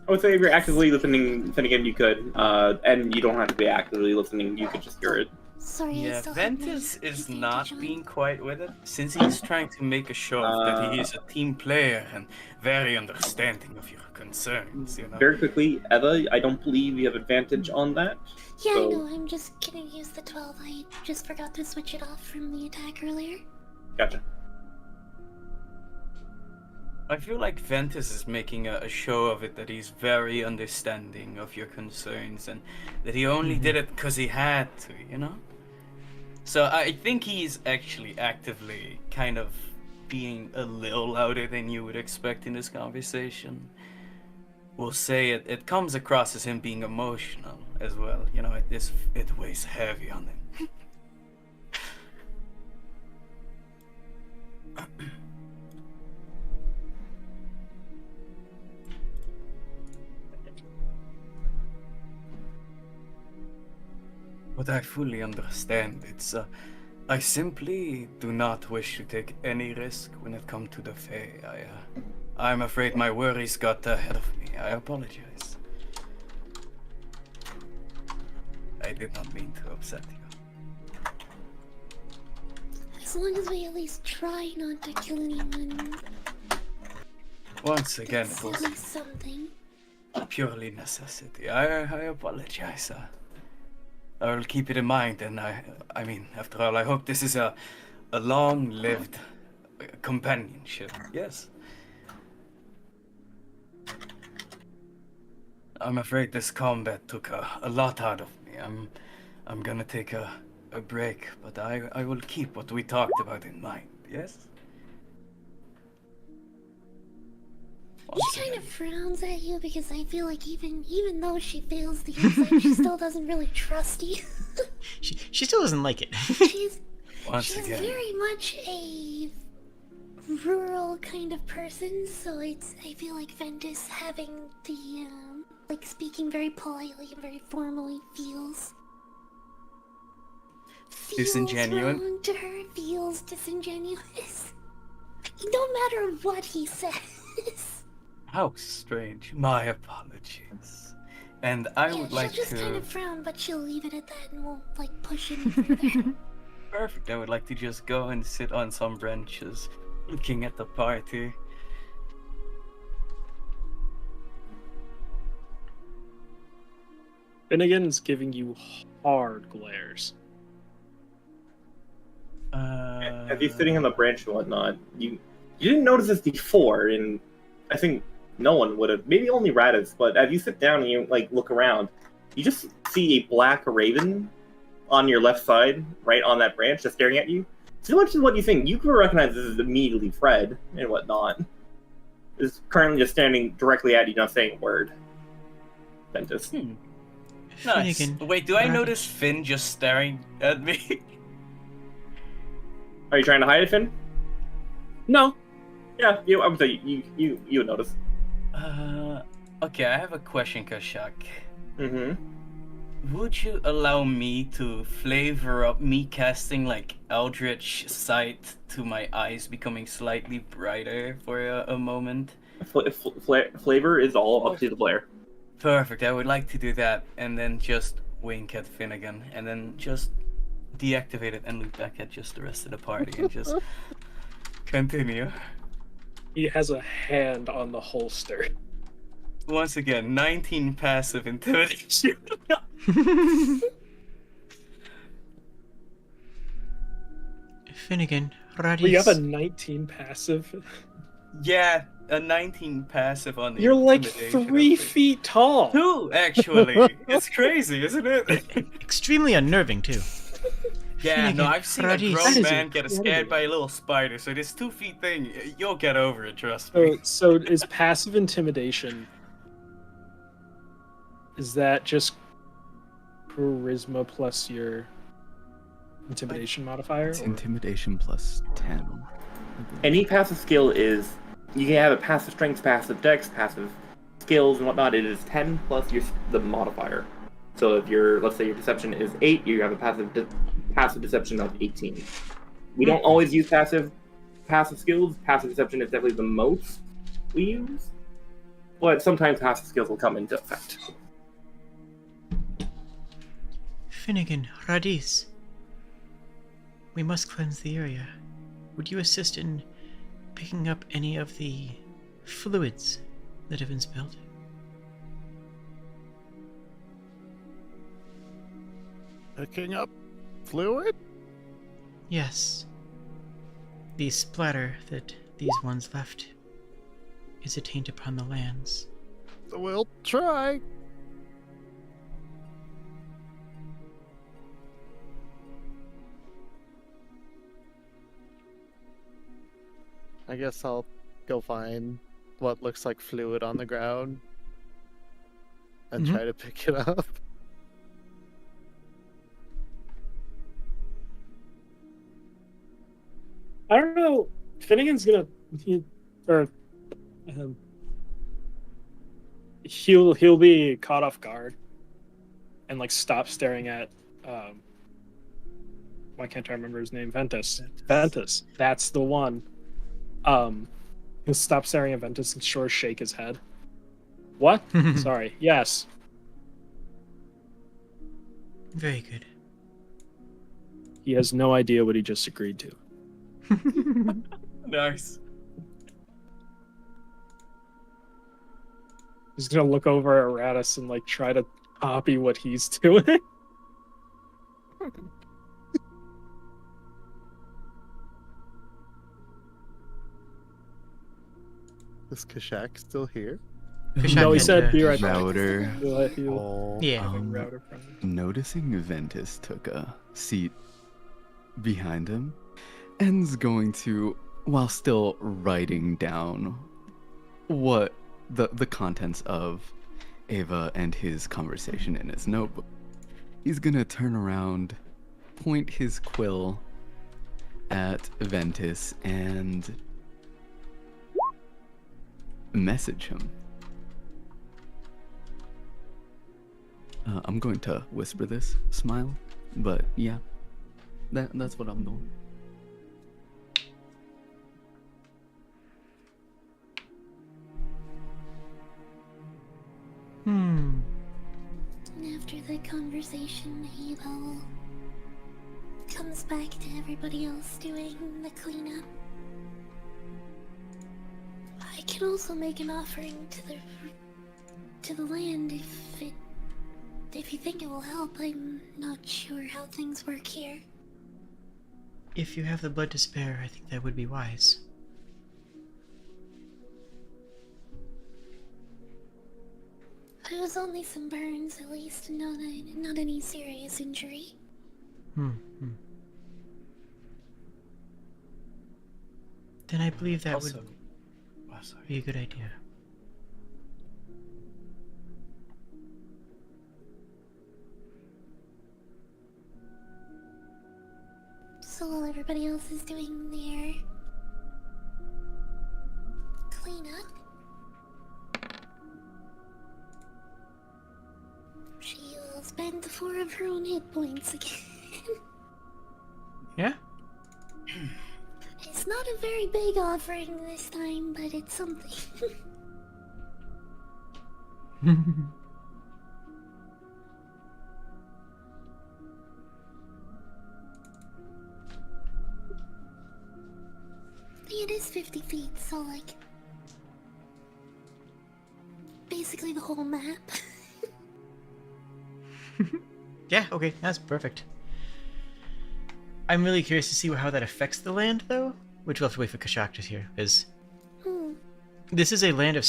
I would say if you're actively listening, then again, you could. And you don't have to be actively listening, you could just hear it.
Sorry, I
Yeah,
still have my
Ventus is
advantage
not
on.
being quiet with it, since he's trying to make a show that he is a team player and very understanding of your concerns, you know?
Very quickly, Eva, I don't believe you have advantage on that.
Yeah,
So-
I know, I'm just gonna use the 12. I just forgot to switch it off from the attack earlier.
Gotcha.
I feel like Ventus is making a show of it that he's very understanding of your concerns and that he only did it because he had to, you know? So I think he's actually actively kind of being a little louder than you would expect in this conversation. We'll say it comes across as him being emotional as well, you know, it weighs heavy on him. But I fully understand. I simply do not wish to take any risk when it comes to the Fae. I'm afraid my worries got ahead of me. I apologize. I did not mean to upset you.
As long as we at least try not to kill anyone,
Once again, it
it's
was
at least something.
purely necessity. I apologize. I will keep it in mind, and I mean, after all, I hope this is a long-lived companionship. Yes. I'm afraid this combat took a lot out of me. I'm gonna take a break, but I will keep what we talked about in mind. Yes.
She kind of frowns at you because I feel like even though she fails the exam, she still doesn't really trust you.
She still doesn't like it.
she's
Once
she's
again,
very much a rural kind of person, so I feel like Ventus having the like speaking very politely and very formally feels
Disingenuous?
wrong to her, feels disingenuous. No matter what he says.
how strange. My apologies. And I would like
she'll just
to.
kind of frown, but she'll leave it at that and won't like push any further.
Perfect. I would like to just go and sit on some benches, looking at the party.
Finnegan's giving you hard glares.
If you're sitting on the branch and whatnot, you didn't notice this before, and I think no one would have. Maybe only Raditz, but as you sit down and you like look around, you just see a black raven on your left side, right on that branch, just staring at you. So much as what you think, you can recognize this is immediately Fred and whatnot. Is currently just standing directly at you, not saying a word. Ventus.
Nice.
Finnegan.
Wait, do I notice Finn just staring at me?
Are you trying to hide it, Finn?
No.
Yeah, I would say you would notice.
Okay, I have a question, Kashak.
Mm-hmm.
would you allow me to flavor up me casting like Eldritch Sight to my eyes becoming slightly brighter for a moment?
Flavor is all up to the player.
Perfect. I would like to do that, and then just wink at Finnegan, and then just deactivate it and look back at just the rest of the party and just continue.
He has a hand on the holster.
Once again, 19 passive intimidation.
Finnegan, Radis.
We have a 19 passive.
Yeah, a 19 passive on the
You're like
intimidation,
3
I think.
feet tall.
2, actually. It's crazy, isn't it?
Extremely unnerving, too.
Yeah, no,
Finnegan,
I've seen a
Radis.
grown
That is
man get
incredible.
scared by a little spider, so this 2 feet thing, you'll get over it, trust me.
So is passive intimidation? Is that just charisma plus your intimidation modifier?
It's
or-
intimidation plus 10.
Any passive skill is you can have a passive strength, passive dex, passive skills and whatnot. It is 10 plus the modifier. So if let's say your deception is 8, you have a passive deception of 18. We don't always use passive skills. Passive deception is definitely the most we use, but sometimes passive skills will come into effect.
Finnegan, Radis. We must cleanse the area. Would you assist in picking up any of the fluids that have been spilled?
Picking up fluid?
Yes. The splatter that these ones left is a taint upon the lands.
We'll try. I guess I'll go find what looks like fluid on the ground and
Mhm.
try to pick it up.
I don't know. Finnegan's gonna he'll be caught off guard and like stop staring at why can't I remember his name? Ventus. That's the one. He'll stop staring at Ventus and sure shake his head. What? Sorry. Yes.
Very good.
He has no idea what he just agreed to.
Nice.
He's gonna look over at us and like try to copy what he's doing.
Is Kashak still here?
Kashak
No, he
had,
said be right back.
Router.
Oh,
Yeah.
Router friendly.
Noticing Ventus took a seat behind him, and's going to, while still writing down what the contents of Ava and his conversation in his notebook, he's gonna turn around, point his quill at Ventus, and message him. I'm going to whisper this, smile, but yeah, that's what I'm doing.
Hmm.
And after the conversation, Ava comes back to everybody else doing the cleanup. I can also make an offering to the land if you think it will help. I'm not sure how things work here.
If you have the blood to spare, I think that would be wise.
It was only some burns, at least, not any serious injury.
Then I believe that would be a good idea.
So while everybody else is doing their cleanup, she'll spend 4 of her own hit points again.
Yeah.
It's not a very big offering this time, but it's something. It is 50 feet, so like basically the whole map.
Yeah, okay, that's perfect. I'm really curious to see how that affects the land, though, which we'll have to wait for Kashak to hear, because this is a land of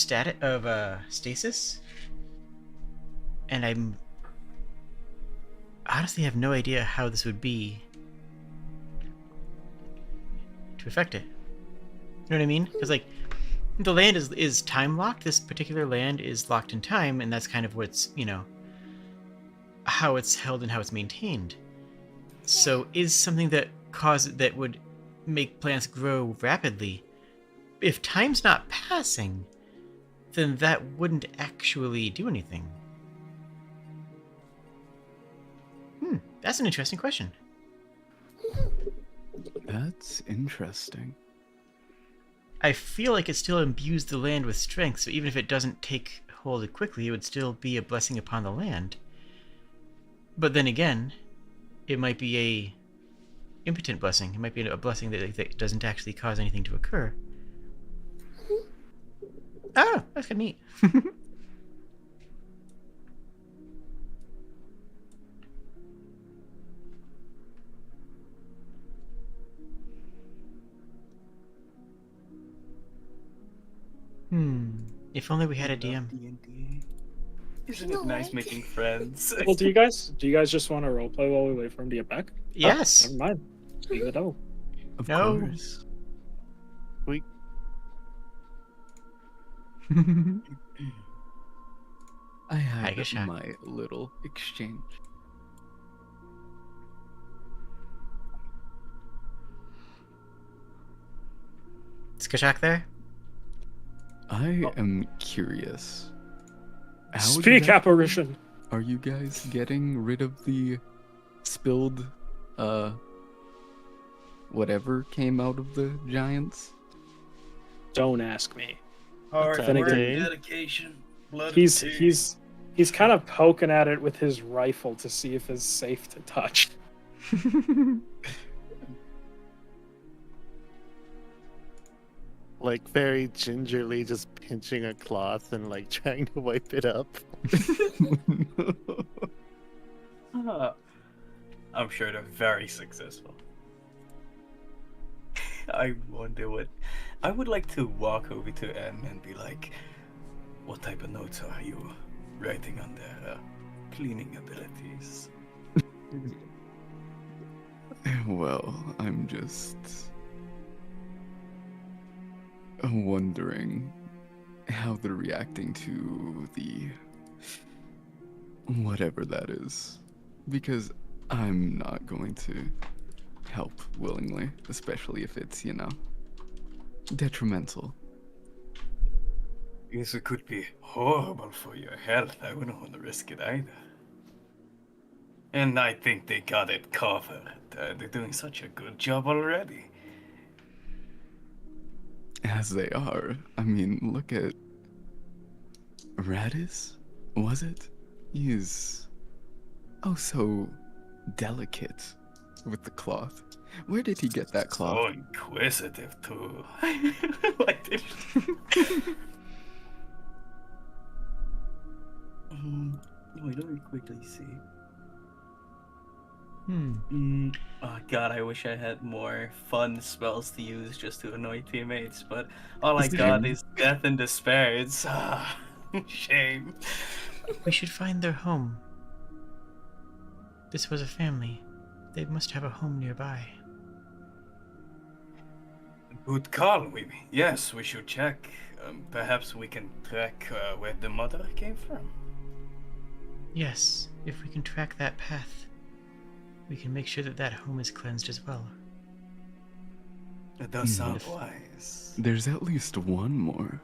stasis, and I'm honestly have no idea how this would be to affect it. You know what I mean? Because like the land is time locked. This particular land is locked in time, and that's kind of what's, you know, how it's held and how it's maintained. So is something that would make plants grow rapidly, if time's not passing, then that wouldn't actually do anything. That's an interesting question.
That's interesting.
I feel like it still imbues the land with strength, so even if it doesn't take hold quickly, it would still be a blessing upon the land. But then again, it might be a impotent blessing. It might be a blessing that doesn't actually cause anything to occur. Oh, that's kind of neat. If only we had a DM.
DnD. Isn't it nice making friends?
Well, do you guys just want to roleplay while we wait for him to get back?
Yes.
Oh, never mind. Leave it out.
Of
No.
course. I had
Kashak.
my little exchange.
Is Kashak there?
I am curious. How did
Speak,
that-
apparition.
Are you guys getting rid of the spilled, whatever came out of the giants?
Don't ask me.
Hard
Then
work,
again,
dedication, blood.
He's kind of poking at it with his rifle to see if it's safe to touch.
Like very gingerly just pinching a cloth and like trying to wipe it up.
I'm sure they're very successful. I wonder what. I would like to walk over to Em and be like, "What type of notes are you writing on their cleaning abilities?"
Well, I'm just wondering how they're reacting to the whatever that is, because I'm not going to help willingly, especially if it's, you know, detrimental.
Yes, it could be horrible for your health. I wouldn't want to risk it either. And I think they got it covered. They're doing such a good job already.
As they are. I mean, look at Radis, was it? He is oh so delicate with the cloth. Where did he get that cloth?
So inquisitive too. Like this. Wait, let me quickly see. Oh god, I wish I had more fun spells to use just to annoy teammates, but all I got is death and despair. It's shame.
We should find their home. This was a family. They must have a home nearby.
Good call, yes, we should check. Perhaps we can track where the mother came from.
Yes, if we can track that path, we can make sure that that home is cleansed as well.
That does sound wise.
There's at least one more.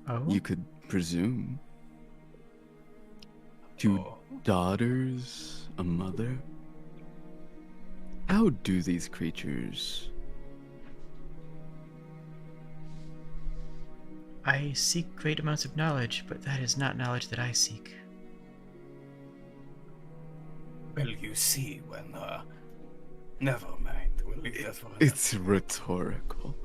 Oh?
You could presume. Two
Oh.
daughters, a mother. How do these creatures?
I seek great amounts of knowledge, but that is not knowledge that I seek.
Well, you see when, never mind. We'll leave that for another
It's rhetorical.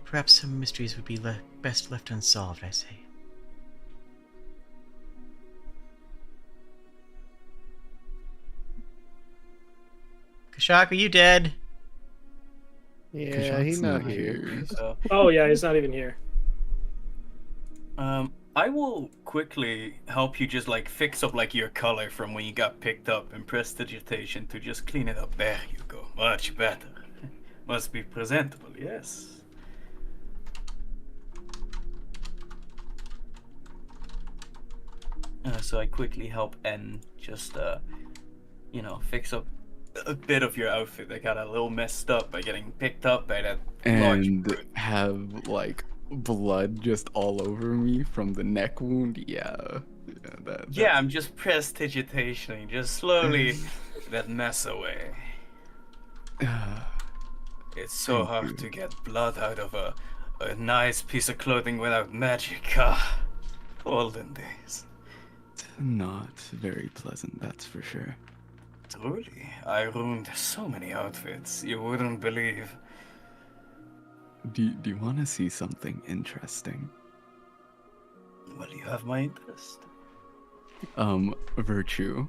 Perhaps some mysteries would be best left unsolved, I say. Kashak, are you dead?
Yeah,
Kashak's
he's not here.
Oh yeah, he's not even here.
I will quickly help you just like fix up like your color from when you got picked up and prestidigitation to just clean it up. There you go. Much better. Must be presentable, yes. So I quickly help N just you know, fix up a bit of your outfit that got a little messed up by getting picked up by that large
And
brute.
have like blood just all over me from the neck wound.
Yeah, I'm just prestidigitationing, just slowly that mess away. It's so
Thank
hard
you.
to get blood out of a nice piece of clothing without magic. Ah, olden days.
Not very pleasant, that's for sure.
Truly, I ruined so many outfits, you wouldn't believe.
Do you want to see something interesting?
Well, you have my interest.
Virtue,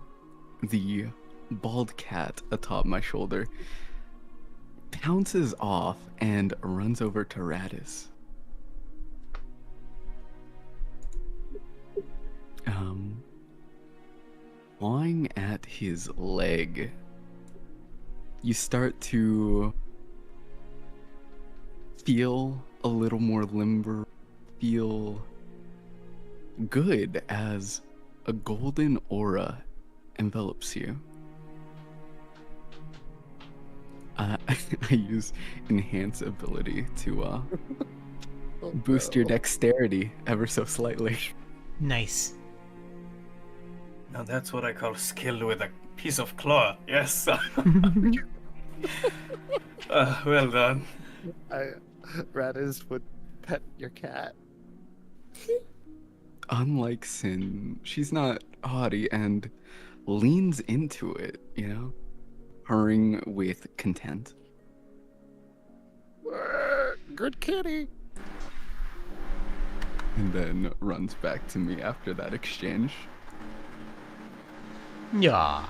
the bald cat atop my shoulder, pounces off and runs over to Radis. Clawing at his leg, you start to feel a little more limber, feel good as a golden aura envelops you. I use enhance ability to boost your dexterity ever so slightly.
Nice.
Now that's what I call skill with a piece of cloth. Yes. Well done.
Radis would pet your cat.
Unlike Sin, she's not haughty and leans into it, you know, purring with content.
Good kitty.
And then runs back to me after that exchange.
Yeah.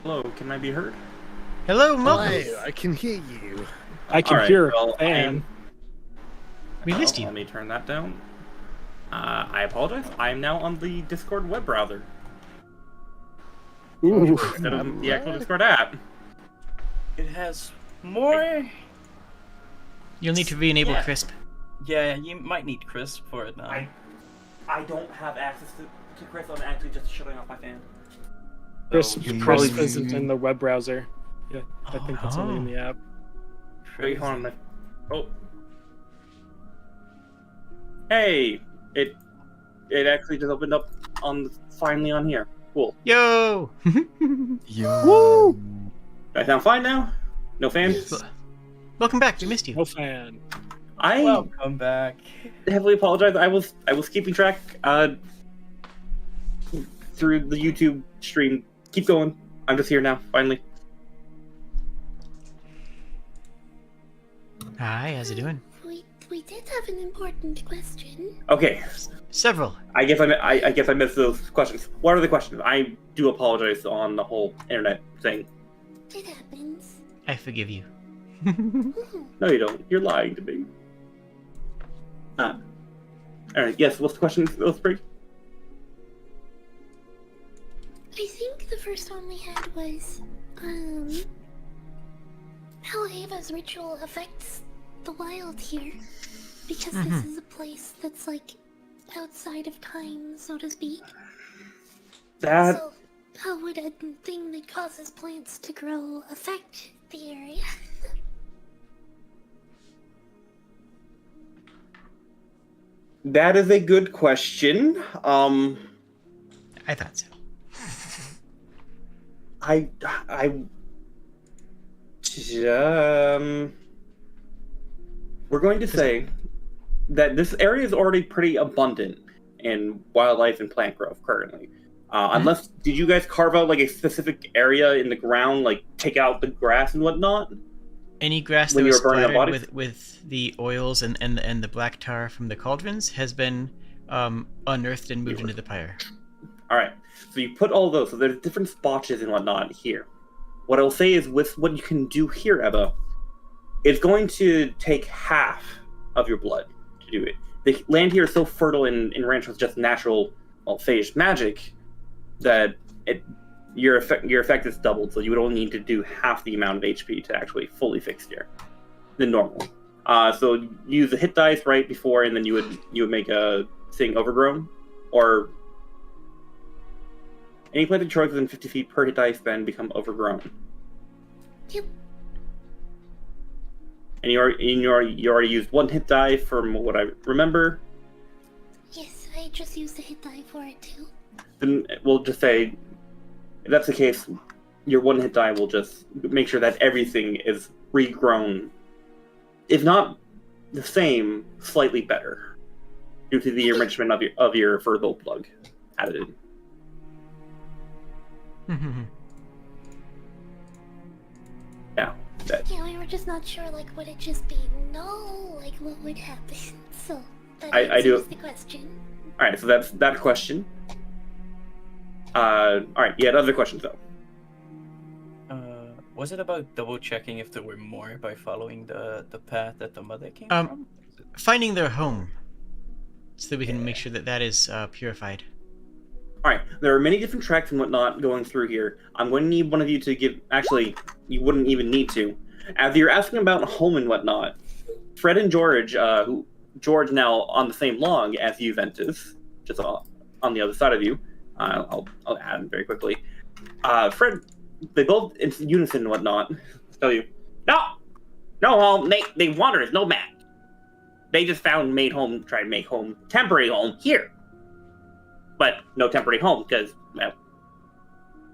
Hello, can I be heard?
Hello, Malcolm.
Hi, I can hear you.
I can
Alright,
hear
well,
a fan.
We missed you.
Let me turn that down. I apologize. I am now on the Discord web browser
Ooh.
instead of the actual Discord app.
It has more.
You'll need to re-enable
Yeah.
Crisp.
Yeah, you might need Crisp for it now.
I don't have access to Chris. I'm actually just shutting off my fan.
Crisp,
So,
Crisp isn't in the web browser. Yeah, I think that's only in
Oh.
the app.
Wait, hold on. Oh. Hey, it actually just opened up on finally on here. Cool.
Yo!
Yo.
I sound fine now. No fan.
Welcome back. We missed you.
No fan.
I
Welcome back.
heavily apologize. I was keeping track through the YouTube stream. Keep going. I'm just here now. Finally.
Hi, how's it doing?
We did have an important question.
Okay.
Several.
I guess I missed those questions. What are the questions? I do apologize on the whole internet thing.
It happens.
I forgive you.
No, you don't. You're lying to me. All right. Yes. What's the question? Those three.
I think the first one we had was, how Ava's ritual affects the wild here. Because this is a place that's, like, outside of time, so to speak.
That
So, how would a thing that causes plants to grow affect the area?
That is a good question.
I thought so.
I we're going to say that this area is already pretty abundant in wildlife and plant growth currently. Unless, did you guys carve out like a specific area in the ground, like take out the grass and whatnot?
Any grass that
When you
was
were burning up
splattered
bodies?
with the oils and the black tar from the cauldrons has been unearthed and moved into the pyre.
All right, so you put all those. So there's different spotches and whatnot here. What I'll say is, with what you can do here, Eva, it's going to take half of your blood to do it. The land here is so fertile in ranch with just natural, phage magic that your effect is doubled. So you would only need to do half the amount of HP to actually fully fix here than normal. So use the hit dice right before, and then you would make a thing overgrown, or any planted charge within 50 feet per hit dice then become overgrown.
Yep.
And you already used one hit die from what I remember.
Yes, I just used the hit die for it too.
Then we'll just say, if that's the case, your one hit die will just make sure that everything is regrown. If not the same, slightly better, due to the enrichment of your fertile plug added. Now,
Yeah, we were just not sure, like, would it just be no? Like, what would happen? So, that
I do-
answers the question.
alright, so that's that question. Alright, you had other questions though.
Was it about double checking if there were more by following the path that the mother came
Um,
from?
Finding their home, so that we can make sure that that is purified.
Alright, there are many different tracks and whatnot going through here. I'm going to need one of you to give... Actually, you wouldn't even need to. As you're asking about home and whatnot, Fred and George, George now on the same log as you, Ventus, just on the other side of you. I'll add him very quickly. Fred, they both, in unison and whatnot, tell you, No, they wanderers, no man. They just found tried to make home, temporary home here. But no temporary home, because, well,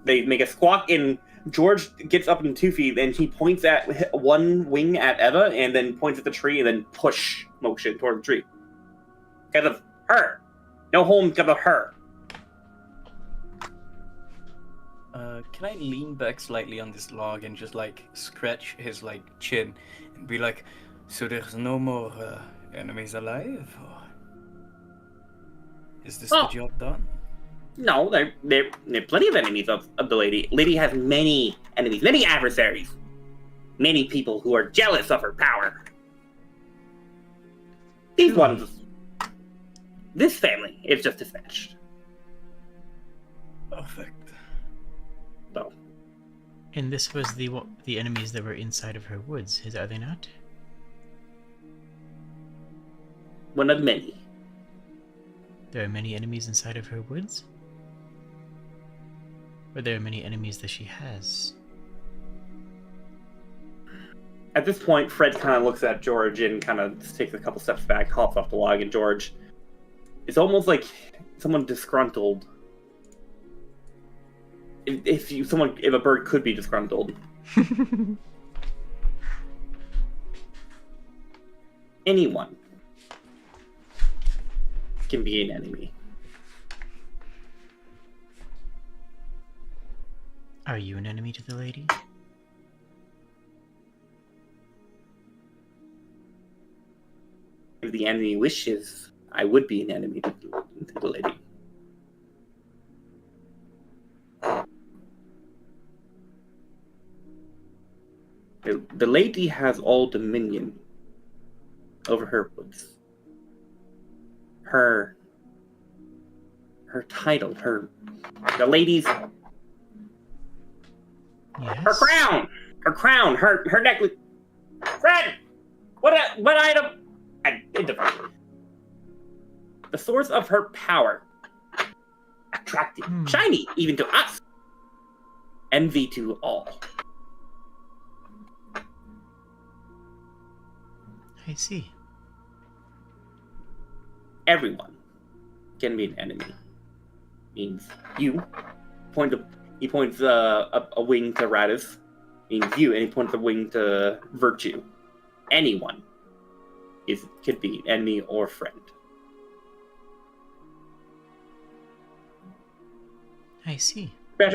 they make a squawk, and George gets up in 2 feet, and he points at one wing at Eva, and then points at the tree, and then push motion toward the tree. Because of her. No home because of her.
Can I lean back slightly on this log and just like scratch his like chin and be like, so there's no more enemies alive? Or is this the job done?
No, there are plenty of enemies of the lady. Lady has many enemies, many adversaries. Many people who are jealous of her power. These ones... This family is just dispatched.
Perfect.
So,
And this was the enemies that were inside of her woods, are they not?
one of many.
There are many enemies inside of her woods? Or there are many enemies that she has?
At this point, Fred kind of looks at George and kind of takes a couple steps back, hops off the log, and George... It's almost like someone disgruntled. If a bird could be disgruntled. Anyone can be an enemy.
Are you an enemy to the lady?
If the enemy wishes, I would be an enemy to the lady. The lady has all dominion over her woods. Her title, the lady's,
Yes.
her crown, her necklace. Fred, what item? The source of her power, attractive, shiny even to us, envy to all.
I see.
everyone can be an enemy. Means you he points a wing to Radis. Means you, and he points a wing to Virtue. Anyone could be enemy or friend.
I see.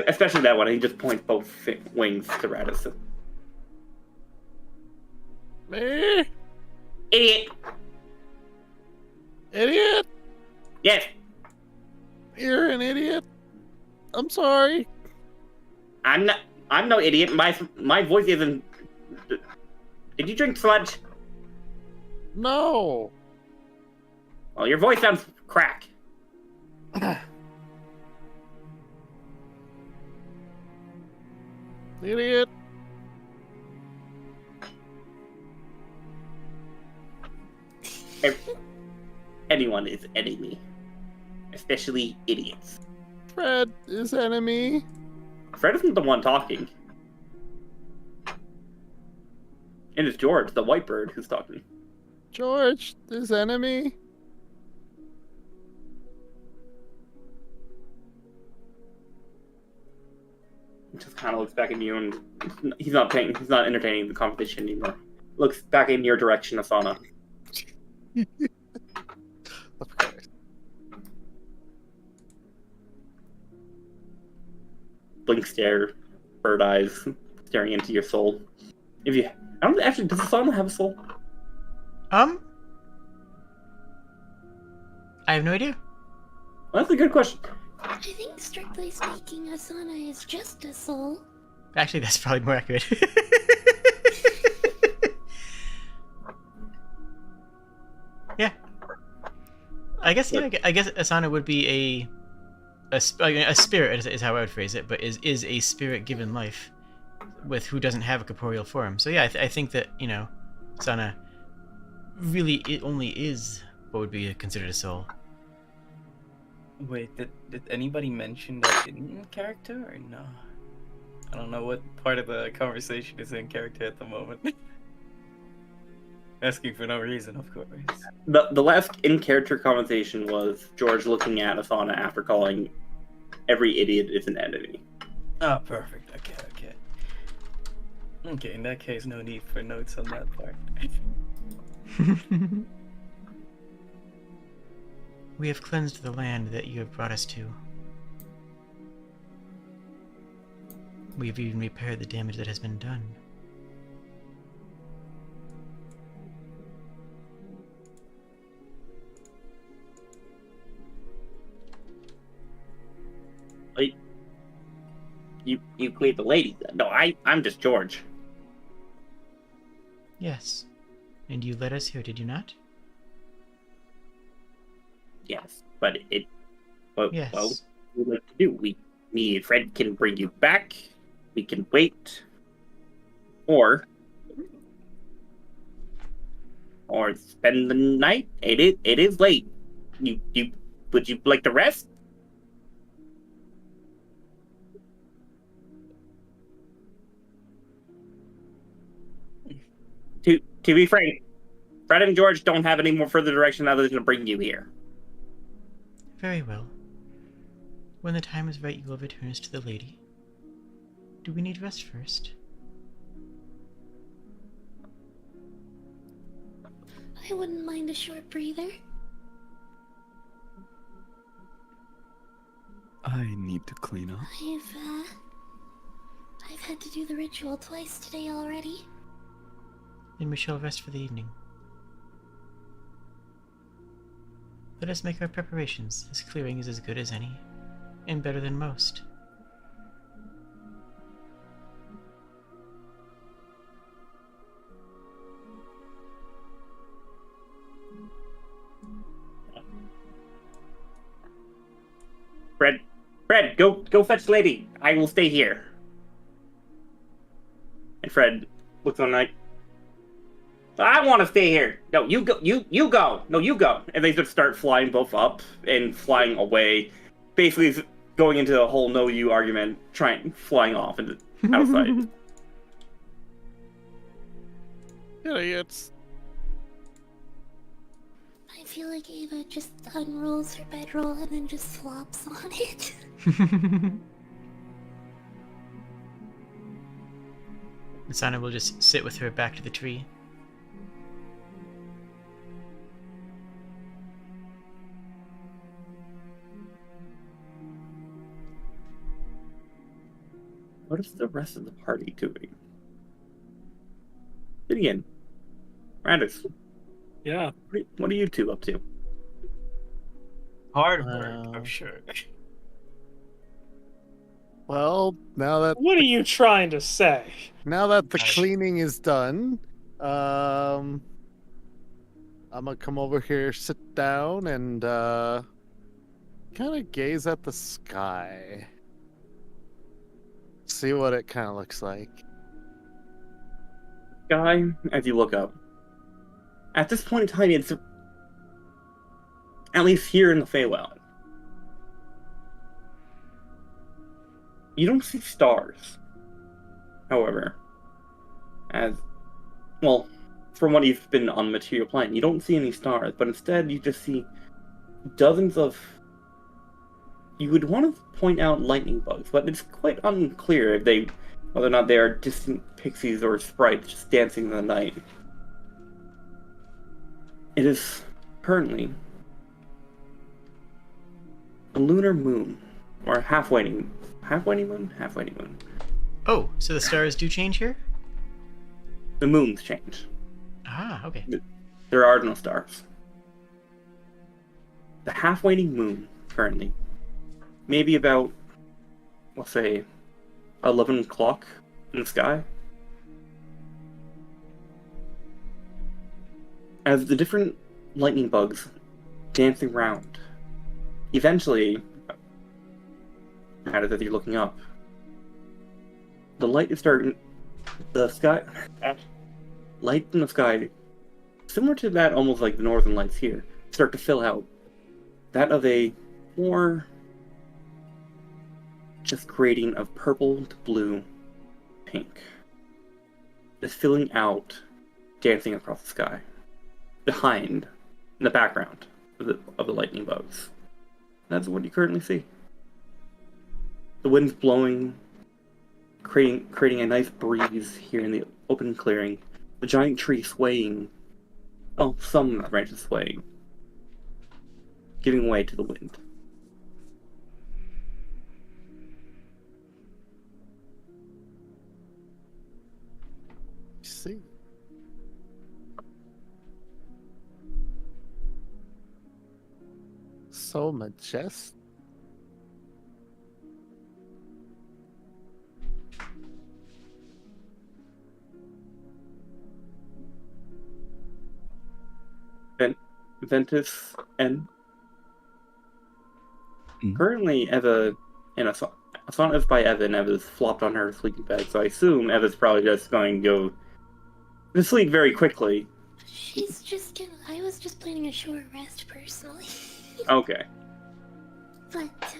Especially that one. He just points both wings to Radis.
Me?
Idiot.
Idiot?
Yes.
You're an idiot. I'm sorry.
I'm no idiot. My voice isn't. Did you drink sludge?
No.
Well, your voice sounds crack.
Idiot.
Anyone is enemy, especially idiots.
Fred is enemy.
Fred isn't the one talking. And it's George, the white bird, who's talking.
George is enemy.
He just kind of looks back at you, and he's not entertaining the conversation anymore. Looks back in your direction, Asana.
Of course.
Blink stare, bird eyes, staring into your soul. I don't actually. Does Asana have a soul?
I have no idea.
Well, that's a good question.
I think, strictly speaking, Asana is just a soul.
Actually, that's probably more accurate. Yeah. I guess Asana would be a spirit is how I would phrase it, but is a spirit given life, with who doesn't have a corporeal form. So yeah, I think that Asana really it only is what would be considered a soul.
Wait, did anybody mention that in character or no? I don't know what part of the conversation is in character at the moment. Asking for no reason, of course.
The last in-character conversation was George looking at Asana after calling every idiot is an enemy.
Oh, perfect. Okay. Okay, in that case, no need for notes on that part.
We have cleansed the land that you have brought us to. We have even repaired the damage that has been done.
Wait, you cleared the lady? No, I'm just George.
Yes. And you led us here, did you not?
Yes, but
Yes.
well, what we'd like to do? Me and Fred can bring you back. We can wait, or spend the night. It is late. Would you like to rest? To be frank, Fred and George don't have any more further direction other than to bring you here.
Very well. When the time is right, you will return us to the lady. Do we need rest first?
I wouldn't mind a short breather.
I need to clean up.
I've had to do the ritual twice today already.
Then we shall rest for the evening. Let us make our preparations. This clearing is as good as any, and better than most.
Fred, go fetch the lady. I will stay here. And Fred looks on like, I want to stay here. No, you go. You go. No, you go. And they just start flying both up and flying away. Basically, going into a whole no you argument, flying off into outside.
Idiots.
I feel like Ava just unrolls her bedroll and then just flops on it.
Asana will just sit with her back to the tree.
What is the rest of the party doing? Gideon, Randus,
Yeah.
what are you two up to?
Hard work, I'm sure.
Well, now that
What are you trying to say?
the cleaning is done, I'm gonna come over here, sit down, and kind of gaze at the sky. See what it kind of looks like.
Guy, as you look up. At this point in time, it's at least here in the Feywild. You don't see stars. However, from what you've been on the material plane, you don't see any stars, but instead you just see dozens of. You would want to point out lightning bugs, but it's quite unclear whether or not they are distant pixies or sprites just dancing in the night. It is currently a lunar moon, or half-waning moon.
Oh, so the stars do change here?
The moons change.
Ah, okay.
There are no stars. The half-waning moon currently, maybe about, let's say, 11 o'clock in the sky. As the different lightning bugs dancing around, eventually, as you're looking up, the light in the sky, similar to that, almost like the northern lights here, start to fill out. That of a more just grading of purple to blue, pink, just filling out, dancing across the sky, behind, in the background of the lightning bugs. That's what you currently see. The wind's blowing, creating a nice breeze here in the open clearing. The giant tree swaying. Oh, some branches swaying, giving way to the wind.
See. So majestic.
Ventus and
Mhm.
currently Eva and Asana is by Eva, and Eva's flopped on her sleeping bag, so I assume Eva's probably just going to go to sleep very quickly.
She's just gonna. I was just planning a short rest personally.
Okay.
But,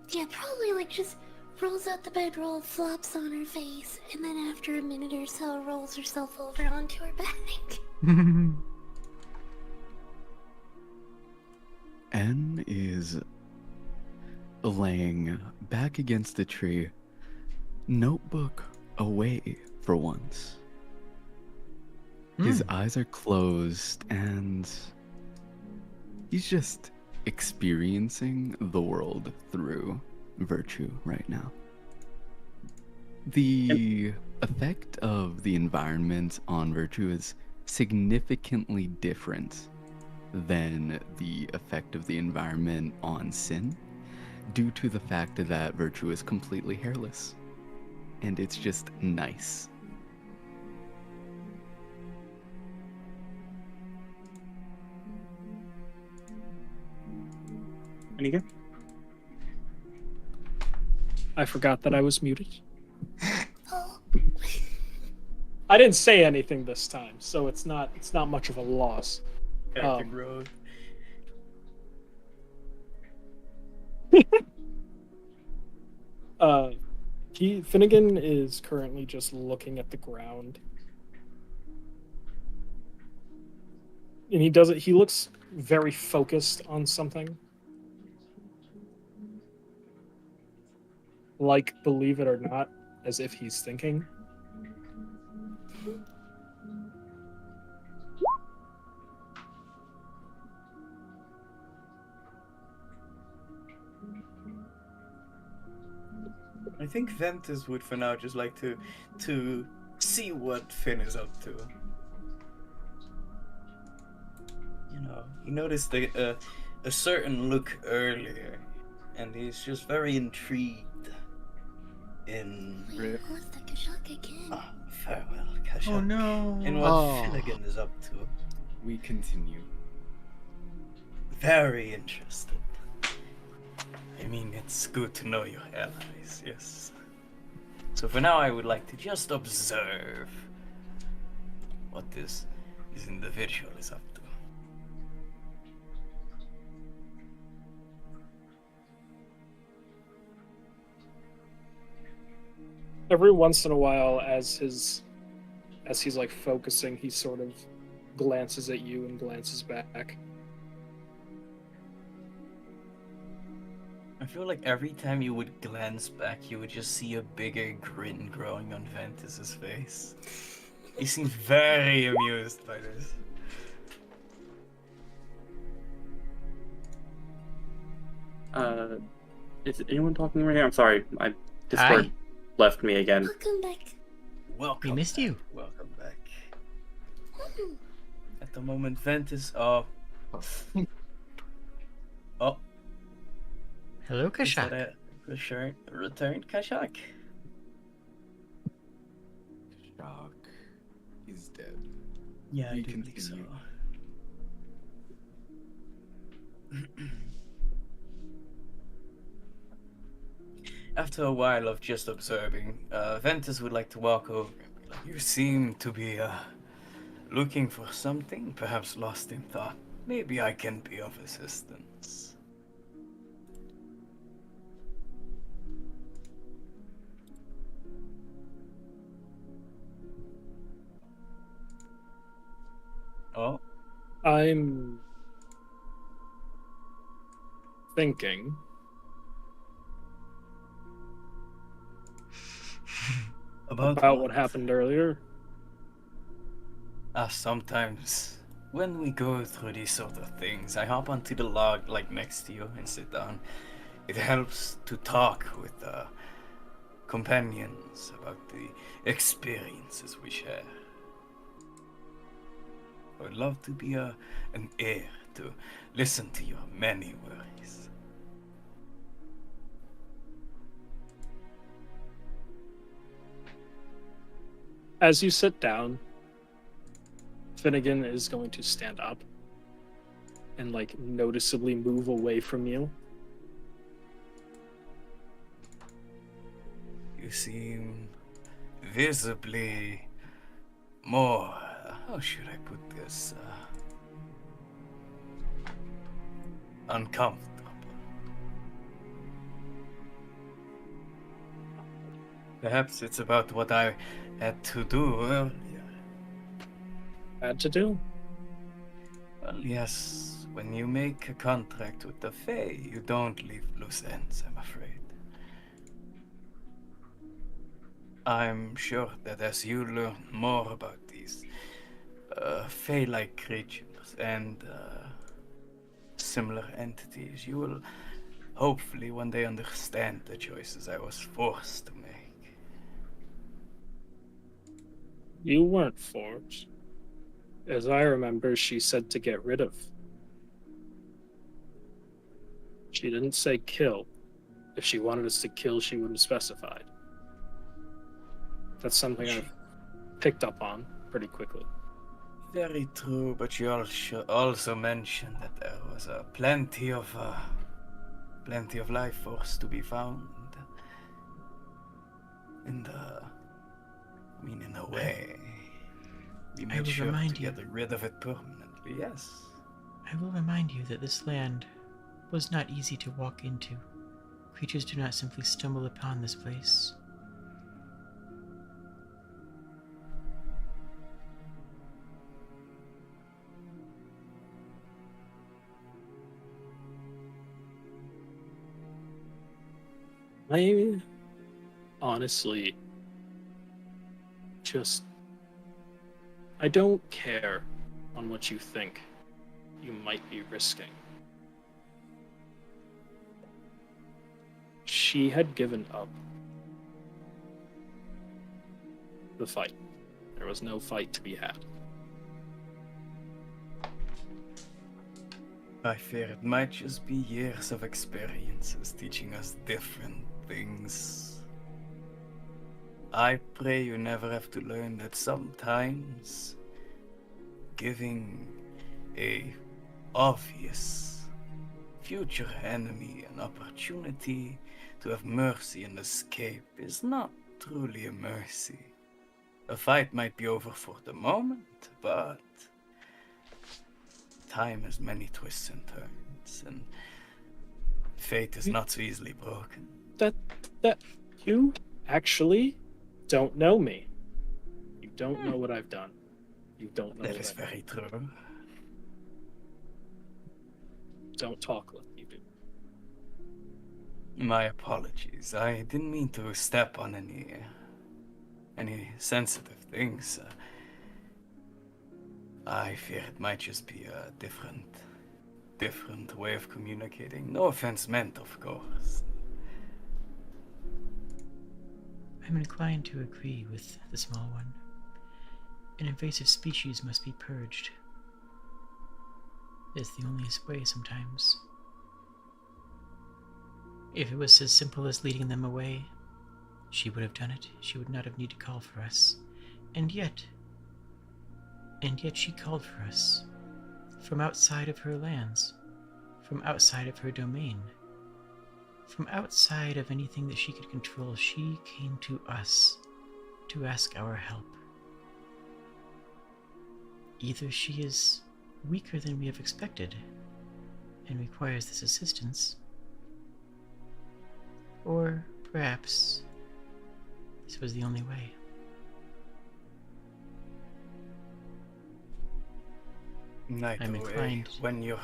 yeah, probably like just rolls out the bedroll, flops on her face, and then after a minute or so rolls herself over onto her back.
N is laying back against the tree, notebook away for once. His eyes are closed and he's just experiencing the world through virtue right now. The effect of the environment on virtue is significantly different than the effect of the environment on sin, due to the fact that virtue is completely hairless. And it's just nice.
Any good?
I forgot that I was muted.
Oh,
I didn't say anything this time, so it's not much of a loss.
Character growth.
Finnegan is currently just looking at the ground. And he does it. He looks very focused on something. Like, believe it or not, as if he's thinking.
I think Ventus would for now just like to see what Finn is up to. You know, he noticed a certain look earlier, and he's just very intrigued in.
Wait, who's the Kashak again?
Ah, farewell, Kashak.
Oh no.
And what
Oh.
Finnegan is up to.
We continue.
Very interested. I mean, it's good to know your allies, yes. So for now, I would like to just observe what this individual is up to.
Every once in a while, as he's like focusing, he sort of glances at you and glances back.
I feel like every time you would glance back, you would just see a bigger grin growing on Ventus's face. He seems very amused by this.
Is anyone talking right now? I'm sorry, my Discord
Hi.
left me again.
Welcome back.
Welcome.
We missed
back.
you.
Welcome back. At the moment, Ventus. Oh. Oh.
Hello,
Is
Kashak.
that a returned Kashak?
Shock. He's dead.
Yeah, I
You
do believe so.
continue.
After a while of just observing, Ventus would like to walk over and be like, "You seem to be looking for something, perhaps lost in thought. Maybe I can be of assistance." Oh,
I'm thinking about what happened earlier.
Sometimes when we go through these sort of things, I hop onto the log like next to you and sit down. It helps to talk with companions about the experiences we share. I would love to be an ear to listen to your many worries.
As you sit down, Finnegan is going to stand up and like noticeably move away from you.
You seem visibly more, how should I put this, uncomfortable. Perhaps it's about what I had to do earlier.
Had to do.
Well, yes, when you make a contract with the Fae, you don't leave loose ends, I'm afraid. I'm sure that as you learn more about these Fae-like creatures and similar entities, you will hopefully one day understand the choices I was forced to make.
You weren't forced. As I remember, she said to get rid of. She didn't say kill. If she wanted us to kill, she would have specified. That's something I've picked up on pretty quickly.
Very true, but you also mentioned that there was plenty of life force to be found. In a way, we
I
made
will
sure to
remind you.
get rid of it permanently. Yes.
I will remind you that this land was not easy to walk into. Creatures do not simply stumble upon this place.
I honestly just I don't care on what you think you might be risking. She had given up the fight. There was no fight to be had.
I fear it might just be years of experiences teaching us different things. I pray you never have to learn that sometimes giving a obvious future enemy an opportunity to have mercy and escape is not truly a mercy. A fight might be over for the moment, but time has many twists and turns, and fate is not so easily broken.
That you actually don't know me. You don't know what I've done. You don't know
That
what
is
I've
very true.
done. Don't talk like you do.
My apologies. I didn't mean to step on any sensitive things. I fear it might just be a different way of communicating. No offense meant, of course.
I'm inclined to agree with the small one. An invasive species must be purged. It's the only way sometimes. If it was as simple as leading them away, she would have done it. She would not have needed to call for us. And yet she called for us. From outside of her lands. From outside of her domain. From outside of anything that she could control, she came to us to ask our help. Either she is weaker than we have expected and requires this assistance, or perhaps this was the only way. I'm inclined.
When you're...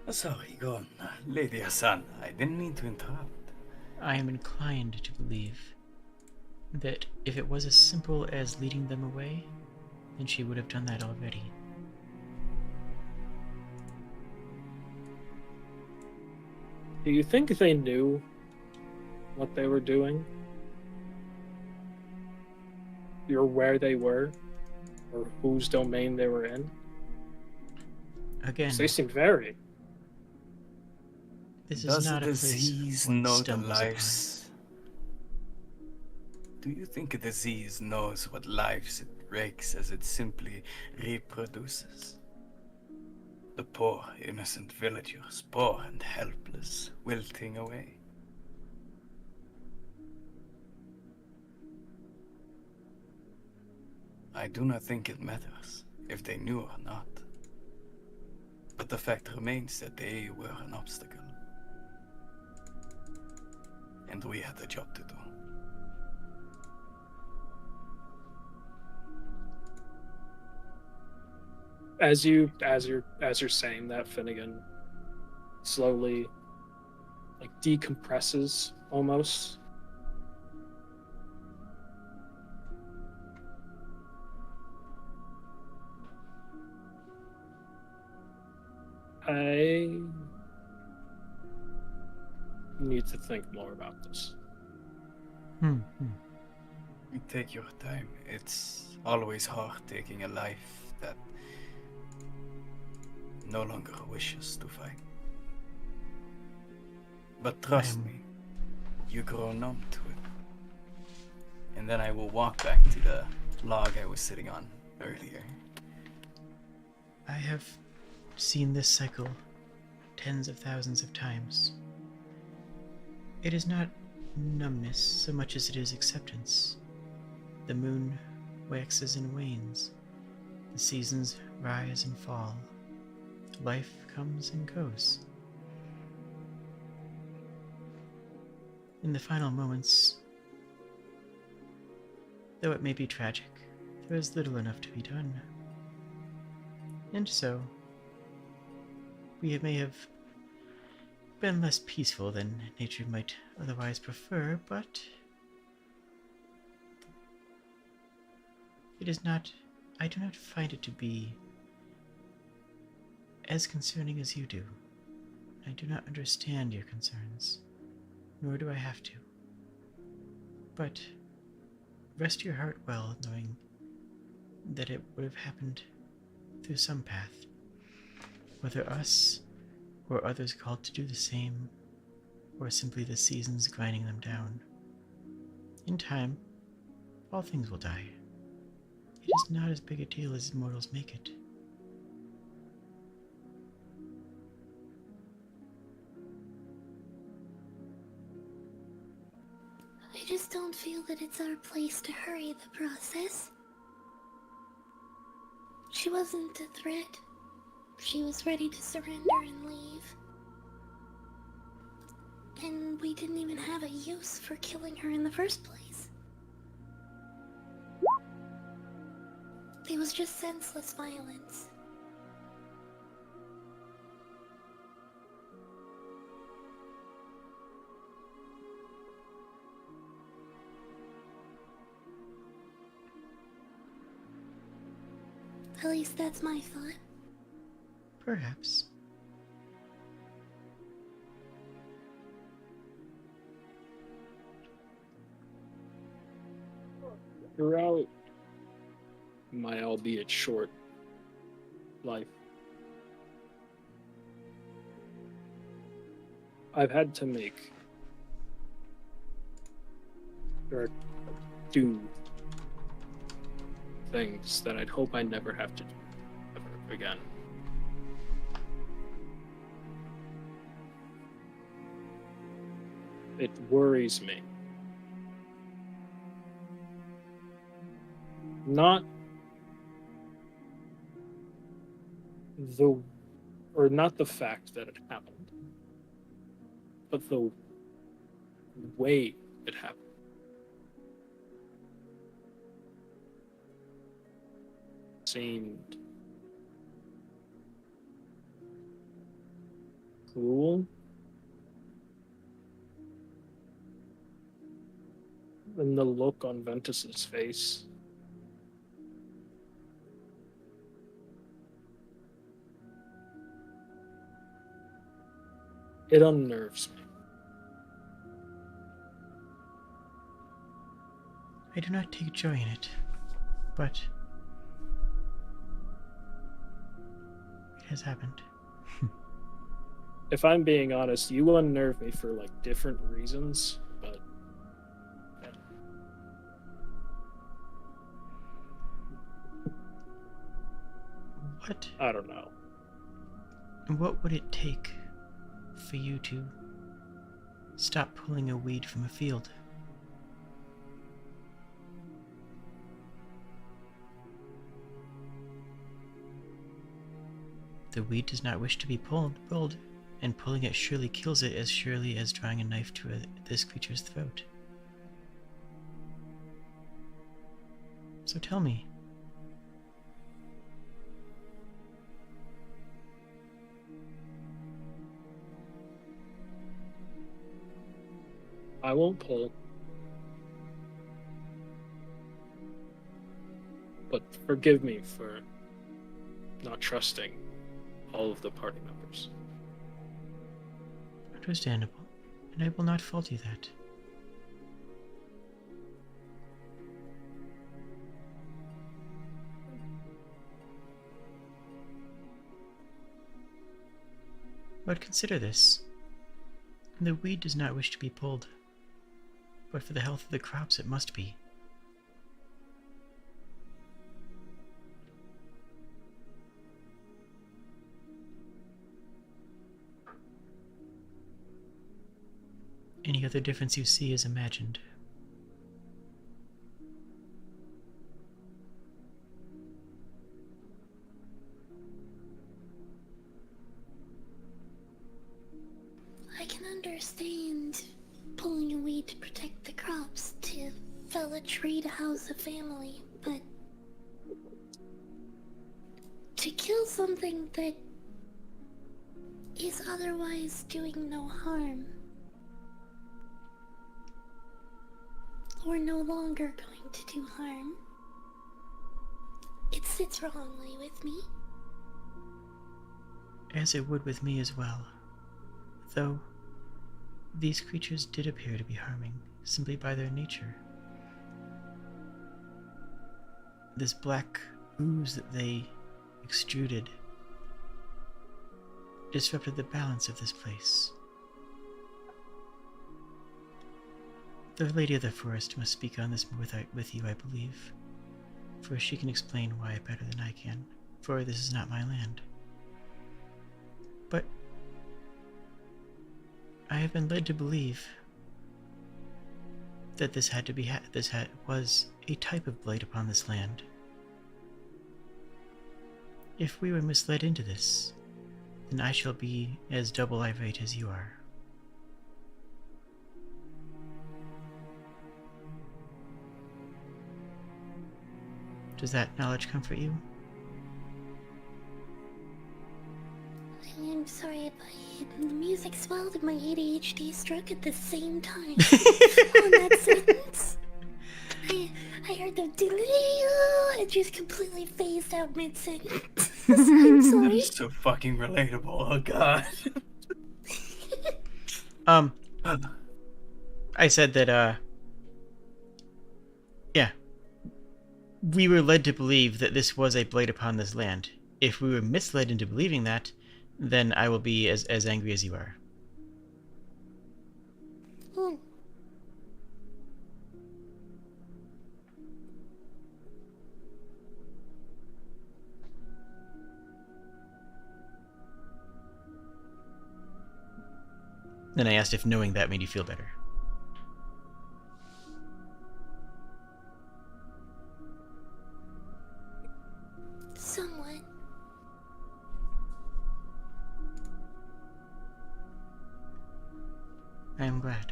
Sorry, go on. Lady Hassan, I didn't mean to interrupt.
I am inclined to believe that if it was as simple as leading them away, then she would have done that already.
Do you think they knew what they were doing? Or where they were? Or whose domain they were in?
Again,
'Cause they seemed very...
this is
Does
not
a
a place
disease
one
know the
stumbles upon.
lives? Do you think a disease knows what lives it wreaks as it simply reproduces? The poor, innocent villagers, poor and helpless, wilting away. I do not think it matters if they knew or not. But the fact remains that they were an obstacle. And we had a job to do.
As you're saying that, Finnegan slowly like decompresses almost. I need to think more about this.
Take your time. It's always hard taking a life that no longer wishes to fight. But trust me, you grow numb to it. And then I will walk back to the log I was sitting on earlier.
I have seen this cycle tens of thousands of times. It is not numbness so much as it is acceptance. The moon waxes and wanes. The seasons rise and fall. Life comes and goes. In the final moments, though it may be tragic, there is little enough to be done. And so, we may have been less peaceful than nature might otherwise prefer, but it is not. I do not find it to be as concerning as you do. I do not understand your concerns, nor do I have to. But rest your heart well, knowing that it would have happened through some path, whether us or others called to do the same, or simply the seasons grinding them down. In time, all things will die. It is not as big a deal as mortals make it.
I just don't feel that it's our place to hurry the process. She wasn't a threat. She was ready to surrender and leave. And we didn't even have a use for killing her in the first place. It was just senseless violence. At least that's my thought.
Perhaps.
Throughout my albeit short life, I've had to make or do things that I'd hope I never have to do ever again. It worries me. Not the fact that it happened, but the way it happened. Seemed cruel. And the look on Ventus's face. It unnerves me.
I do not take joy in it, but it has happened.
If I'm being honest, you unnerve me for like different reasons, but
What?
I don't know.
What would it take for you to stop pulling a weed from a field? The weed does not wish to be pulled, and pulling it surely kills it as surely as drawing a knife to this creature's throat. So tell me,
I won't pull. But forgive me for not trusting all of the party members.
understandable, and I will not fault you that. But consider this. The weed does not wish to be pulled, but for the health of the crops it must be. Any other difference you see is imagined.
I can understand pulling a weed to protect the crops, to fell a tree to house a family, but to kill something that is otherwise doing no harm. Or no longer going to do harm. It sits wrongly with me.
As it would with me as well. Though, these creatures did appear to be harming, simply by their nature. This black ooze that they extruded disrupted the balance of this place. The Lady of the Forest must speak on this with you, I believe, for she can explain why better than I can, for this is not my land. But I have been led to believe that this was a type of blight upon this land. If we were misled into this, then I shall be as double irate as you are. Does that knowledge comfort you?
I am sorry, but the music swelled and my ADHD struck at the same time. On that sentence. I heard the doo-doo-doo, it just completely phased out mid-sentence. I'm
That
sorry.
is so fucking relatable. Oh god.
I said that, yeah. We were led to believe that this was a blight upon this land. If we were misled into believing that, then I will be as angry as you are.
Hmm.
Then I asked if knowing that made you feel better.
Somewhat.
I am glad.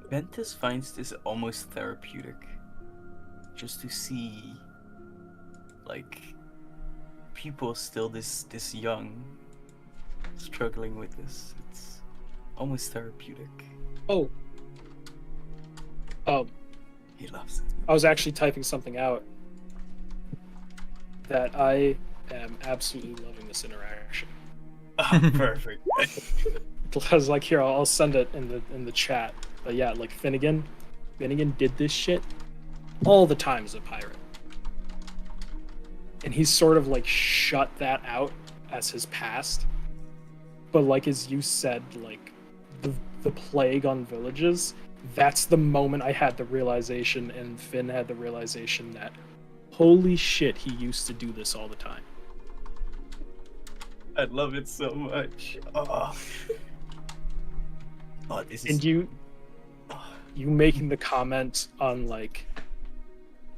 Ventus finds this almost therapeutic. Just to see, like, people still this young struggling with this. It's almost therapeutic.
Oh.
He loves it.
I was actually typing something out that I am absolutely loving this interaction.
Oh, perfect.
I was like, here, I'll send it in the chat. But yeah, like Finnegan did this shit all the time as a pirate. And he's sort of like shut that out as his past. But like as you said, like the plague on villages, that's the moment I had the realization, and Finn had the realization that holy shit, he used to do this all the time.
I love it so much. Oh, this is.
And you making the comment on like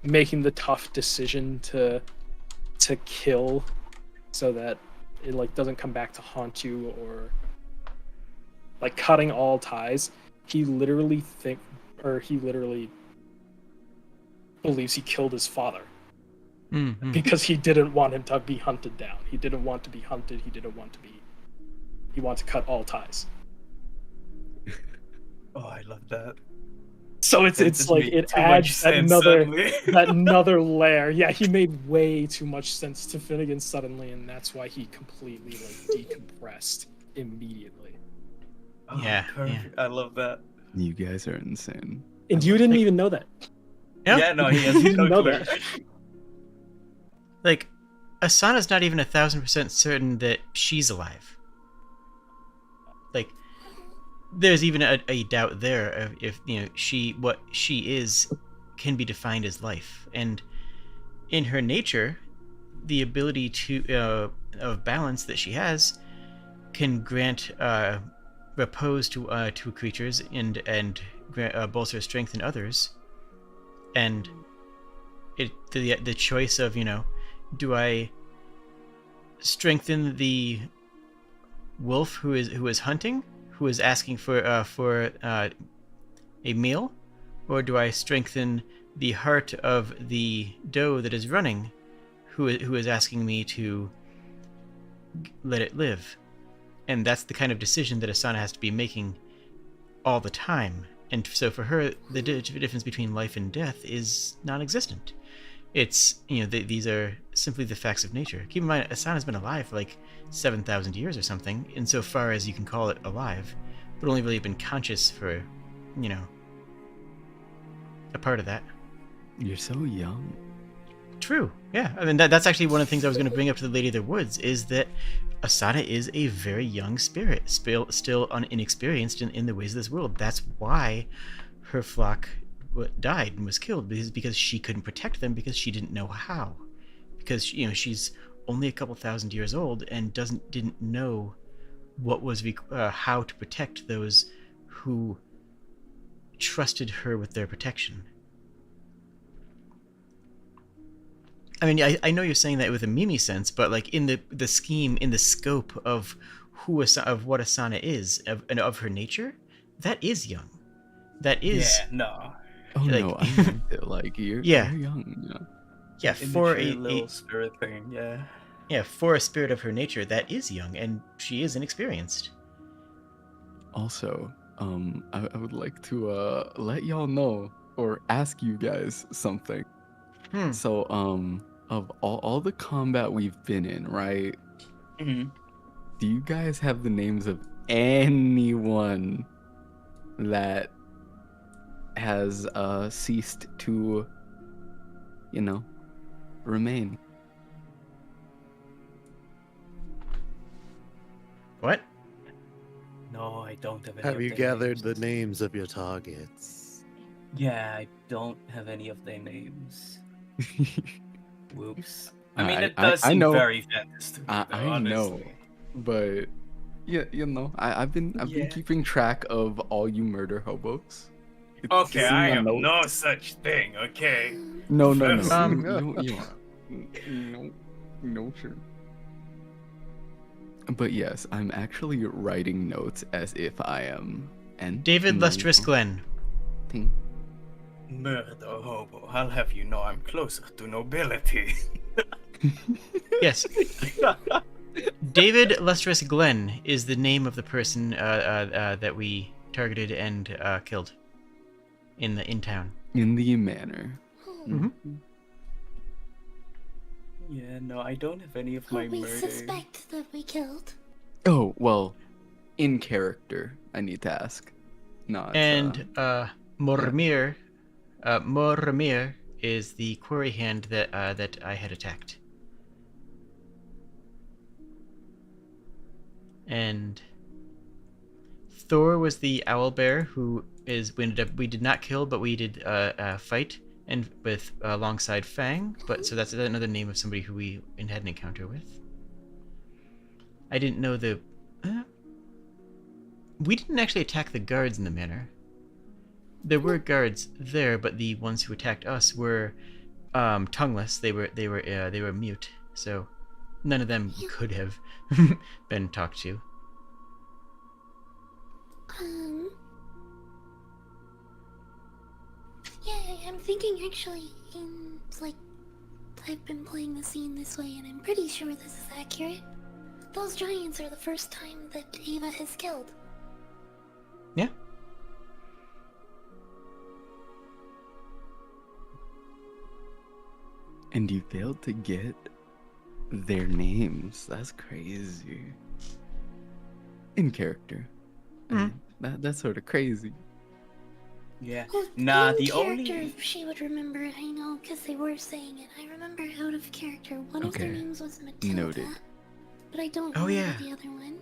making the tough decision to kill so that it like doesn't come back to haunt you, or like cutting all ties. He literally believes he killed his father
Mm-hmm.
because he didn't want him to be hunted down. He didn't want to be hunted. He wanted to cut all ties.
Oh, I love that.
So
That
it's
just
like
made
it
too much
adds
sense
another
suddenly.
another layer. Yeah, he made way too much sense to Finnegan suddenly, and that's why he completely like decompressed immediately.
Oh,
Yeah,
perfect. I love that.
You guys are insane.
And you didn't even know that.
Yeah, no, he has
You didn't
no
know
clue.
that.
Like, Asana's not even 1,000% certain that she's alive. Like, there's even a doubt there of if, you know, what she is can be defined as life. And in her nature, the ability to of balance that she has can grant repose to creatures and grant, bolster strength in others. And the choice of, you know, do I strengthen the wolf who is hunting, who is asking for a meal, or do I strengthen the heart of the doe that is running, who is asking me to let it live. And that's the kind of decision that Asana has to be making all the time. And so for her, the difference between life and death is non-existent. It's, these are simply the facts of nature. Keep in mind, Asana's been alive for like 7,000 years or something, insofar as you can call it alive, but only really been conscious for, a part of that.
You're so young.
True. Yeah. I mean, that's actually one of the things I was going to bring up to the Lady of the Woods, is that Asana is a very young spirit, still inexperienced in the ways of this world. That's why her flock died and was killed, because she couldn't protect them, because she didn't know how. Because, she's only a couple thousand years old and didn't know what was how to protect those who trusted her with their protection. I mean, I know you're saying that with a Mimi sense, but like in the scheme, in the scope of what Asana is, and of her nature, that is young. That is.
Yeah, no.
Oh
Like-
no, I meant it like you're
Yeah.
young.
Yeah, for
Immature
a
little spirit thing, yeah.
yeah, for a spirit of her nature, that is young, and she is inexperienced.
Also, I would like to let y'all know or ask you guys something.
Hmm.
So, of all the combat we've been in, right?
Mm-hmm.
Do you guys have the names of anyone that has ceased to, remain?
What?
No, I don't have any
Have
of
you
their
gathered
names.
the names of your targets?
Yeah, I don't have any of their names. Whoops. I mean, it
I
does seem
know.
very fantastic, though,
I know,
honestly.
but yeah, I've been
Yeah.
keeping track of all you murder hobos. It's
Okay,
in
I
my
am
notes.
no such thing, okay?
No. No, sure. But yes, I'm actually writing notes as if I am. And
David Lustrous Glenn.
Ting.
Murder hobo, I'll have you know I'm closer to nobility.
Yes. David Lustrous Glenn is the name of the person that we targeted and killed in town.
In the manor.
Mhm.
Yeah, no, I don't have any of
Who
my
we
murder.
suspect that we killed.
Oh, well, in character, I need to ask. Not.
And Mormir is the quarry hand that I had attacked. And Thor was the owlbear who we did not kill, but we did fight and with alongside Fang. But so that's another name of somebody who we had an encounter with. I didn't know we didn't actually attack the guards in the manor. There were guards there, but the ones who attacked us were tongueless. They were mute, so none of them could have been talked to.
Yeah, I'm thinking actually, it's like I've been playing the scene this way, and I'm pretty sure this is accurate. Those giants are the first time that Ava has killed.
Yeah.
And you failed to get their names. That's crazy. In character. I mean, that's sort of crazy.
Yeah.
Well,
Nah,
in
the
character,
only...
she would remember it, I know, because they were saying it. I remember out of character. One of their
Okay.
names was Matilda.
Noted.
But I don't
Oh,
remember
yeah.
the other one.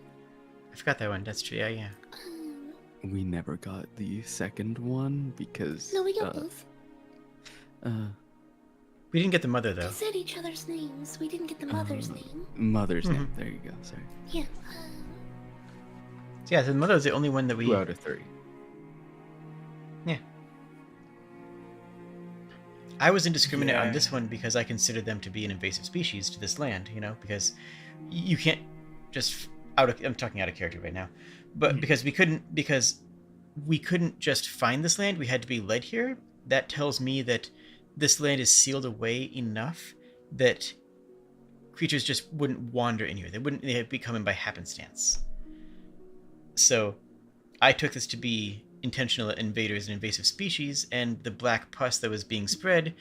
I forgot that one. That's true. Yeah.
We never got the second one because.
No, we got both.
We didn't get the mother
We
though.
said each other's names. We didn't get the mother's name.
Mother's name. There you go. Sorry.
Yeah.
Yeah, the mother was the only one that we.
2 out of 3.
Yeah. I was indiscriminate on
Yeah.
this one because I considered them to be an invasive species to this land, because you can't just I'm talking out of character right now. But because we couldn't just find this land, we had to be led here. That tells me that this land is sealed away enough that creatures just wouldn't wander in here. They'd be coming by happenstance. So I took this to be intentional invaders and invasive species, and the black pus that was being spread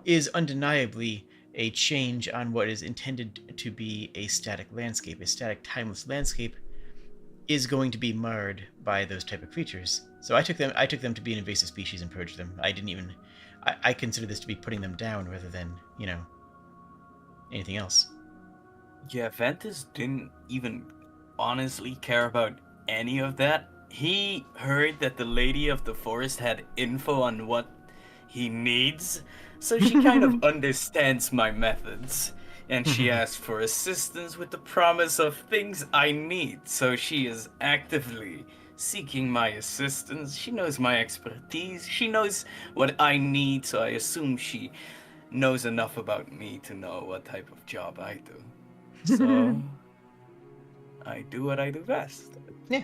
is undeniably a change on what is intended to be a static landscape. A static, timeless landscape is going to be marred by those type of creatures. So I took them to be an invasive species and purged them. I consider this to be putting them down rather than, anything else.
Yeah, Ventus didn't even honestly care about any of that. He heard that the Lady of the Forest had info on what he needs, so she kind of understands my methods, and she asked for assistance with the promise of things I need, so she is actively seeking my assistance. She knows my expertise, she knows what I need, so I assume she knows enough about me to know what type of job I do. So I do what I do best.
Yeah.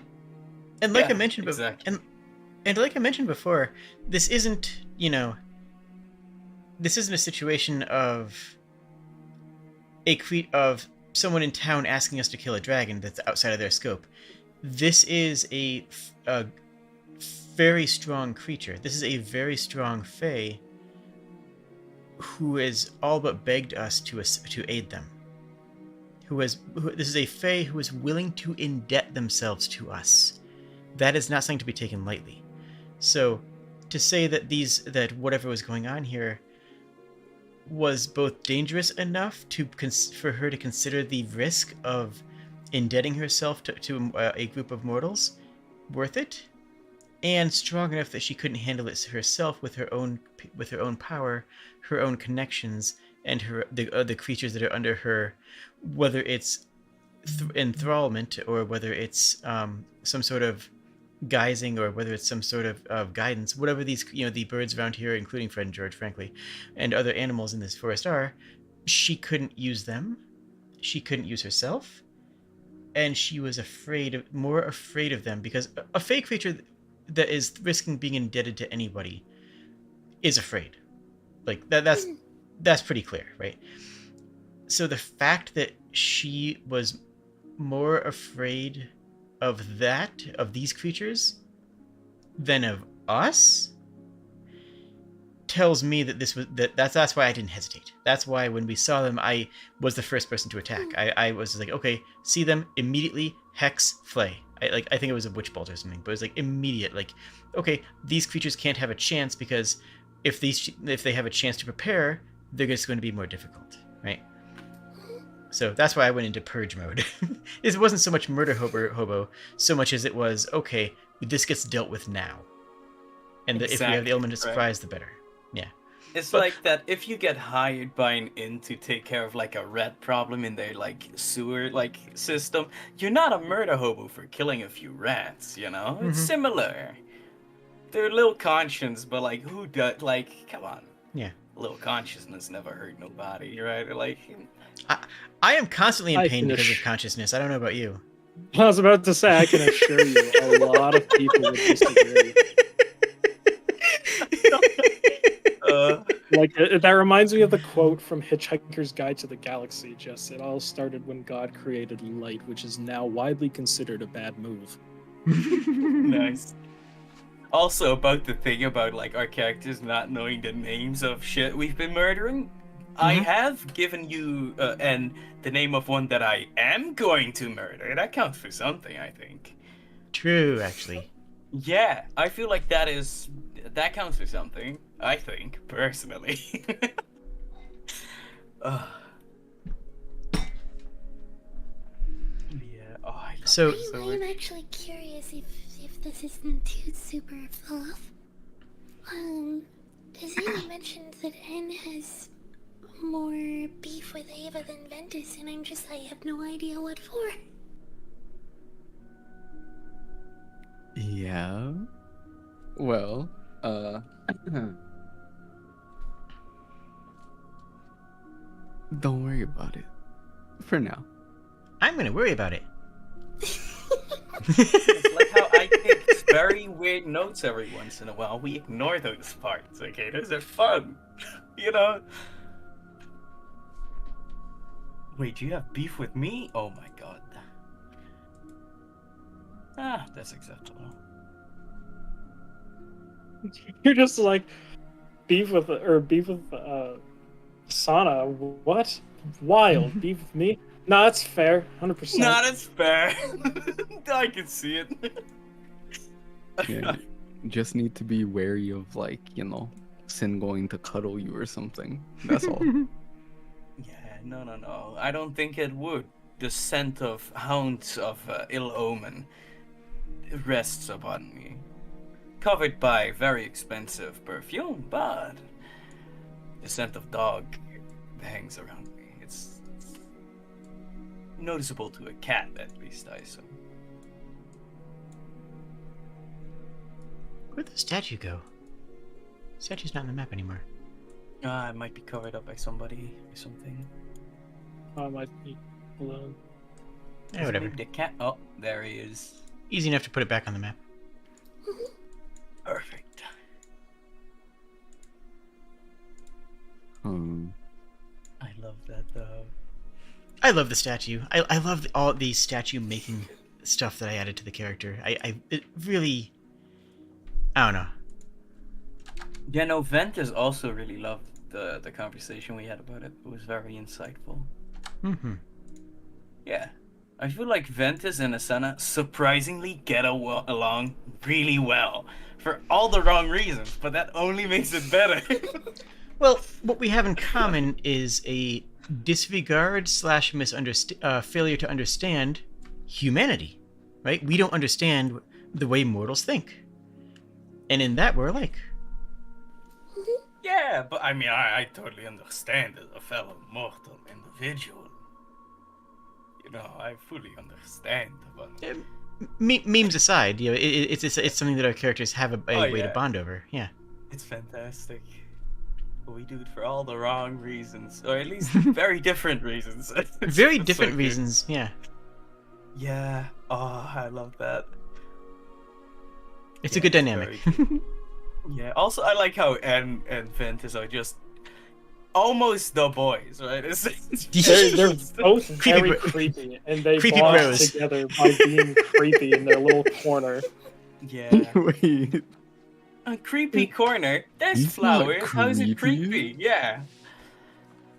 And like
Yeah,
I mentioned
exactly.
and like I mentioned before, this isn't, this isn't a situation of of someone in town asking us to kill a dragon that's outside of their scope. This is a very strong creature. This is a very strong fae who has all but begged us to aid them. This is a fae who is willing to indebt themselves to us. That is not something to be taken lightly. So, to say that whatever was going on here was both dangerous enough for her to consider the risk of indebting herself to a group of mortals worth it, and strong enough that she couldn't handle it herself with her own power, her own connections, and the creatures that are under her, whether it's enthrallment or whether it's some sort of guising or whether it's some sort of guidance, whatever these the birds around here, including Fred and George, frankly, and other animals in this forest are, she couldn't use them, she couldn't use herself, and she was more afraid of them, because a fey creature that is risking being indebted to anybody is afraid. Like that's pretty clear, right? So the fact that she was more afraid of these creatures than of us tells me that that's why I didn't hesitate. That's why when we saw them, I was the first person to attack. I was like, okay, see them immediately, hex, flay. I think it was a witch bolt or something, but it was like immediate. Like, okay, these creatures can't have a chance, because if they have a chance to prepare, they're just going to be more difficult, right? So that's why I went into purge mode. It wasn't so much murder hobo, so much as it was, okay, this gets dealt with now. And if we have the element of surprise, the better. Yeah.
It's like that if you get hired by an inn to take care of like a rat problem in their like sewer like system, you're not a murder hobo for killing a few rats, It's similar. They're a little conscience, but like who does, like, come on.
Yeah.
A little consciousness never hurt nobody, right? Like,
I am constantly in pain because of consciousness. I don't know about you.
I was about to say, I can assure you, a lot of people would disagree. That reminds me of the quote from Hitchhiker's Guide to the Galaxy, Jess. It all started when God created light, which is now widely considered a bad move.
Nice. Also, about the thing about like our characters not knowing the names of shit we've been murdering, I have given you and the name of one that I am going to murder. That counts for something, I think.
True, actually.
Yeah, I feel like that counts for something. I think personally. Yeah. Oh,
so
I'm actually curious if this isn't too super off. Zena mentioned that N has more beef with Ava than Ventus, and I have no idea what for.
Yeah. Well, don't worry about it. For now.
I'm gonna worry about it.
It's like how I take very weird notes every once in a while. We ignore those parts, okay? Those are fun. You know? Wait, do you have beef with me? Oh my god. Ah, that's acceptable.
You're just like beef with Sana. What? Wild beef with me? No, that's fair. 100%.
No, that's fair. I can see it.
Yeah, just need to be wary of, like, you know, Sin going to cuddle you or something. That's all.
Yeah, no. I don't think it would. The scent of hounds of ill omen rests upon me. Covered by very expensive perfume, but the scent of dog hangs around me. It's noticeable to a cat, at least, I assume.
Where'd the statue go? Statue's not on the map anymore.
It might be covered up by somebody or something.
I might be alone.
Yeah, whatever.
Maybe the cat. Oh, there he is.
Easy enough to put it back on the map.
Perfect. I love that though.
I love the statue. I love all the statue making stuff that I added to the character. It really, I don't know.
Yeah, no, Ventus also really loved the conversation we had about it. It was very insightful.
Mm-hmm.
Yeah. I feel like Ventus and Asana surprisingly get along really well. For all the wrong reasons, but that only makes it better.
Well, what we have in common is a disregard / failure to understand humanity, right? We don't understand the way mortals think. And in that, we're alike.
Yeah, but I mean, I totally understand as a fellow mortal individual. You know, I fully understand, but...
Memes aside, you know, it's something that our characters have a way to bond over. Yeah.
It's fantastic. But we do it for all the wrong reasons, or at least very different reasons.
Very
It's
different
so good.
reasons, yeah.
Yeah. Oh, I love that.
It's a good dynamic.
very good. Yeah. Also, I like how Anne and Ventus are just almost the boys, right?
They're both
Creepy
very
bro-
creepy, and they
creepy
bond
bros.
together by being creepy in their little corner.
Yeah.
Wait.
A creepy corner. There's
He's not
flowers. How is it
creepy.
creepy? Yeah.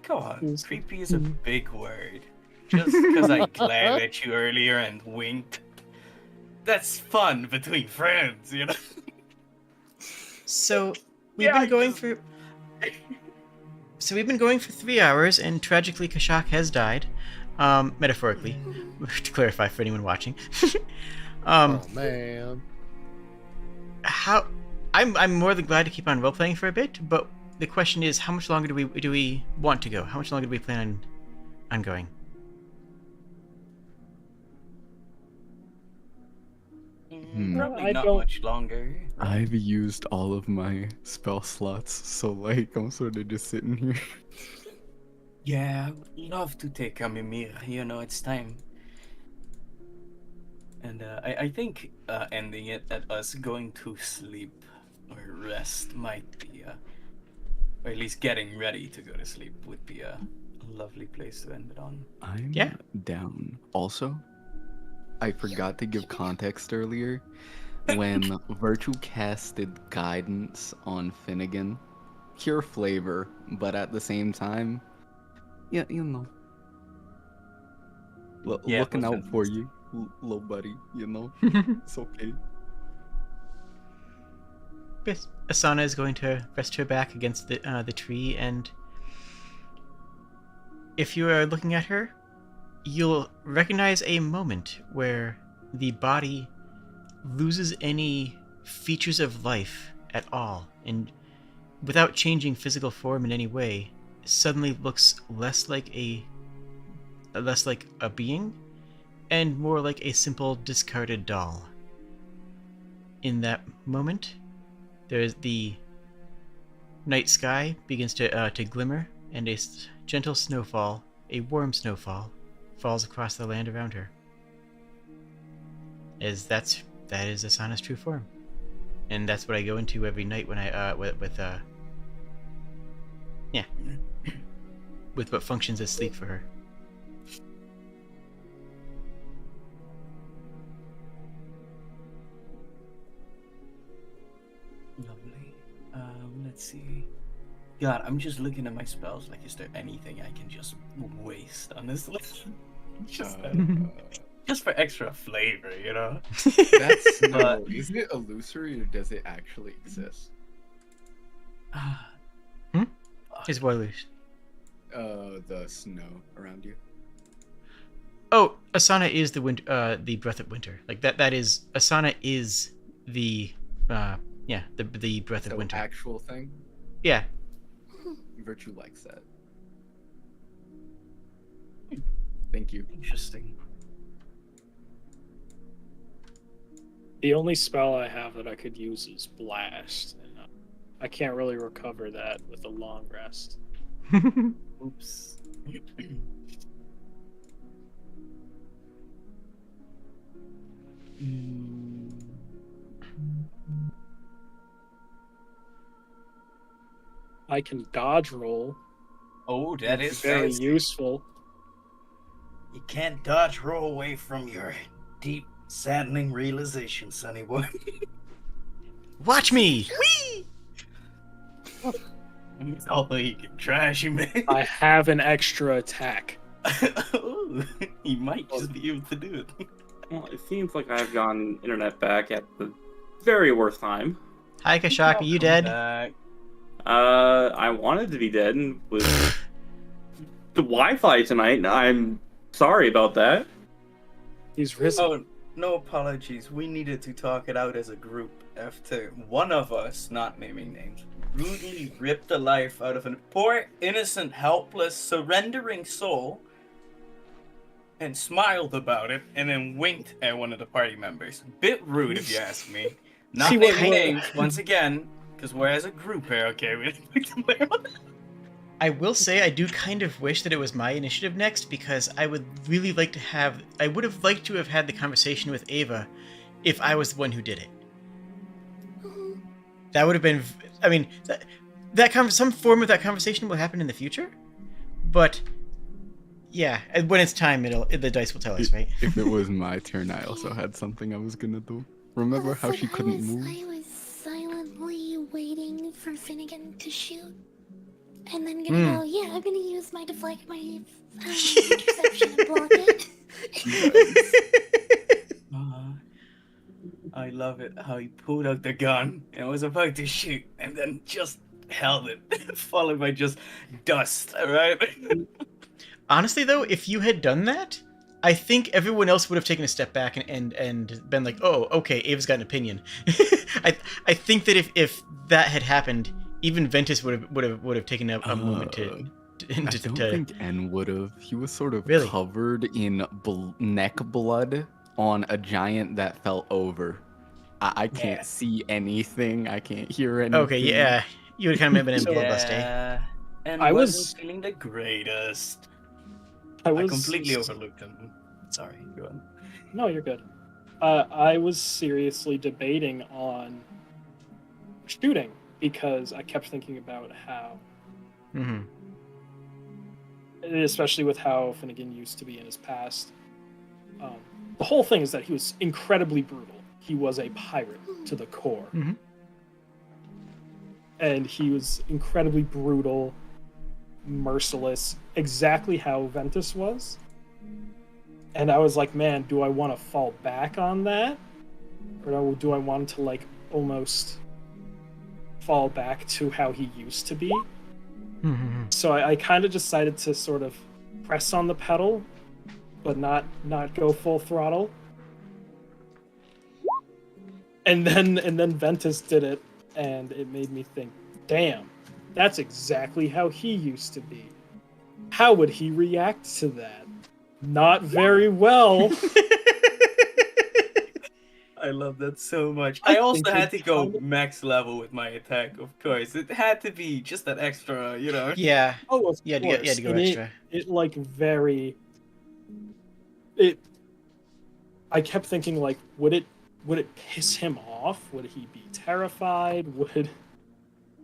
Come on.
He's-
Creepy is a big word. Just because I glared at you earlier and winked. That's fun between friends, you know?
So we've
Yeah,
been going for 3 hours, and tragically Kashak has died, metaphorically, to clarify for anyone watching.
Oh man.
I'm more than glad to keep on role playing for a bit, but the question is, how much longer do we want to go? How much longer do we plan on going?
Probably
I
not
don't-
much longer.
I've used all of my spell slots, so like I'm sort of just sitting here.
Yeah, I would love to take a Mimir. You know, it's time. And I think ending it at us going to sleep or rest might be, or at least getting ready to go to sleep would be a lovely place to end it on.
I'm
Yeah.
down. Also, I forgot to give context earlier. When Virtue casted guidance on Finnegan, pure flavor, but at the same time, yeah, you know,
Yeah,
looking
it was
out for
fantastic.
you, little buddy. You know, it's okay.
Yes, Asana is going to rest her back against the tree, and if you are looking at her, you'll recognize a moment where the body loses any features of life at all, and without changing physical form in any way, suddenly looks less like a being and more like a simple discarded doll. In that moment, there's the night sky begins to glimmer, and a gentle snowfall, a warm snowfall, falls across the land around her. That is Asana's true form, and that's what I go into every night when I with Yeah. With what functions as sleep for her.
Lovely. Let's see. God, I'm just looking at my spells. Like, is there anything I can just waste, honestly? Just for extra flavor, you know?
That's no. Is it illusory or does it actually exist?
His boilers.
The snow around you.
Oh, Asana is the the breath of winter. Like that is Asana is the the breath of winter.
Actual thing.
Yeah.
Virtue likes that. Thank you.
Interesting.
The only spell I have that I could use is Blast. And I can't really recover that with a long rest.
Oops.
I can dodge roll.
Oh, that
It's
is
very
fancy.
useful.
You can't dodge roll away from your deep, saddening realization, sonny boy.
Watch me.
Although you can trash you, man.
I have an extra attack.
Ooh, he might just be able to do it.
Well, it seems like I've gotten internet back at the very worst time.
Hi, Kashak. Are you dead?
I wanted to be dead and with the Wi-Fi tonight. I'm sorry about that.
He's risen.
Oh, no apologies. We needed to talk it out as a group after one of us, not naming names, rudely ripped the life out of a poor, innocent, helpless, surrendering soul and smiled about it and then winked at one of the party members. Bit rude, if you ask me. Not
See, what-
naming names, once again, because we're as a group here, okay? We didn't pick the player on that.
I will say I do kind of wish that it was my initiative next because I would really like to have. I would have liked to have had the conversation with Ava if I was the one who did it. That would have been. I mean, some form of that conversation will happen in the future, but yeah, when it's time, the dice will tell us, right?
If it was my turn, I also had something I was gonna do. Remember how she couldn't move?
I was silently waiting for Finnegan to shoot. And then gonna go, yeah, I'm gonna use my interception and block it.
I love it how he pulled out the gun and was about to shoot and then just held it, followed by just dust, alright?
Honestly, though, if you had done that, I think everyone else would have taken a step back and been like, oh, okay, Ava's got an opinion. I think that if that had happened, even Ventus would have taken a moment to
I don't think N would have. He was sort of
Really?
covered in neck blood on a giant that fell over. I can't see anything. I can't hear anything.
Okay, yeah, you would kind of been in bloodlust, eh?
Yeah, and
I
wasn't
was-
feeling the greatest.
I
I
was
completely overlooked him. Sorry, go on.
No, you're good. I was seriously debating on shooting because I kept thinking about how,
Mm-hmm.
especially with how Finnegan used to be in his past. The whole thing is that he was incredibly brutal. He was a pirate to the core.
Mhm.
And he was incredibly brutal, merciless, exactly how Ventus was. And I was like, man, do I want to fall back on that? Or do I want to, like, almost fall back to how he used to be?
Mm-hmm.
So I kind of decided to sort of press on the pedal, but not go full throttle. And then Ventus did it, and it made me think, damn, that's exactly how he used to be. How would he react to that? Not very well.
I love that so much.
I
I also
think
had to
it's
go
kind of-
max level with my attack, of course. It had to be just that extra, you know.
Yeah,
Oh, of
you had
course.
to go
And
extra.
It like very. I kept thinking, like, would it piss him off? Would he be terrified?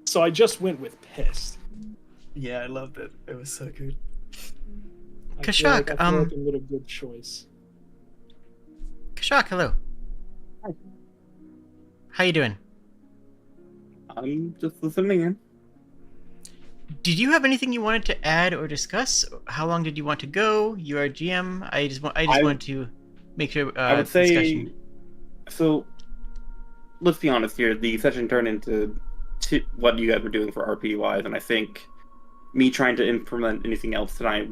So I just went with pissed.
Yeah, I loved it. It was so good.
I feel like
Kashak,
I made a good choice.
Kashak, hello.
Hi.
How you doing?
I'm just listening in.
Did you have anything you wanted to add or discuss? How long did you want to go? You are GM. I just wanted to make sure.
I would say.
Discussion.
So, let's be honest here. The session turned into what you guys were doing for RP wise, and I think me trying to implement anything else tonight,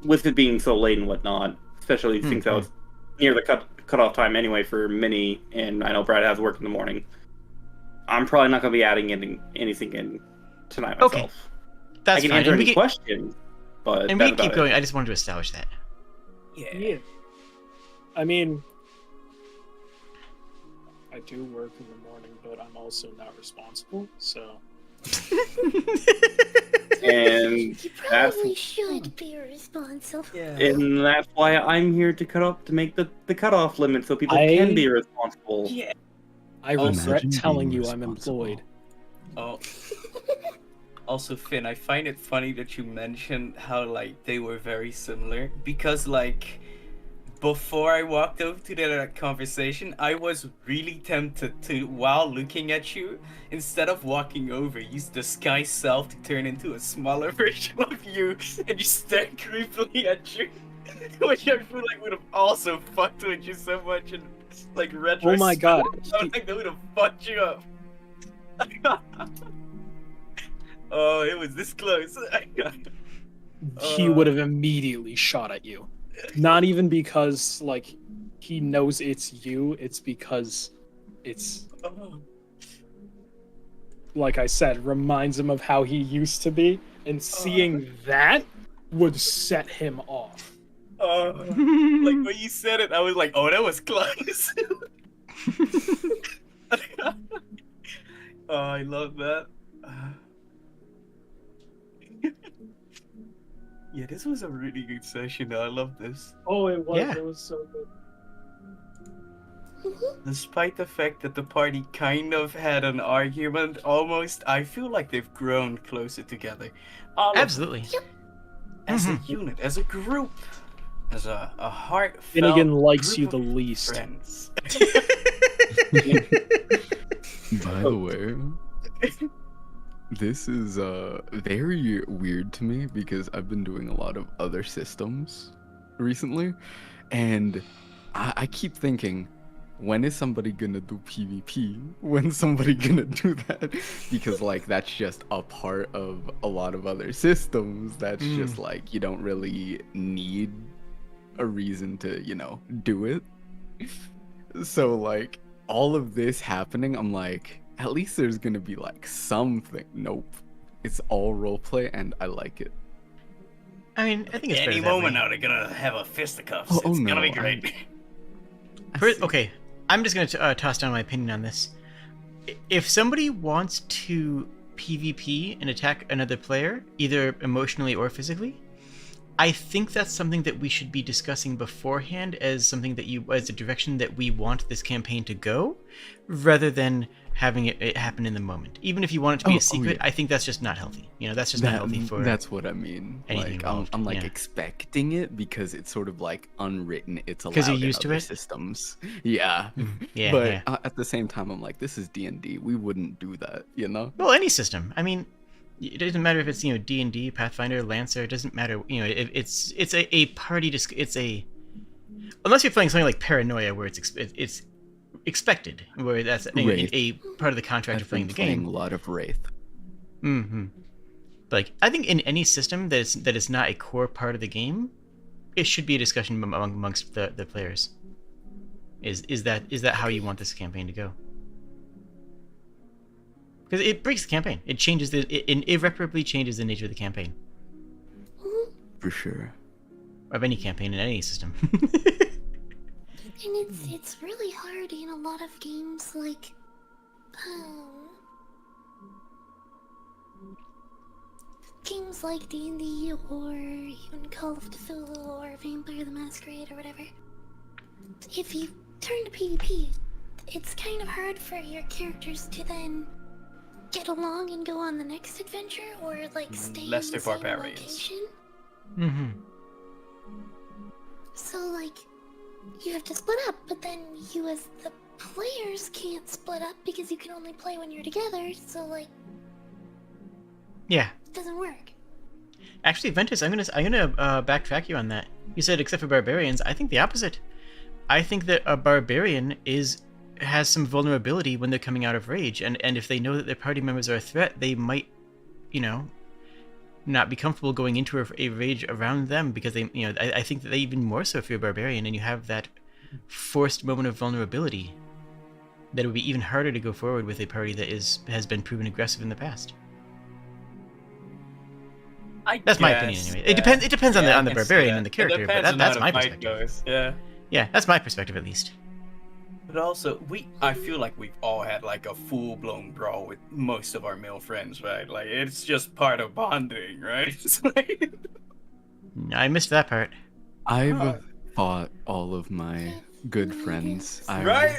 with it being so late and whatnot, especially since I was near the cutoff time anyway for Mini, and I know Brad has work in the morning. I'm probably not going to be adding anything in tonight myself.
Okay. That's
I can
fine.
answer
And
any questions, but
and
that's
we keep
about
going.
it.
I just wanted to establish that.
Yeah. I mean, I do work in the morning, but I'm also not responsible, so.
And
You probably should be responsible.
and that's why I'm here to make the cutoff limit so people can be responsible.
Yeah.
I regret
Imagine
telling
being
you I'm
responsible.
employed.
Oh. Also, Finn, I find it funny that you mentioned how like they were very similar because like before I walked over to that conversation, I was really tempted to, while looking at you, instead of walking over, use disguise self to turn into a smaller version of you and just stare creepily at you, which I feel like would have also fucked with you so much in like retrospect.
Oh my god.
I think that would have fucked you up. Oh, it was this close.
He would have immediately shot at you. Not even because, like, he knows it's you, it's because it's, like I said, reminds him of how he used to be, and seeing that would set him off.
Like when you said it, I was like, oh, that was close. Oh, I love that. Yeah, this was a really good session. I love this.
Oh, it was.
Yeah.
It was so good.
Despite the fact that the party kind of had an argument, almost, I feel like they've grown closer together. All of them,
Absolutely.
as a unit, as a group, as a heartfelt
Finnegan likes
group
you the
of
least.
friends.
By the way, this is very weird to me because I've been doing a lot of other systems recently, and I keep thinking, when is somebody gonna do PvP? When's somebody gonna do that? Because like that's just a part of a lot of other systems. That's just like you don't really need a reason to, you know, do it. So like all of this happening, I'm like, at least there's gonna be like something. Nope. It's all roleplay and I like it.
I mean, I think it's
Any
better that
moment
way.
now they're gonna have a fisticuffs.
Oh,
It's
no,
gonna be great.
Okay, I'm just gonna toss down my opinion on this. If somebody wants to PvP and attack another player, either emotionally or physically, I think that's something that we should be discussing beforehand as something that as a direction that we want this campaign to go, rather than having it happen in the moment. Even if you want it to be a secret, I think that's just not healthy. You know, that's just not healthy for.
That's what I mean.
anything
Like
involved,
I'm like
yeah.
expecting it because it's sort of like unwritten. It's allowed
'Cause you're
in
used to
other
it?
systems. Yeah.
Yeah,
But
yeah.
at the same time, I'm like, this is D&D. We wouldn't do that, you know?
Well, any system. I mean, it doesn't matter if it's D&D, Pathfinder, Lancer. It doesn't matter. It's a party. It's a unless you're playing something like Paranoia, where it's expected, where that's
Wraith.
a part of the contract
I've
of playing
been
the game.
a lot of Wraith.
Like I think in any system that is not a core part of the game, it should be a discussion amongst the players. Is that how you want this campaign to go? Because it breaks the campaign. It changes it irreparably changes the nature of the campaign.
For sure.
Of any campaign in any system.
And it's really hard in a lot of games like games like D&D or even Call of Cthulhu or Vampire the Masquerade or whatever. If you turn to PvP, it's kind of hard for your characters to then get along and go on the next adventure, or like stay in
Unless
the
they're
same
barbarians.
location.
Mm-hmm.
So like, you have to split up, but then you as the players can't split up because you can only play when you're together. So like,
Yeah.
it doesn't work.
Actually, Ventus, I'm gonna backtrack you on that. You said except for barbarians. I think the opposite. I think that a barbarian has some vulnerability when they're coming out of rage, and if they know that their party members are a threat, they might, not be comfortable going into a rage around them because they, I think that they even more so if you're a barbarian and you have that forced moment of vulnerability, that it would be even harder to go forward with a party that has been proven aggressive in the past. That's my opinion anyway.
Yeah.
It depends on the barbarian and the character,
It
but
depends on
that's
how
my
the fight
perspective.
goes. Yeah.
Yeah, that's my perspective at least.
But also, I feel like we've all had like a full-blown brawl with most of our male friends, right? Like, it's just part of bonding, right? It's like...
I missed that part.
I've fought all of my good friends.
Right?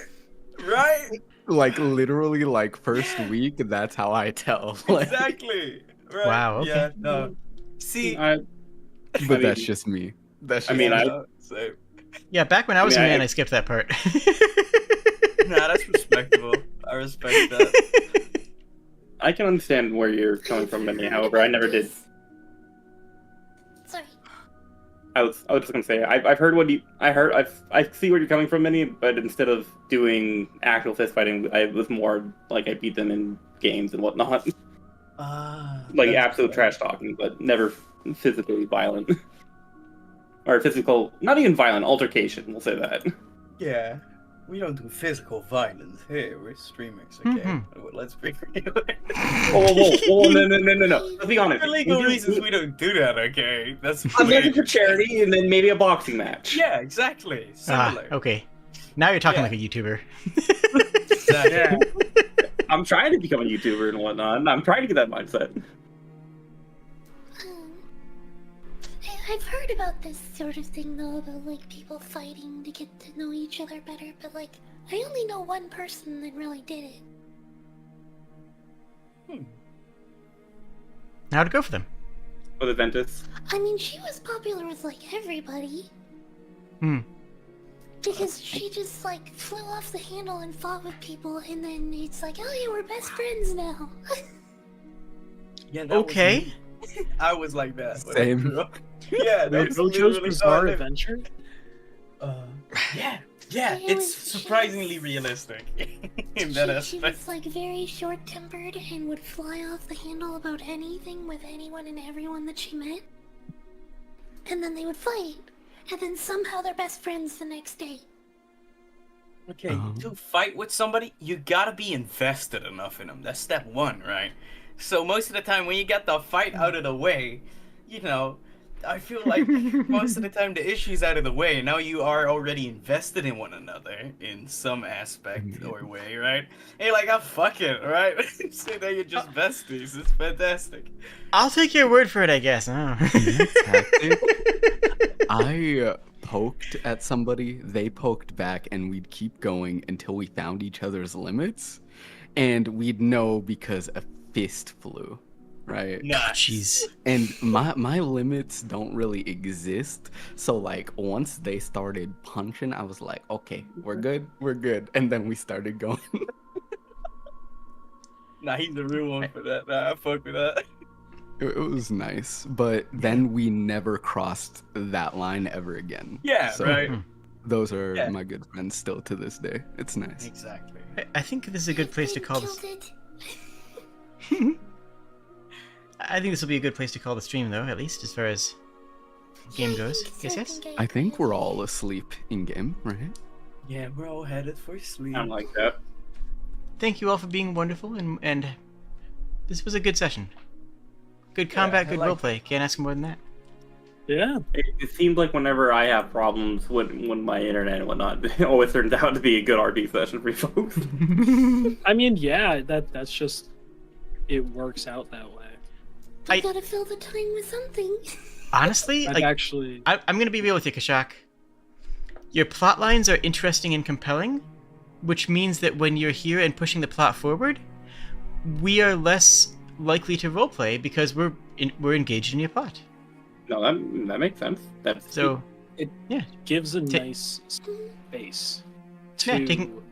Like literally, like first week. That's how I tell. Like,
Exactly. Right.
Wow, okay.
Yeah, no. See,
but that's just me. That's just
same.
Yeah, back when I was a man, I skipped that part.
Nah, that's respectable. I respect that.
I can understand where you're coming from, Minnie. However, I never did.
Sorry.
I was just gonna say I've heard what I see where you're coming from, Minnie. But instead of doing actual fist fighting, I was more like I beat them in games and whatnot. Like absolute trash talking, but never physically violent. Or physical, not even violent, altercation, we'll say that.
Yeah. We don't do physical violence here. We're streamers, okay? Let's be real.
Whoa, no. Let's be honest.
For legal reasons, we don't do that, okay? That's
I'm looking for charity and then maybe a boxing match.
Yeah, exactly. Similar.
Okay. Now you're talking
Yeah.
like a YouTuber.
Exactly.
I'm trying to become a YouTuber and whatnot, and I'm trying to get that mindset.
I've heard about this sort of thing though, about like people fighting to get to know each other better, but like I only know one person that really did it.
How'd it go for them?
With Aventus.
I mean, she was popular with like everybody. Because she just like flew off the handle and fought with people, and then it's like, oh yeah, we're best friends now.
Yeah, that was
Okay.
me. I was like that. when I
Same.
grew up. Yeah, that
Wait,
was
Rojo's
literally
Bizarre
how I lived.
Adventure?
Yeah,
Yeah,
it's
she
surprisingly
was-
realistic in
She
that
was
aspect.
like very short-tempered and would fly off the handle about anything with anyone and everyone that she met. And then they would fight, and then somehow they're best friends the next day.
Okay, to fight with somebody, you gotta be invested enough in them. That's step one, right? So most of the time, when you get the fight out of the way, I feel like most of the time the issue's out of the way. Now you are already invested in one another in some aspect or way, right? And you're like, fuck it, right? So now you're just besties. It's fantastic.
I'll take your word for it, I guess. Oh.
I poked at somebody, they poked back, and we'd keep going until we found each other's limits, and we'd know because a fist flew, right?
Jeez.
And my limits don't really exist, so like once they started punching, I was like, okay, we're good, and then we started going.
Nah, he's the real one for that. Nah, I fuck with that.
It was nice, but then we never crossed that line ever again.
Yeah,
So
right.
those are
Yeah.
my good friends still to this day. It's nice.
Exactly.
I think this is a good place to call this.
Killed it.
I think this will be a good place to call the stream, though, at least as far as game goes. Yes.
I think we're all asleep in game, right?
Yeah, we're all headed for sleep.
I'm like that.
Thank you all for being wonderful, and this was a good session. Good combat,
I
good
like-
roleplay. Can't ask more than that.
Yeah.
It seems like whenever I have problems with my internet and whatnot, it always turns out to be a good RP session for you folks.
I mean, yeah, that's just, it works out that way.
I gotta fill the time with something.
Honestly,
I've
like,
actually,
I'm going to be real with you, Kashak. Your plot lines are interesting and compelling, which means that when you're here and pushing the plot forward, we are less likely to roleplay because we're engaged in your plot.
No, that makes sense. That's
So,
It
yeah.
gives a
Ta-
nice space
Yeah,
to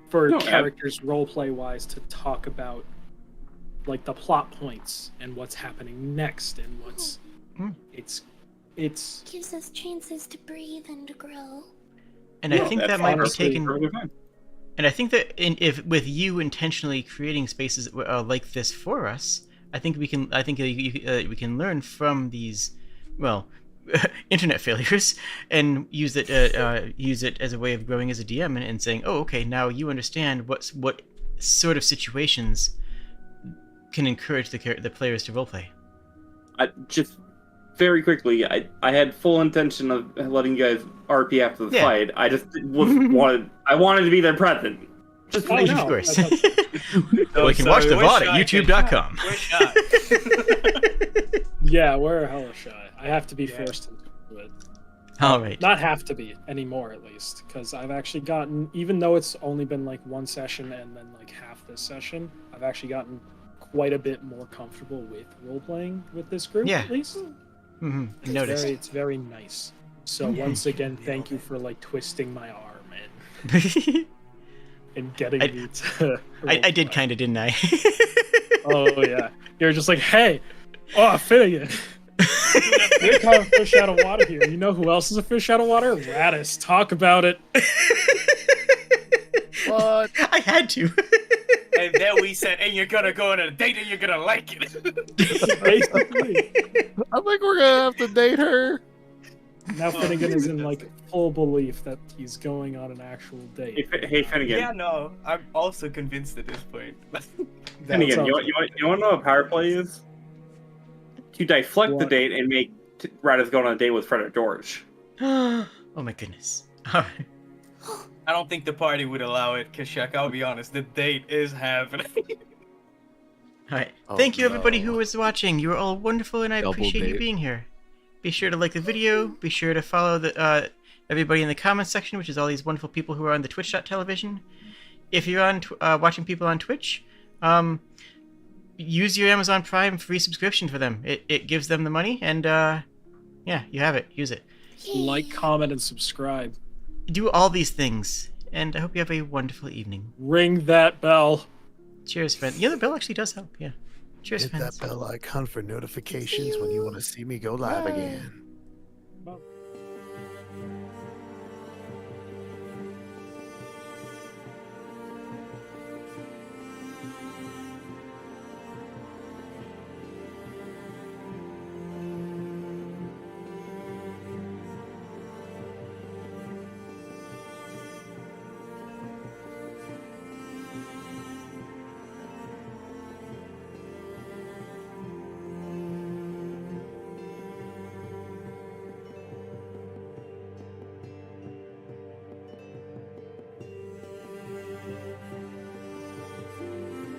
for
No,
characters roleplay wise to talk about like the plot points and what's happening next and what's
Hmm.
it's
Gives us chances to breathe and to grow.
And I
No,
think
that's
that might be
honestly
taken.
further fine.
And I think that if with you intentionally creating spaces like this for us, I think we can. I think we can learn from these, well, internet failures, and use it as a way of growing as a DM and saying, oh, okay, now you understand what sort of situations can encourage the players to roleplay.
I just very quickly, I had full intention of letting you guys RP after the
Yeah.
fight. I just I wanted to be there present. Just
Oh,
Of
no.
course.
I thought-
Well, you can watch the VOD at youtube.com.
We're shy.
yeah, we're hella shy. I have to be
Yeah.
forced into it.
All right.
Not have to be anymore, at least, because I've actually gotten, even though it's only been like one session and then like half this session, I've actually gotten quite a bit more comfortable with role playing with this group.
Yeah.
At least
Mm-hmm. Noticed.
it's very nice. So once again, thank you for like twisting my arm and getting
I-
me to.
I did kind of, didn't I?
Oh yeah, you're just like, hey, oh Finnegan. You're kind of a fish out of water here. You know who else is a fish out of water? Radis. Talk about it.
What?
I had to.
And then we said, and you're gonna go on a date and you're gonna like it.
Basically.
I think we're gonna have to date her.
Now Finnegan is in like full belief that he's going on an actual date.
Hey Finnegan.
Yeah, no, I'm also convinced at this point.
Finnegan,
sounds
you want to know what power play is? To deflect the
What?
date and make Radis go on a date with Fred or George.
Oh my goodness. All right.
I don't think the party would allow it, Kashak. I'll be honest, the date is happening.
All right.
Oh,
Thank you, everybody
no.
who was watching. You were all wonderful, and I
Double
appreciate you
date.
being here. Be sure to like the video. Be sure to follow the everybody in the comments section, which is all these wonderful people who are on the Twitch.television. If you're on watching people on Twitch, use your Amazon Prime free subscription for them. It gives them the money, and yeah, you have it. Use it.
Like, comment, and subscribe.
Do all these things, and I hope you have a wonderful evening.
Ring that bell.
Cheers, friend. Yeah, the bell actually does help. Yeah. Cheers,
Hit
friends.
that bell icon for notifications when you want to see me go live again.